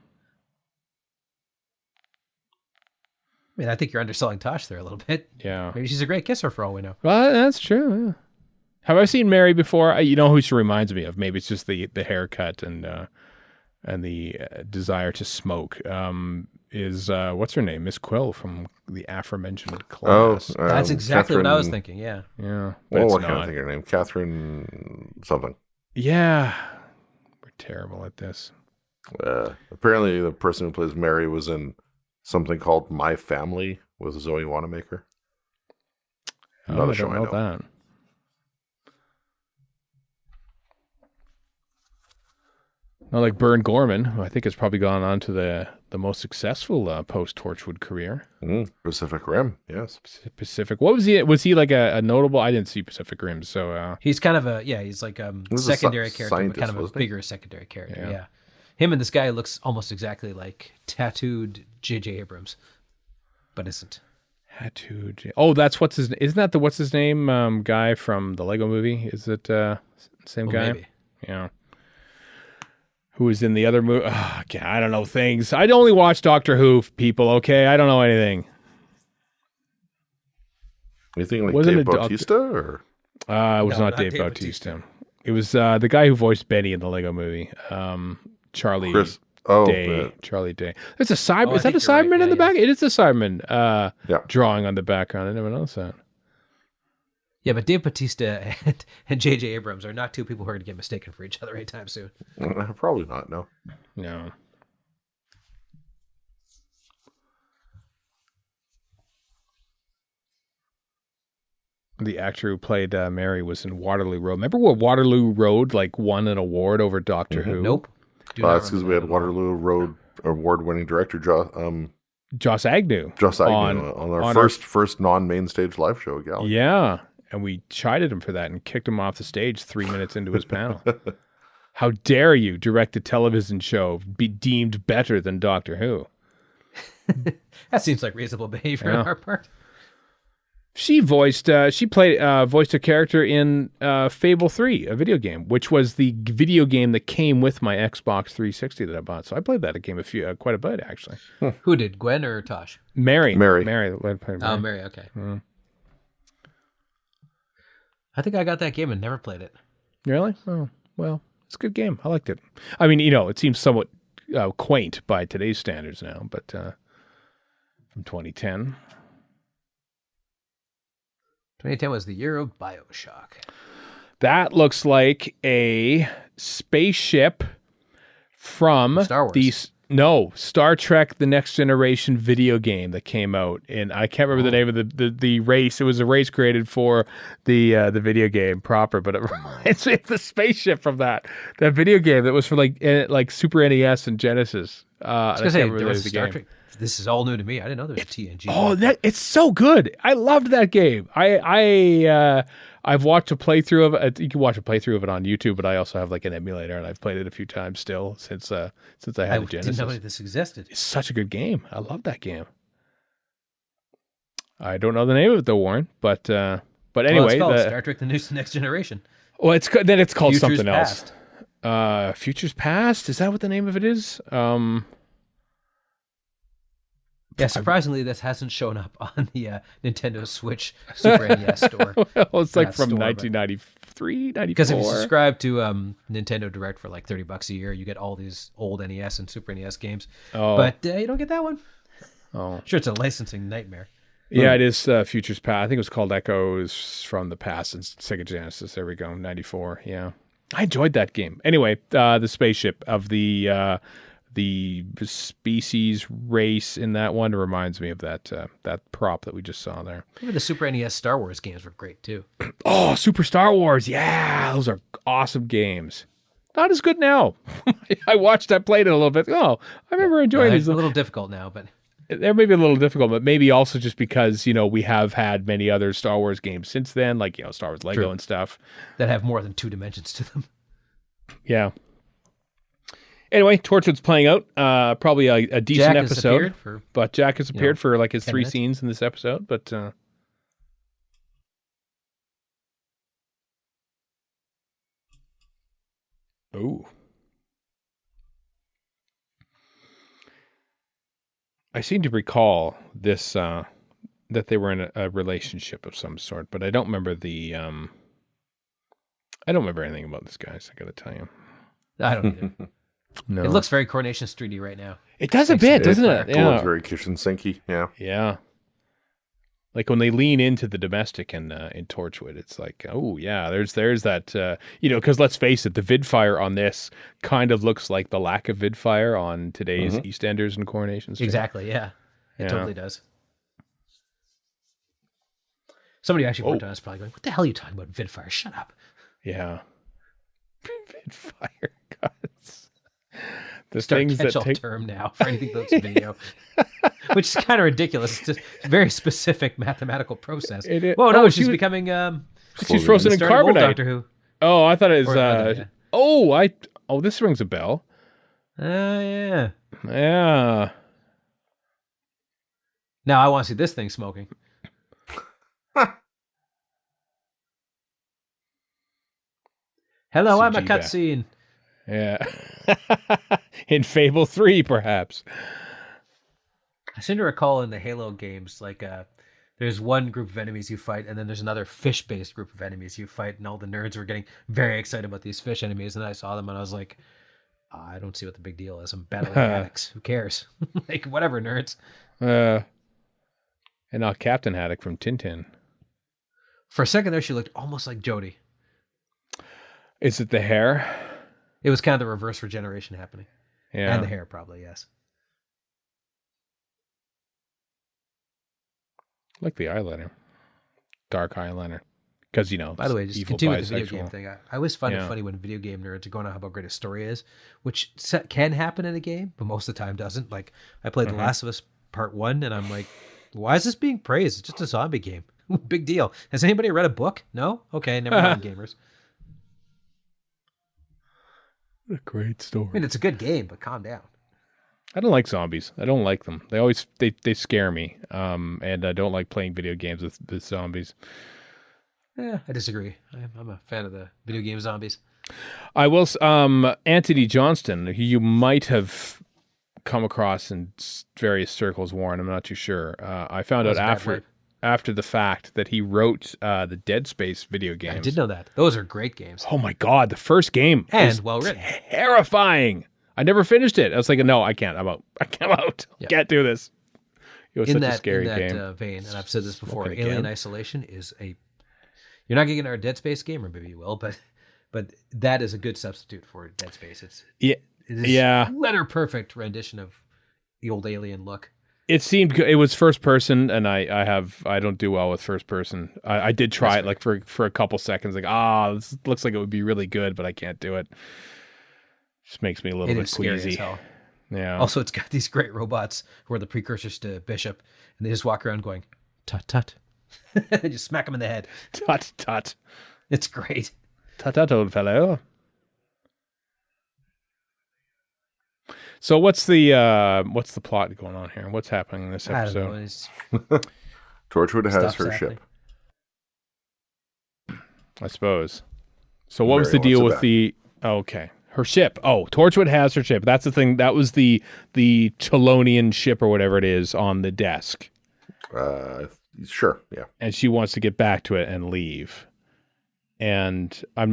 Speaker 5: I mean, I think you're underselling Tosh there a little bit.
Speaker 2: Yeah.
Speaker 5: Maybe she's a great kisser for all we know.
Speaker 2: Well, that's true. Yeah. Have I seen Mary before? You know who she reminds me of? Maybe it's just the haircut and the desire to smoke. Is what's her name? Miss Quill from the aforementioned class.
Speaker 3: Oh,
Speaker 5: that's exactly what I was
Speaker 3: Catherine-
Speaker 5: thinking. Yeah.
Speaker 2: Yeah.
Speaker 3: Well,
Speaker 2: it's
Speaker 3: what can I
Speaker 2: not.
Speaker 3: think of her name? Catherine something.
Speaker 2: Yeah. We're terrible at this.
Speaker 3: Apparently, the person who plays Mary was in something called My Family with Zoe Wanamaker. Another
Speaker 2: I
Speaker 3: show
Speaker 2: don't
Speaker 3: I
Speaker 2: know
Speaker 3: know.
Speaker 2: that. Not like Bern Gorman, who I think has probably gone on to the most successful post-Torchwood career.
Speaker 3: Pacific Rim, yes.
Speaker 2: Pacific. What was he? Was he like a notable? I didn't see Pacific Rim, so
Speaker 5: He's kind of he's like
Speaker 3: This is a
Speaker 5: secondary character, but
Speaker 3: scientist,
Speaker 5: kind of a
Speaker 3: wasn't he?
Speaker 5: bigger secondary character.
Speaker 2: Yeah.
Speaker 5: Yeah. Him and this guy looks almost exactly like tattooed J.J. Abrams, but isn't.
Speaker 2: tattooed. Oh, that's what's his. Isn't that the what's his name guy from the Lego Movie? Is it same
Speaker 5: Well,
Speaker 2: guy?
Speaker 5: maybe.
Speaker 2: Yeah. Who was in the other movie? Oh, I don't know things. I only watch Doctor Who, people. Okay, I don't know anything.
Speaker 3: Anything like
Speaker 2: Wasn't
Speaker 3: Dave
Speaker 2: it Doctor-
Speaker 3: Bautista or
Speaker 2: It was
Speaker 5: No,
Speaker 2: not
Speaker 5: not
Speaker 2: Dave
Speaker 5: Dave
Speaker 2: Bautista. It was the guy who voiced Benny in the Lego Movie. Charlie
Speaker 3: Chris? Oh,
Speaker 2: Day. Charlie Day. There's a Cyberman.
Speaker 5: Oh, I
Speaker 2: Is that a
Speaker 5: think you're right.
Speaker 2: Cyberman in
Speaker 5: Yeah,
Speaker 2: the back? It is a Cyberman
Speaker 3: Yeah.
Speaker 2: drawing on the background. I never noticed that.
Speaker 5: Yeah, but Dave Bautista and J.J. Abrams are not two people who are going to get mistaken for each other anytime soon.
Speaker 3: Probably not. No.
Speaker 2: No. The actor who played Mary was in Waterloo Road. Remember what Waterloo Road won an award over Doctor Who?
Speaker 5: Nope. Do not
Speaker 3: That's because we
Speaker 5: remember
Speaker 3: had
Speaker 5: that at all.
Speaker 3: Waterloo Road award-winning director
Speaker 2: Joss Agnew.
Speaker 3: Joss Agnew on our first non-main stage live show at Gallifrey.
Speaker 2: Yeah, and we chided him for that and kicked him off the stage 3 minutes into his panel. How dare you direct a television show be deemed better than Doctor Who?
Speaker 5: That seems like reasonable behavior
Speaker 2: Yeah.
Speaker 5: on our part.
Speaker 2: She voiced a character in Fable 3, a video game, which was the video game that came with my Xbox 360 that I bought. So I played that game quite a bit, actually.
Speaker 5: Who did, Gwen or Tosh?
Speaker 2: Mary.
Speaker 3: Mary.
Speaker 5: Oh, Mary, okay. I think I got that game and never played it.
Speaker 2: Really? Oh, well, it's a good game. I liked it. I mean, it seems somewhat quaint by today's standards now, but from 2010.
Speaker 5: 2010 was the year of BioShock.
Speaker 2: That looks like a spaceship from
Speaker 5: Star Wars.
Speaker 2: Star Trek: The Next Generation video game that came out, and I can't remember the name of the race. It was a race created for the video game proper, but it reminds me of the spaceship from that video game that was for like Super NES and Genesis.
Speaker 5: I was going to say, there was Star Trek. This is all new to me. I didn't know there was a TNG.
Speaker 2: Oh, it's so good. I loved that game. I've watched a playthrough of it. You can watch a playthrough of it on YouTube, but I also have an emulator, and I've played it a few times still since I had a Genesis.
Speaker 5: Didn't know this existed.
Speaker 2: It's such a good game. I love that game. I don't know the name of it though, Warren, but anyway,
Speaker 5: Well, it's called Star Trek: The Next Generation.
Speaker 2: Well, it's called
Speaker 5: Futures
Speaker 2: something
Speaker 5: Past.
Speaker 2: else. Futures Past. Is that what the name of it is?
Speaker 5: Yeah, surprisingly, this hasn't shown up on the Nintendo Switch Super NES store.
Speaker 2: Well, it's like from
Speaker 5: store,
Speaker 2: 1993, 94.
Speaker 5: Because if you subscribe to Nintendo Direct for like $30 a year, you get all these old NES and Super NES games.
Speaker 2: Oh.
Speaker 5: But you don't get that one.
Speaker 2: Oh.
Speaker 5: Sure, it's a licensing nightmare.
Speaker 2: Yeah, it is Futures Past. I think it was called Echoes from the Past and Sega Genesis. There we go, 94. Yeah. I enjoyed that game. Anyway, the spaceship of the species race in that one reminds me of that prop that we just saw there.
Speaker 5: Even the Super NES Star Wars games were great too.
Speaker 2: Oh, Super Star Wars. Yeah, those are awesome games. Not as good now. I played it a little bit. Oh, I remember enjoying these.
Speaker 5: It's a little difficult now, but
Speaker 2: they're maybe a little difficult, but maybe also just because, we have had many other Star Wars games since then, like, Star Wars Lego and stuff.
Speaker 5: That have more than 2 dimensions to them.
Speaker 2: Yeah. Anyway, Torchwood's playing out. Probably a decent episode. But Jack has appeared for like his 3 scenes in this episode. But ooh, I seem to recall this that they were in a relationship of some sort, but I don't remember the. I don't remember anything about this, guys. I got to tell you.
Speaker 5: I don't either.
Speaker 2: No.
Speaker 5: It looks very Coronation Streety right now.
Speaker 2: It does a bit, doesn't it?
Speaker 3: It looks very kitchen sinky. Yeah.
Speaker 2: Yeah. Like when they lean into the domestic in Torchwood, it's like, oh yeah, there's that, because let's face it, the vidfire on this kind of looks like the lack of vidfire on today's EastEnders and Coronation Street.
Speaker 5: Exactly. Yeah. It totally does. Somebody actually worked on us probably going, what the hell are you talking about vidfire? Shut up.
Speaker 2: Yeah. Vidfire, God. The
Speaker 5: Start
Speaker 2: things that
Speaker 5: catch-all term now for anything that's video, which is kind of ridiculous. It's just a very specific mathematical process. Whoa, no, she's becoming
Speaker 2: she's frozen in carbonite.
Speaker 5: Doctor Who.
Speaker 2: Oh, I thought it was this rings a bell.
Speaker 5: Yeah.
Speaker 2: Yeah.
Speaker 5: Now I want to see this thing smoking. Hello, I'm a cutscene.
Speaker 2: Yeah. In Fable 3, perhaps.
Speaker 5: I seem to recall in the Halo games, like, there's one group of enemies you fight, and then there's another fish-based group of enemies you fight, and all the nerds were getting very excited about these fish enemies, and I saw them, and I was like, I don't see what the big deal is. I'm battling Haddocks. Who cares? Like, whatever, nerds.
Speaker 2: And now Captain Haddock from Tintin.
Speaker 5: For a second there, she looked almost like Jodie.
Speaker 2: Is it the hair?
Speaker 5: It was kind of the reverse regeneration happening.
Speaker 2: Yeah.
Speaker 5: And the hair, probably, yes.
Speaker 2: Like the eyeliner. Dark eyeliner. Because,
Speaker 5: By the way, just continue with the video game thing. I always find it funny when video game nerds are going on how great a story is, which can happen in a game, but most of the time doesn't. Like, I played The Last of Us Part 1, and I'm like, why is this being praised? It's just a zombie game. Big deal. Has anybody read a book? No? Okay, never mind, gamers.
Speaker 2: What a great story.
Speaker 5: I mean, it's a good game, but calm down.
Speaker 2: I don't like zombies. I don't like them. They scare me. And I don't like playing video games with zombies.
Speaker 5: Yeah, I disagree. I'm a fan of the video game zombies.
Speaker 2: I will. Anthony Johnston, who you might have come across in various circles, Warren. I'm not too sure. I found out after the fact that he wrote the Dead Space video games.
Speaker 5: I did know that. Those are great games.
Speaker 2: Oh my God, the first game
Speaker 5: and well written,
Speaker 2: terrifying. I never finished it. I was like, no, I can't. I'm out. I'm out.
Speaker 5: Yeah.
Speaker 2: Can't do this. It was
Speaker 5: such
Speaker 2: a scary game.
Speaker 5: In that vein, and I've said this before, Alien Isolation is a. You're not getting our Dead Space game, or maybe you will, but that is a good substitute for Dead Space. It is letter perfect rendition of the old Alien look.
Speaker 2: It was first person, and I don't do well with first person. I did try it like for a couple seconds, like this looks like it would be really good, but I can't do it. Just makes me a little bit queasy. Yeah.
Speaker 5: Also, it's got these great robots who are the precursors to Bishop, and they just walk around going tut tut. They just smack him in the head.
Speaker 2: Tut tut.
Speaker 5: It's great.
Speaker 2: Tut tut, old fellow. So what's the plot going on here? What's happening in this episode?
Speaker 5: I don't know.
Speaker 3: Torchwood has her ship.
Speaker 2: I suppose. So what was the deal with the? Oh, okay. Her ship. Oh, Torchwood has her ship. That's the thing. That was the Chelonian ship or whatever it is on the desk.
Speaker 3: Sure, yeah.
Speaker 2: And she wants to get back to it and leave. And I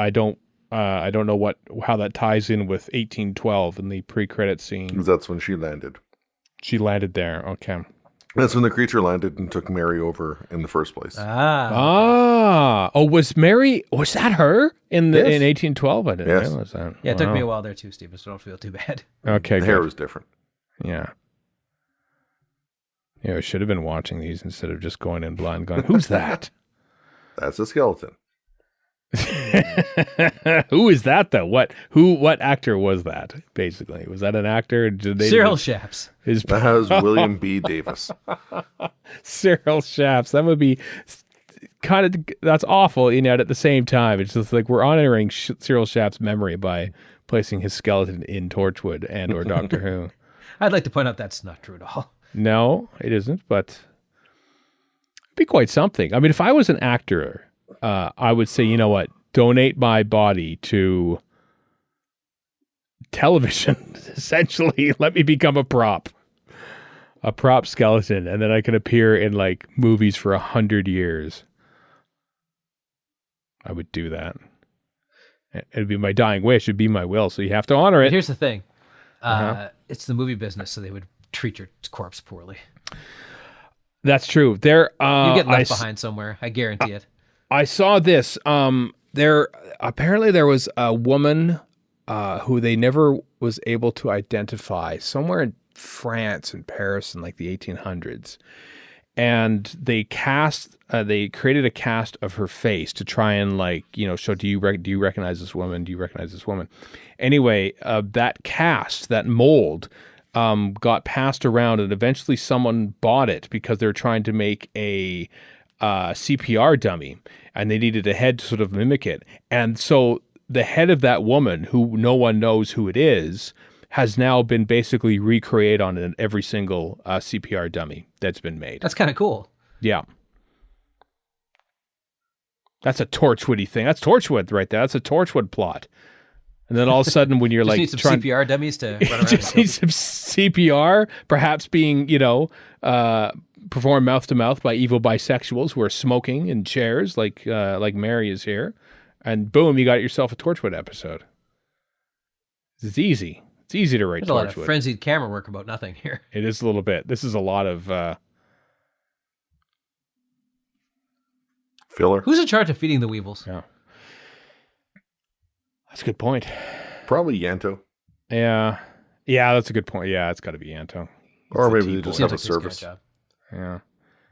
Speaker 2: don't know how that ties in with 1812 in the pre-credit scene.
Speaker 3: That's when she landed.
Speaker 2: She landed there. Okay.
Speaker 3: That's when the creature landed and took Mary over in the first place.
Speaker 2: Oh, was that her in 1812? I didn't realize that.
Speaker 5: Yeah, it took me a while there too, Stephen, so don't feel too bad.
Speaker 2: Okay,
Speaker 3: the hair was different.
Speaker 2: Yeah. Yeah, I should have been watching these instead of just going in blind going, who's that?
Speaker 3: That's a skeleton.
Speaker 2: Who is that though? What actor was that? Basically, was that an actor?
Speaker 5: Cyril Shaps.
Speaker 3: That was William B. Davis.
Speaker 2: Cyril Shaps. That would be kind of that's awful. Yet at the same time, it's just like we're honoring Cyril Shaps' memory by placing his skeleton in Torchwood and or Doctor Who.
Speaker 5: I'd like to point out that's not true at all.
Speaker 2: No, it isn't. But it'd be quite something. I mean, if I was an actor. I would say, you know what? Donate my body to television. Essentially, let me become a prop skeleton, and then I can appear in like movies for 100 years. I would do that. It'd be my dying wish. It'd be my will. So you have to honor it.
Speaker 5: Here's the thing: it's the movie business, so they would treat your corpse poorly.
Speaker 2: That's true. You
Speaker 5: get left behind somewhere. I guarantee it.
Speaker 2: I saw this. Apparently there was a woman who they never was able to identify somewhere in France, in Paris, in like the 1800s, and they created a cast of her face to try and show do you recognize this woman? Do you recognize this woman? Anyway, that cast, that mold, got passed around, and eventually someone bought it because they're trying to make a CPR dummy, and they needed a head to sort of mimic it. And so the head of that woman, who no one knows who it is, has now been basically recreated on every single CPR dummy that's been made.
Speaker 5: That's kind of cool.
Speaker 2: Yeah. That's a Torchwoody thing. That's Torchwood right there. That's a Torchwood plot. And then all of a sudden, when you're
Speaker 5: just
Speaker 2: like
Speaker 5: need some CPR dummies to run around.
Speaker 2: Just need some CPR, perhaps being, performed mouth to mouth by evil bisexuals who are smoking in chairs, like Mary is here, and boom, you got yourself a Torchwood episode. It's easy. It's easy to write Torchwood.
Speaker 5: There's a lot of frenzied camera work about nothing here.
Speaker 2: It is a little bit. This is a lot of
Speaker 3: filler.
Speaker 5: Who's in charge of feeding the Weevils?
Speaker 2: Yeah. That's a good point.
Speaker 3: Probably Yanto.
Speaker 2: Yeah, that's a good point. Yeah, it's got to be Yanto.
Speaker 3: Or maybe they just have a service.
Speaker 5: Job.
Speaker 2: Yeah.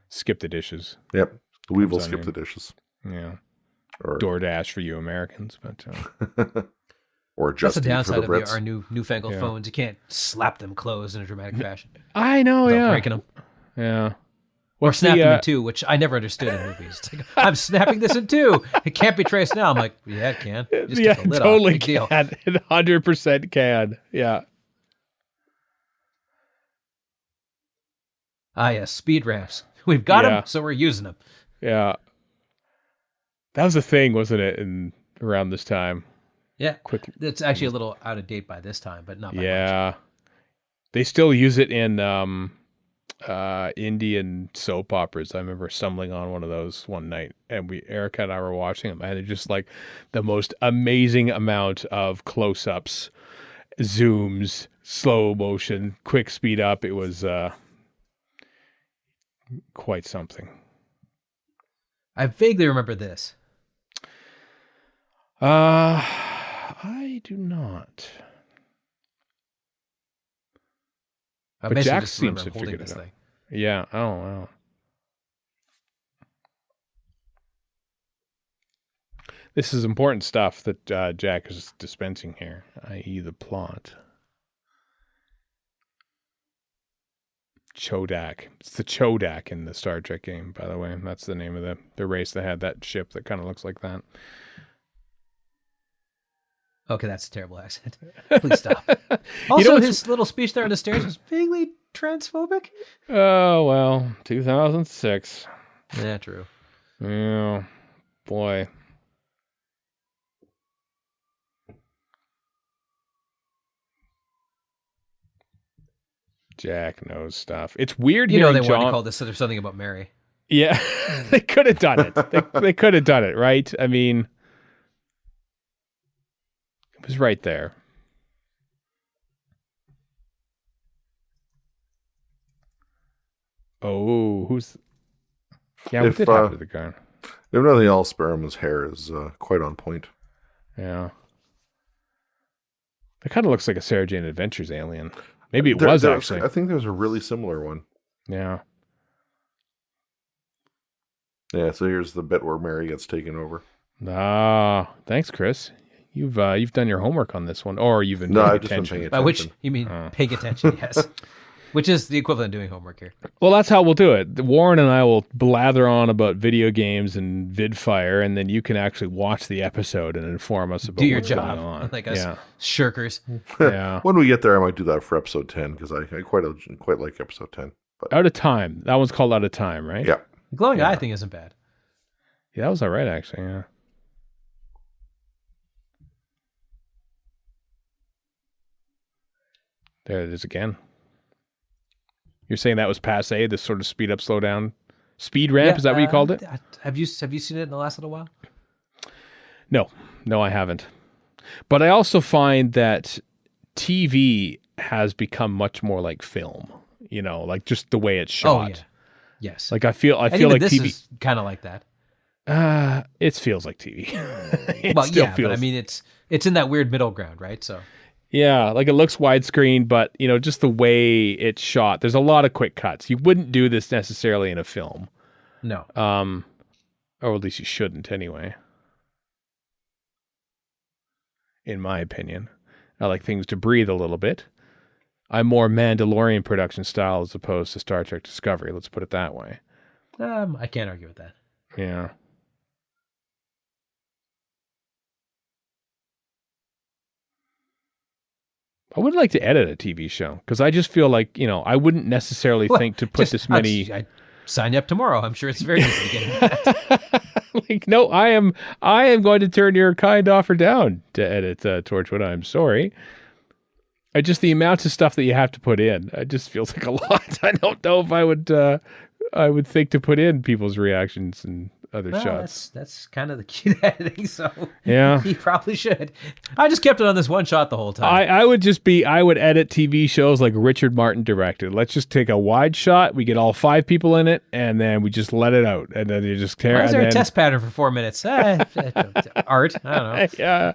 Speaker 2: Skip the dishes.
Speaker 3: Yep. The Weevils skip the dishes.
Speaker 2: Yeah.
Speaker 3: Or
Speaker 2: DoorDash for you Americans, but
Speaker 3: or just
Speaker 5: that's the downside
Speaker 3: for the
Speaker 5: of our newfangled phones. You can't slap them closed in a dramatic fashion.
Speaker 2: I know,
Speaker 5: without breaking them.
Speaker 2: Yeah.
Speaker 5: Or snap them in two, which I never understood in movies. It's like, I'm snapping this in two. It can't be traced now. I'm like, yeah, it can. Just take the lid
Speaker 2: totally
Speaker 5: off.
Speaker 2: Can. It 100% can. Yeah.
Speaker 5: Yes, speed ramps. We've got them, so we're using them.
Speaker 2: Yeah. That was a thing, wasn't it, around this time?
Speaker 5: Yeah. It's actually a little out of date by this time, but not by much.
Speaker 2: They still use it in Indian soap operas. I remember stumbling on one of those one night, and Erica and I were watching them, and it's just like the most amazing amount of close-ups, zooms, slow motion, quick speed up. It was quite something.
Speaker 5: I vaguely remember this.
Speaker 2: I do not. But Jack seems to figure it out. Yeah. Oh, wow. This is important stuff that Jack is dispensing here, i.e. the plot. Chodak. It's the Chodak in the Star Trek game, by the way. That's the name of the race that had that ship that kind of looks like that.
Speaker 5: Okay, that's a terrible accent. Please stop. Also, his little speech there on the stairs was vaguely transphobic.
Speaker 2: Oh, well, 2006.
Speaker 5: Yeah, true.
Speaker 2: Yeah, boy. Jack knows stuff. It's weird
Speaker 5: You know
Speaker 2: hearing
Speaker 5: they wanted
Speaker 2: John.
Speaker 5: to call this something about Mary.
Speaker 2: Yeah, they could have done it. They could have done it, right? I mean, it was right there. Oh, who's... Yeah, what did happen to the gun?
Speaker 3: If nothing else, Barrowman's hair is quite on point.
Speaker 2: Yeah. It kind of looks like a Sarah Jane Adventures alien. Maybe it was actually.
Speaker 3: I think there's a really similar one.
Speaker 2: Yeah.
Speaker 3: Yeah, so here's the bit where Mary gets taken over.
Speaker 2: Ah, thanks, Chris. You've done your homework on this one, or you've been paying
Speaker 3: I've just been
Speaker 2: attention.
Speaker 3: paying
Speaker 5: By
Speaker 3: attention.
Speaker 5: which you mean paying attention, yes. Which is the equivalent of doing homework here.
Speaker 2: Well, that's how we'll do it. Warren and I will blather on about video games and VidFire, and then you can actually watch the episode and inform us about
Speaker 5: Do your
Speaker 2: what's
Speaker 5: job,
Speaker 2: going on.
Speaker 5: like us
Speaker 2: Yeah.
Speaker 5: shirkers.
Speaker 2: Yeah.
Speaker 3: When we get there, I might do that for episode 10 because I quite like episode 10. But
Speaker 2: Out of Time. That one's called Out of Time, right?
Speaker 3: yeah,
Speaker 5: The glowing eye thing isn't bad.
Speaker 2: Yeah, that was all right, actually. Yeah. There it is again. You're saying that was passe, this sort of speed up, slow down, speed ramp? Is that what you called it?
Speaker 5: Have you seen it in the last little while?
Speaker 2: No, I haven't. But I also find that TV has become much more like film. You know, like just the way it's shot.
Speaker 5: Oh yeah, yes.
Speaker 2: Like I feel
Speaker 5: even
Speaker 2: like
Speaker 5: this
Speaker 2: TV.
Speaker 5: is kind of like that.
Speaker 2: It feels like TV. It
Speaker 5: Well,
Speaker 2: still
Speaker 5: yeah,
Speaker 2: feels.
Speaker 5: but I mean it's in that weird middle ground, right? So
Speaker 2: Yeah, like it looks widescreen, but you know, just the way it's shot. There's a lot of quick cuts. You wouldn't do this necessarily in a film.
Speaker 5: no,
Speaker 2: Or at least you shouldn't anyway. In my opinion. I like things to breathe a little bit. I'm more Mandalorian production style as opposed to Star Trek Discovery. Let's put it that way.
Speaker 5: I can't argue with that.
Speaker 2: Yeah. I would like to edit a TV show because I just feel like, you know, I wouldn't necessarily think to put this many.
Speaker 5: I'd sign you up tomorrow. I'm sure it's very easy to get that.
Speaker 2: Like, no, I am going to turn your kind offer down to edit Torchwood. I'm sorry. The amount of stuff that you have to put in, it just feels like a lot. I don't know if I would think to put in people's reactions and other shots.
Speaker 5: That's kind of the key to editing. So
Speaker 2: Yeah.
Speaker 5: you probably should. I just kept it on this one shot the whole time.
Speaker 2: I would edit TV shows like Richard Martin directed. Let's just take a wide shot. We get all 5 people in it, and then we just let it out. And then you just tear.
Speaker 5: Why is there a test pattern for 4 minutes? Art. I don't know.
Speaker 2: Yeah.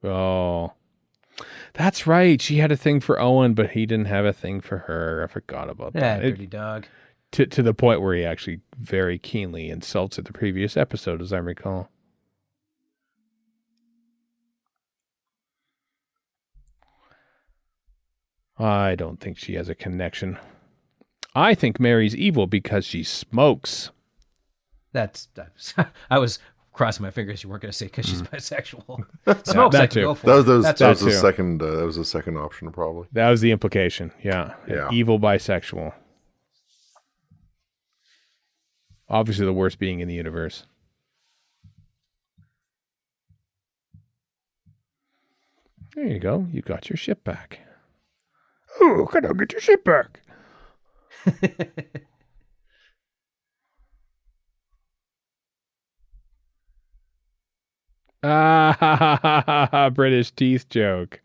Speaker 2: Oh, that's right. She had a thing for Owen, but he didn't have a thing for her. I forgot about
Speaker 5: Yeah,
Speaker 2: that.
Speaker 5: dirty dog.
Speaker 2: To the point where he actually very keenly insulted the previous episode, as I recall. I don't think she has a connection. I think Mary's evil because she smokes.
Speaker 5: That's I was crossing my fingers you weren't going to say because she's bisexual. Smokes
Speaker 2: that
Speaker 5: I can
Speaker 2: too.
Speaker 5: go for.
Speaker 3: that was
Speaker 2: that
Speaker 3: the
Speaker 2: too.
Speaker 3: second. That was the second option, probably.
Speaker 2: That was the implication. Yeah.
Speaker 3: Yeah.
Speaker 2: Evil bisexual. Obviously the worst being in the universe. There you go. You got your ship back. Oh, can I get your ship back? Ah, British teeth joke.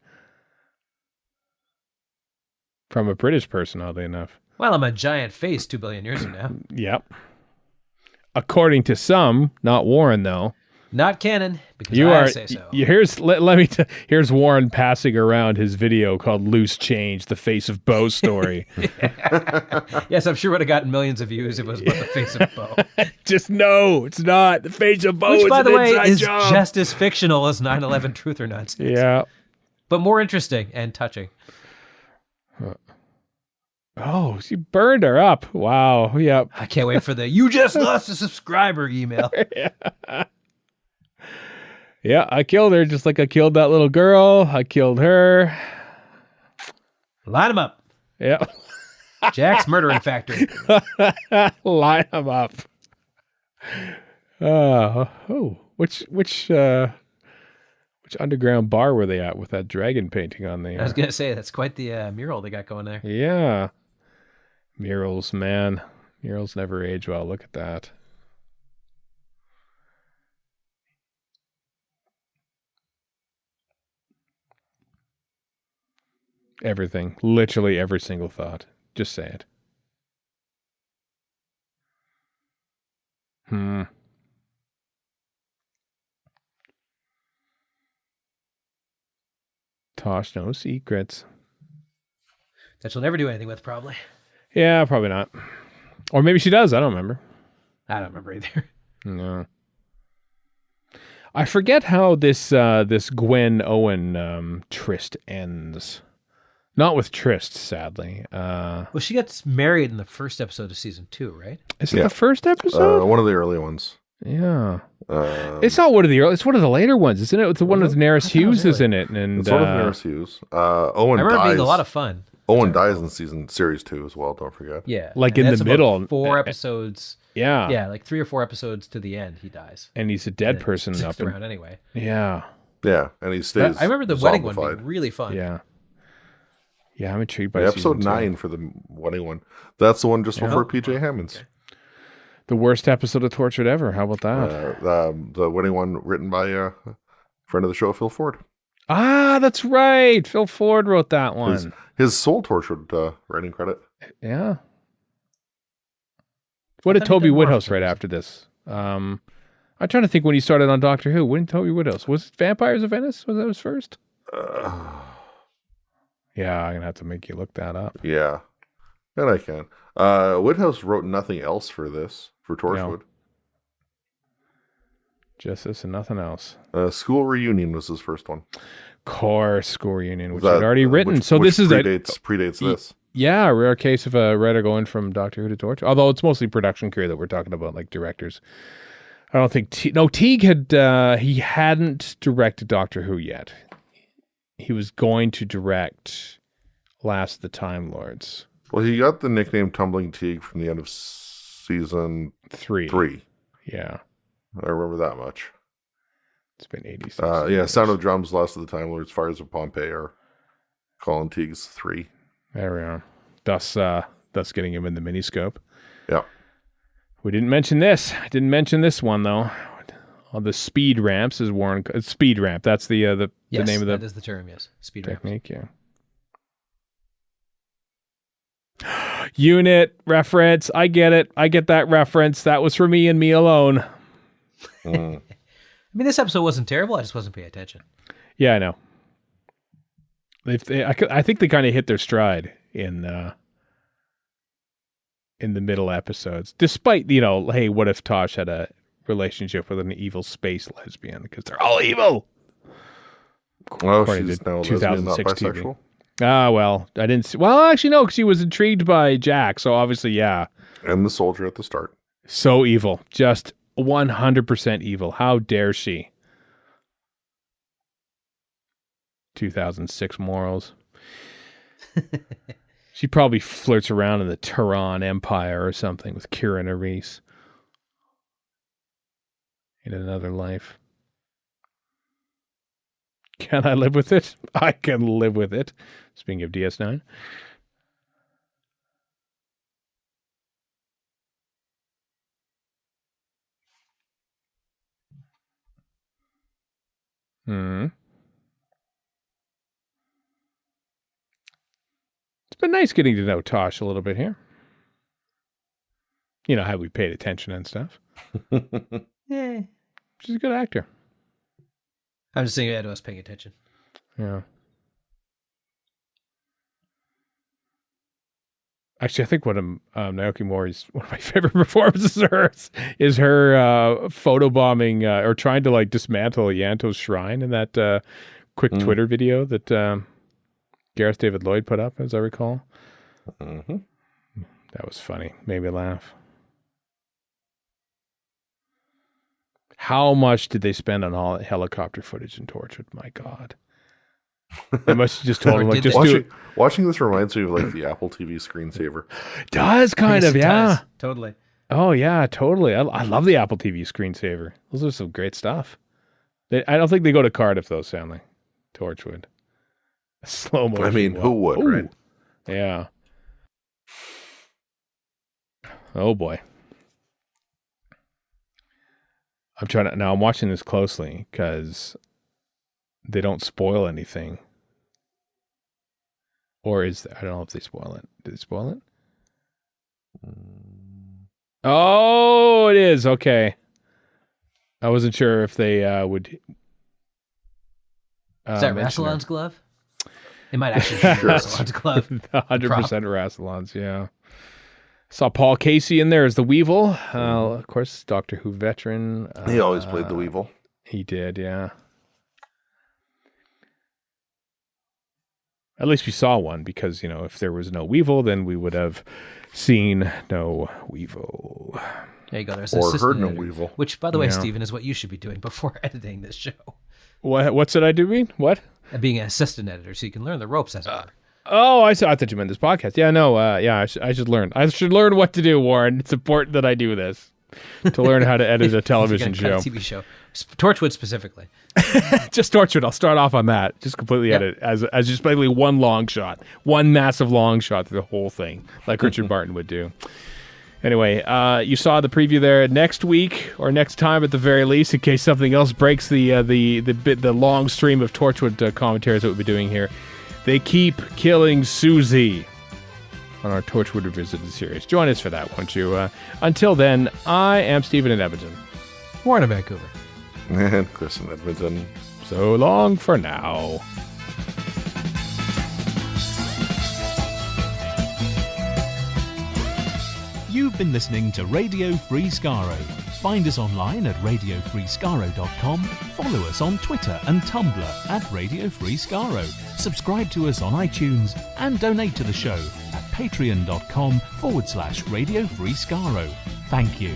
Speaker 2: From a British person, oddly enough.
Speaker 5: Well, I'm a giant face 2 billion years from now.
Speaker 2: Yep. According to some, not Warren, though.
Speaker 5: Not canon because
Speaker 2: You
Speaker 5: I
Speaker 2: are.
Speaker 5: say so.
Speaker 2: Here's Warren passing around his video called "Loose Change: The Face of Bo Story."
Speaker 5: Yes, I'm sure would have gotten millions of views if it was about the face of Bo.
Speaker 2: Just no, it's not the face of Bo.
Speaker 5: Which,
Speaker 2: is
Speaker 5: by
Speaker 2: an
Speaker 5: the way,
Speaker 2: inside
Speaker 5: is
Speaker 2: job.
Speaker 5: just as fictional as 9/11 Truth or Nonsense.
Speaker 2: Yeah.
Speaker 5: But more interesting and touching.
Speaker 2: Oh, she burned her up. Wow. Yep.
Speaker 5: I can't wait for the "you just lost a subscriber" email.
Speaker 2: Yeah, I killed her just like I killed that little girl. I killed her.
Speaker 5: Line them up.
Speaker 2: Yeah.
Speaker 5: Jack's Murdering Factory.
Speaker 2: Line them up. Which Which underground bar were they at with that dragon painting on the?
Speaker 5: I was gonna say that's quite the mural they got going there.
Speaker 2: Yeah, murals, man, murals never age well. Look at that. Everything, literally every single thought. Just say it. Tosh, no secrets.
Speaker 5: That she'll never do anything with, probably.
Speaker 2: Yeah, probably not. Or maybe she does. I don't remember.
Speaker 5: I don't remember either.
Speaker 2: No. I forget how this Gwen Owen tryst ends. Not with tryst, sadly.
Speaker 5: Well, she gets married in the first episode of season 2, right?
Speaker 2: Is it the first episode?
Speaker 3: One of the early ones.
Speaker 2: Yeah. It's not one of the early. It's one of the later ones, isn't it? It's the one with Daenerys Hughes is in it, and
Speaker 3: It's one of Daenerys Hughes. Owen
Speaker 5: I remember
Speaker 3: dies.
Speaker 5: being a lot of fun.
Speaker 3: Owen dies in series 2 as well. Don't forget.
Speaker 5: Yeah,
Speaker 2: like
Speaker 5: and
Speaker 2: in
Speaker 5: that's
Speaker 2: the
Speaker 5: about
Speaker 2: middle.
Speaker 5: 4 episodes.
Speaker 2: Yeah.
Speaker 5: Yeah, like 3 or 4 episodes to the end, he dies.
Speaker 2: And he's a dead person up
Speaker 5: Sixth round anyway.
Speaker 2: Yeah.
Speaker 3: Yeah, and he stays.
Speaker 5: I remember the wedding one
Speaker 3: zombified.
Speaker 5: being really fun.
Speaker 2: Yeah. Yeah, I'm intrigued by
Speaker 3: Episode
Speaker 2: season
Speaker 3: 9 for the wedding one. That's the one just before PJ Hammond's.
Speaker 2: Okay. The worst episode of Torchwood ever. How about that?
Speaker 3: The wedding one written by a friend of the show, Phil Ford.
Speaker 2: Ah, that's right. Phil Ford wrote that one.
Speaker 3: His sole Torchwood writing credit.
Speaker 2: Yeah. What did Toby Woodhouse write after this? I'm trying to think when he started on Doctor Who. When did Toby Woodhouse? Was it Vampires of Venice? Was that his first? Yeah, I'm going to have to make you look that up.
Speaker 3: Yeah. And I can. Woodhouse wrote nothing else for Torchwood.
Speaker 2: No. Just this and nothing else.
Speaker 3: School Reunion was his first one.
Speaker 2: Course, School Reunion, which I'd already written. Which
Speaker 3: this is predates this.
Speaker 2: Yeah, a rare case of a writer going from Doctor Who to Torchwood. Although it's mostly production crew that we're talking about, like directors. I don't think Teague he hadn't directed Doctor Who yet. He was going to direct Last of the Time Lords.
Speaker 3: Well, he got the nickname Tumbling Teague from the end of season 3.
Speaker 2: Yeah.
Speaker 3: I remember that much.
Speaker 2: It's been 86.
Speaker 3: Yeah, Sound of Drums, Last of the Time Lords, Fires of Pompeii are Colin Teague's 3.
Speaker 2: There we are. Thus getting him in the miniscope.
Speaker 3: Yeah.
Speaker 2: We didn't mention this. I didn't mention this one, though. The speed ramps is Warren. Speed ramp. That's the name of the.
Speaker 5: That is the term. Yes, speed
Speaker 2: technique. Ramps. Yeah. Unit reference. I get it. I get that reference. That was for me and me alone.
Speaker 5: I mean, this episode wasn't terrible. I just wasn't paying attention.
Speaker 2: Yeah, I know. I think they kind of hit their stride in the middle episodes, despite hey, what if Tosh had a relationship with an evil space lesbian, because they're all evil.
Speaker 3: Oh, she's now lesbian, not bisexual.
Speaker 2: Well, I didn't see. Well, actually, no, because she was intrigued by Jack, so obviously, yeah.
Speaker 3: And the soldier at the start.
Speaker 2: So evil. Just 100% evil. How dare she? 2006 morals. She probably flirts around in the Tehran Empire or something with Kira Nerys. In another life. Can I live with it? I can live with it. Speaking of DS9. It's been nice getting to know Tosh a little bit here. You know, how we paid attention and stuff.
Speaker 5: Yeah.
Speaker 2: She's a good actor.
Speaker 5: I'm just saying, I was paying attention.
Speaker 2: Yeah. Actually, I think one of Naoki Mori's one of my favorite performances of hers is her photobombing or trying to dismantle Yanto's shrine in that quick Twitter video that Gareth David Lloyd put up, as I recall.
Speaker 3: Mm-hmm.
Speaker 2: That was funny. Made me laugh. How much did they spend on all helicopter footage in Torchwood? My God. They must have just told him, just do it.
Speaker 3: Watching this reminds me of the Apple TV screensaver.
Speaker 2: Does kind of, yeah.
Speaker 5: Does. Totally.
Speaker 2: Oh, yeah, totally. I love the Apple TV screensaver. Those are some great stuff. I don't think they go to Cardiff, though, Stanley. Torchwood. Slow motion.
Speaker 3: I mean, who would, right?
Speaker 2: Yeah. Oh, boy. I'm watching this closely because they don't spoil anything. Or I don't know if they spoil it. Did they spoil it? Oh, it is. Okay. I wasn't sure if they would.
Speaker 5: Is that Rassilon's glove? It might actually be Rassilon's glove.
Speaker 2: 100% Rassilon's, yeah. Saw Paul Casey in there as the Weevil. Of course, Doctor Who veteran.
Speaker 3: He always played the Weevil.
Speaker 2: He did, yeah. At least we saw one because, if there was no Weevil, then we would have seen no Weevil.
Speaker 5: There you go. There's
Speaker 3: or heard no
Speaker 5: editor,
Speaker 3: Weevil.
Speaker 5: Which, by the way, Stephen, is what you should be doing before editing this show.
Speaker 2: What's it I do mean? What?
Speaker 5: Being an assistant editor, so you can learn the ropes as it were.
Speaker 2: Oh, I thought you meant this podcast. Yeah, no, I should learn. I should learn what to do, Warren. It's important that I do this to learn how to edit a television show.
Speaker 5: A TV show. Torchwood specifically.
Speaker 2: Just Torchwood. I'll start off on that. Just completely edit as just basically one long shot, one massive long shot through the whole thing, like Richard Barton would do. Anyway, you saw the preview there. Next week, or next time at the very least, in case something else breaks the long stream of Torchwood commentaries that we'll be doing here, they keep killing Susie on our Torchwood Revisited series. Join us for that, won't you? Until then, I am Stephen in Edmonton.
Speaker 5: Warren in Vancouver.
Speaker 3: And Chris in Edmonton.
Speaker 2: So long for now.
Speaker 6: You've been listening to Radio Free Skaro. Find us online at radiofreeskaro.com. Follow us on Twitter and Tumblr at Radio Free Skaro. Subscribe to us on iTunes and donate to the show at patreon.com/Radio Free Skaro. Thank you.